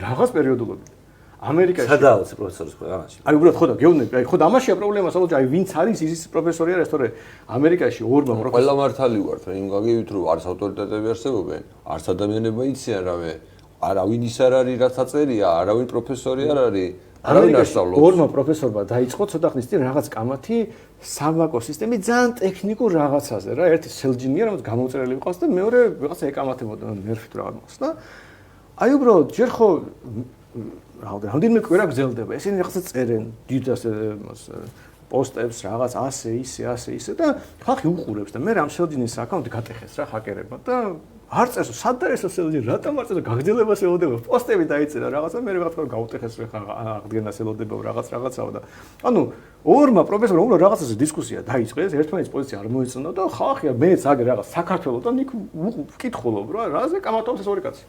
რაღაც პერიოდულობით ამერიკაში სადაა 20 პროფესორის ქვეყანაში აი უბრალოდ ხო და გეუბნები აი ხო და ამაშია პრობლემა საბოლოო აი ვინც არის ის პროფესორი არის თორე ამერიკაში ორმა პროფესორი ყველა მართალი ვართ რა იმ გაგივით რომ არც ავტორიტეტები არსებობენ არც ადამიანები იციან რამე არავინ ის არ არის რაც აწერია არავინ პროფესორი არ არის არავინ არ სწავლობს ორმა პროფესორმა დაიწყო ცოტა ხნის წინ რაღაც კამათი სამაკო სისტემის ძალიან ტექნიკურ რაღაცაზე რა ერთი სელჯინია რომელიც გამოწერილი ვიყავს და მეორე ვიღაცა ეკამათებოდა ნერვით რაღაც და აი უბრალოდ ჯერ ხო რამდენიმე კვირა გრძელდება ესენი რაღაცა წერენ დიდ ასე პოსტებს რაღაც ასე ისე და ხალხი უყურებს და მე რამ სელჯინის აკაუნტი გატეხეს რა ჰაკერებმა და არ წერს სად არის ეს სელჯინი რატომ არ წერს გაგრძელებას ელოდება პოსტები დაიწერა რაღაცა მე ვიღაცა გაუტეხეს ხა აღდგენას ელოდება რაღაცაო და ანუ ორმა პროფესორმა უნდა რაღაცაზე დისკუსია დაიწყეს ერთმანეთის პოზიცია არ მოეწონა და ხალხი მეც აგერ რაღაც საქართველოსთან იქ ვკითხულობ რა რაზე კამათობს ეს ორი კაცი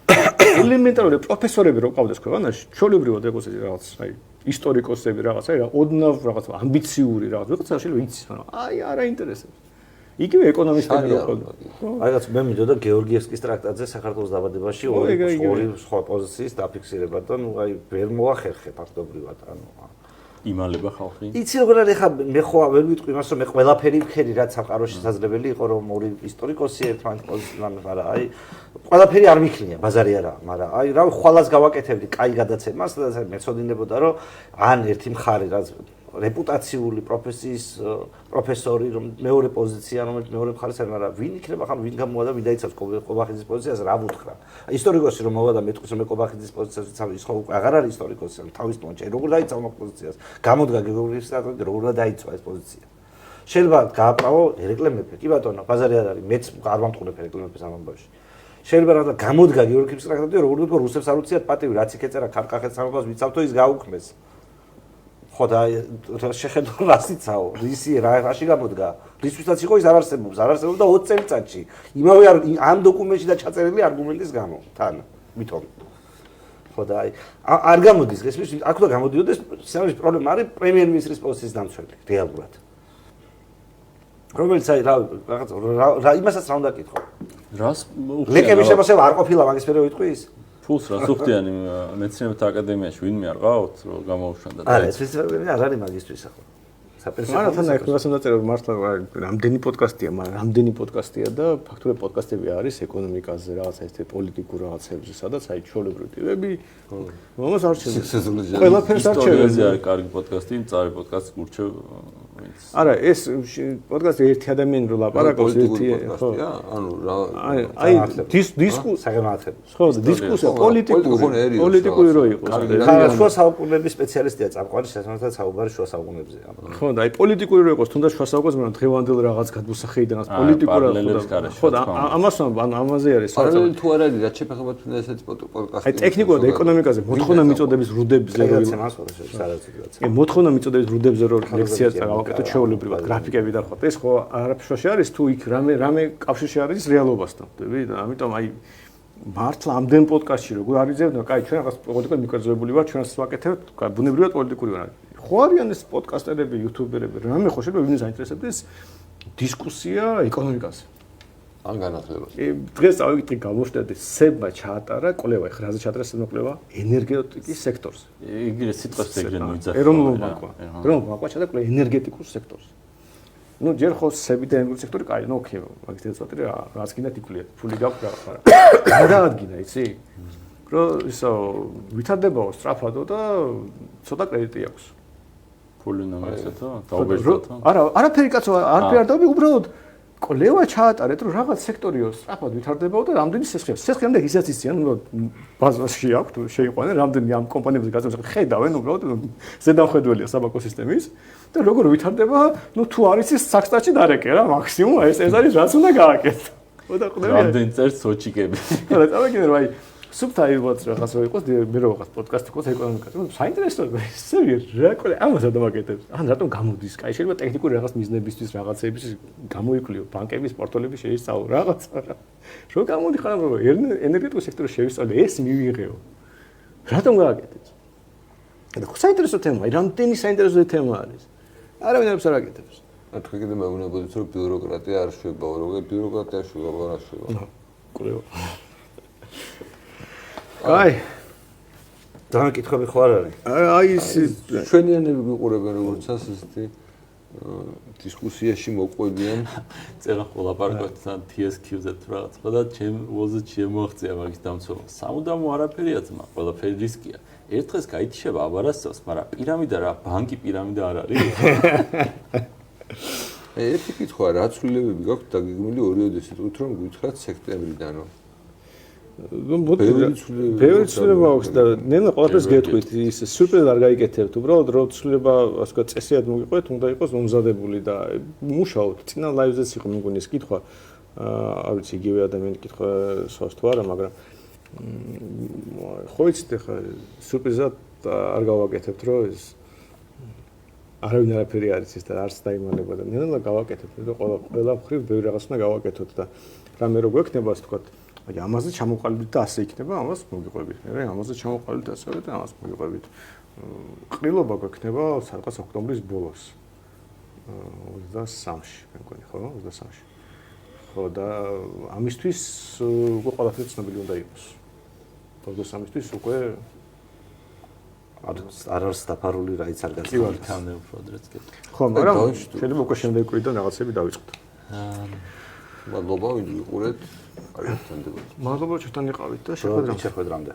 ელემენტარული პროფესორები რო ყავდეს ქვეყანაში ჩვეულებრივად ეგოს რაღაც აი ისტორიკოსები რაღაც აი ოდნავ რაღაც ამბიციური რაღაც ვიღაცა შეიძლება იცის მაგრამ აი არა ინტერესებს იგივე ეკონომისტები რო ყავდა აი რაც მე მინდოდა გეორგიევსკის ტრაქტატზე საქართველოს დაბადებაში ორი სხვა პოზიციის დაფიქსირება და ნუ აი ვერ მოახერხე ფაქტობრივად ანუ იმალება ხალხი იცი როგორ არის ხა მე ხო ვერ ვიტყვი იმას რომ მე ყველაფერი ვქერი რაც სამყაროში შესაძლებელი იყო რომ ორი ისტორიკოსი ერთმანეთს პოზიციამ მაგრამ აი ყველაფერი არ მიქნია ბაზარი არა მაგრამ აი რავი ხვალას გავაკეთებდი კაი გადაცემას და მეცოდინებოდა რომ ან ერთი მხარე რაც რეპუტაციული პროფესიის პროფესორი რომ მეორე პოზიცია რომელიც მეორე მხარეს არის მაგრამ ვინ იქნება ხან ვინ გამოვა და ვინ დაიცავს კობახიძის პოზიციას რა ვუთხრა ისტორიკოსი რომ მოვა და მეტყვის რომ მე კობახიძის პოზიციას ვიცავ ის ხო უკვე აღარ არის ისტორიკოსი თავის პონჩე როგორ დაიცავ მაგ პოზიციას გამოდგა გეორგიევსკის ტრაქტატი როგორ დაიცვა ეს პოზიცია შეიძლება გააправო ერეკლე მეფე კი ბატონო ბაზარი არ არის მეც არ ვამტყუნებ ერეკლე მეფეს ამ ამბავში შეიძლება რა გამოდგა გეორგიევსკის ტრაქტატი როგორ ვთქვა რუსებს არ უციათ პატივი რაც იქ ეწერა ქარკახეთ სამებას ვიცავთო ის გაუქმეს ხო და შეხედო რასიცაო რისი რაში გამოდგა რისთვისაც იყო ის არ არსებობს 20 წელიწადში იმავე ამ დოკუმენტში და ჩაწერილი არგუმენტის გამო თან ვითომ ხო და არ გამოდის ეს აქ უნდა გამოდიოდეს სამის პრობლემა არის პრემიერ-მინისტრის პოსტის დამცველი რეალურად რომელიც აი რა იმასაც რა უნდა კითხო რას ლეკების შემოსევა არ ყოფილა მაგის პერიოდში ვიტყვის? ფულს რას უხდიანი მეცნიერებათა აკადემიაში ვინმე არ ყავთ რომ გამოუშვანდა და არა ეს არ არის მაგისტრის ახლა არა თან ეხლა დაწერა მართლა რამდენი პოდკასტია, მაგრამ რამდენი პოდკასტია და ფაქტობრივად პოდკასტები არის ეკონომიკაზე, რაღაცა ეს პოლიტიკურ რაღაცებზე, სადაც აი ჩვეულებრივი ტიპები მომას არჩევენ. ყველაფერს არჩევენ. არის კარგი პოდკასტი, მწარე პოდკასტი გურჩევ ვინც. არა, ეს პოდკასტი ერთი ადამიანი რო ლაპარაკობს, ერთი ხო. ანუ რა აი დისკუსია, საგემართლებით. ხო, დისკუსია პოლიტიკური რო იყოს. ხა შუა საუკუნეების სპეციალისტია წამყვანი შესაძლოა საუბარი შუა საუკუნეებზე. ხო, და აი პოლიტიკური რო იყოს, თუნდაც შუა საუკუნეებში, მაგრამ დღევანდელ რაღაც გადმოსახედანაც პოლიტიკურად ხო და ამას ამაზე არის პარალელი თუ არ არის, რაც შეფეხება თუნდაც ესეთი პოდკასტი. აი ტექნიკურად ეკონომიკაზე მოთხოვნა მიწოდების რუდებზე რო მოთხოვნა მიწოდების რუდებზე რო ლექციას წავაკეთოთ ჩვეულებრივად გრაფიკები და ხო ეს ხო არაფერში არის თუ იქ რამე კავშირში არის რეალობასთან ხდები და ამიტომ აი მართლა ამდენ პოდკასტში როგორ არიძებდა კაი ჩვენ რაღაც პოლიტიკურად მიკერძოებული ვარ ჩვენს ვაკეთებთ ბუნებრივად პოლიტიკური ვარ ხო არიან ეს პოდკასტერები იუთუბერები რამე ხო შეიძლება ვინმე საინტერესებდეს დისკუსია ეკონომიკაზე ან განათლებას. დღეს წავიკითხე გამოშტედი სებმა ჩაატარა კვლევა, ეხლა რაზე ჩაატარა სებმა კვლევა? ენერგეტიკის სექტორზე. იგივე სიტყვას ეგრე მოიძახა. ეროვნულ ბანკმა ჩაატარა კვლევა ენერგეტიკულ სექტორზე. ნუ ჯერ ხო სები და ენერგეტიკული სექტორი კაი, ნუ ოკეი, მაგით ეცვატე რაც გინდათ იკვლიათ, ფული გაქვს რა. რა ადგინა, იცი? რომ ისო ვითარდებაო სწრაფადო და ცოტა კრედიტი აქვს. ფული ნამისათო, დაუბეჭდათო? არა, არაფერი კაცო, არაფერი არ დავი, უბრალოდ კვლევა ჩაატარეთ, რომ რაღაც სექტორიო სწრაფად ვითარდებაო და რამდენი სესხია. სესხიამდე ისაც იციან, რომ ბაზაში აქვს, შეიყვანენ რამდენი ამ კომპანიებზე გაწევს, ხედავენ უბრალოდ ზედამხედველია საბანკო სისტემის და როგორ ვითარდება, ნუ თუ არის ის საქსტაჩი დარეკე რა, მაქსიმუმ ეს არის რაც უნდა გააკეთო. და ყდები. რამდენი წერს სოჩიკები. არა, წავაგინე რომ აი სუბტაილად რაღაც რო იყოს, მე რო ვიღაც პოდკასტი ყავს ეკონომიკაზე. საინტერესოა ისე რა ყოლე ამას ადამაკეთებს. ან რატომ გამოდის? კაი შეიძლება ტექნიკური რაღაც მიზნებისთვის რაღაცების გამოიკვლიო, ბანკების პორტფელიები შეისწავლო რაღაცა რა. რო გამოდიხარ რომ ენერგეტიკულ სექტორში შევისწავლე, ეს მივიღეო. რატომ გააკეთებს? და ხო საინტერესო თემაა, რამდენი საინტერესო თემა არის. არავინ არ აკეთებს. თქვენ კიდე მეუბნებოდით რომ ბიუროკრატია არ შვება, როგორ ბიუროკრატია შვება, რა შვება. კვლევა. აი და კითხები ხო არ არის? აი ის ჩვენიანები გიყურებენ როგორც ასეთი დისკუსიაში მოყვებიან. წერა ყოლაპარაკობთან TSQ-ზე თუ რაღაც ხო და ჩემ ვოზე შემოაღწია მაგის დამცველობა. სამუდამო არაფერია ძმა, ყველაფერი რისკია. ერთ დღეს გაიჩება აბარასწავს, მაგრამ პირამიდა რა, ბანკი პირამიდა არ არის. ერთი კითხვა, რა ცვლილებები გაქვთ დაგეგმილი ორიოდე სიტყვით რომ გითხრათ სექტემბრიდან რომ ბევრი ცვლილება აქვს და ნენა ყველაფერს გეტყვით ის სურპრიზ არ გაიგეთებთ უბრალოდ რო ცვლილება ასე ვთქვათ წესიად მოგიყვეთ უნდა იყოს მომზადებული და მუშაობთ წინა ლაივზეც იყო მეგონი ეს კითხვა არ ვიცი იგივე ადამიანი კითხვა სვას თუ არა მაგრამ ხო იცით ახლა სურპრიზად არ გავაკეთებთ რომ ეს არავინ არაფერი არ იცის და არც დაიმალება და ნელა გავაკეთებთ და ყველა მხრივ ბევრი რაღაც უნდა გავაკეთოთ და რამე რო გვექნება ასე ვთქვათ აი ამაზე ჩამოყალიბდით და ასე იქნება ამას მოგიყვებით. მე ამაზე ჩამოყალიბდით ასევე და ამას მოგიყვებით. ყრილობა გვექნება სადღაც ოქტომბრის ბოლოს. 23-ში, მე მგონი, ხო, 23-ში. ხო და ამისთვის უკვე ყველაფერი ცნობილი უნდა იყოს. 23-ისთვის უკვე არ არის დაფარული რაიც არ გაწევთ. თანე უფრო დროც კი. ხო, მაგრამ შეიძლება უკვე შემდეგ კვირიდან რაღაცები დავიწყოთ. მადლობა ვინ გიყურეთ. მადლობა ჩვენთან იყავით და შეხვედრამდე.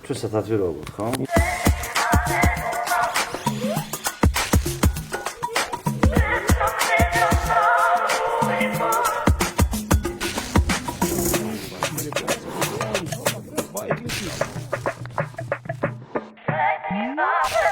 ჩვენ სათათბირო ვიყავით, ხო? Bye.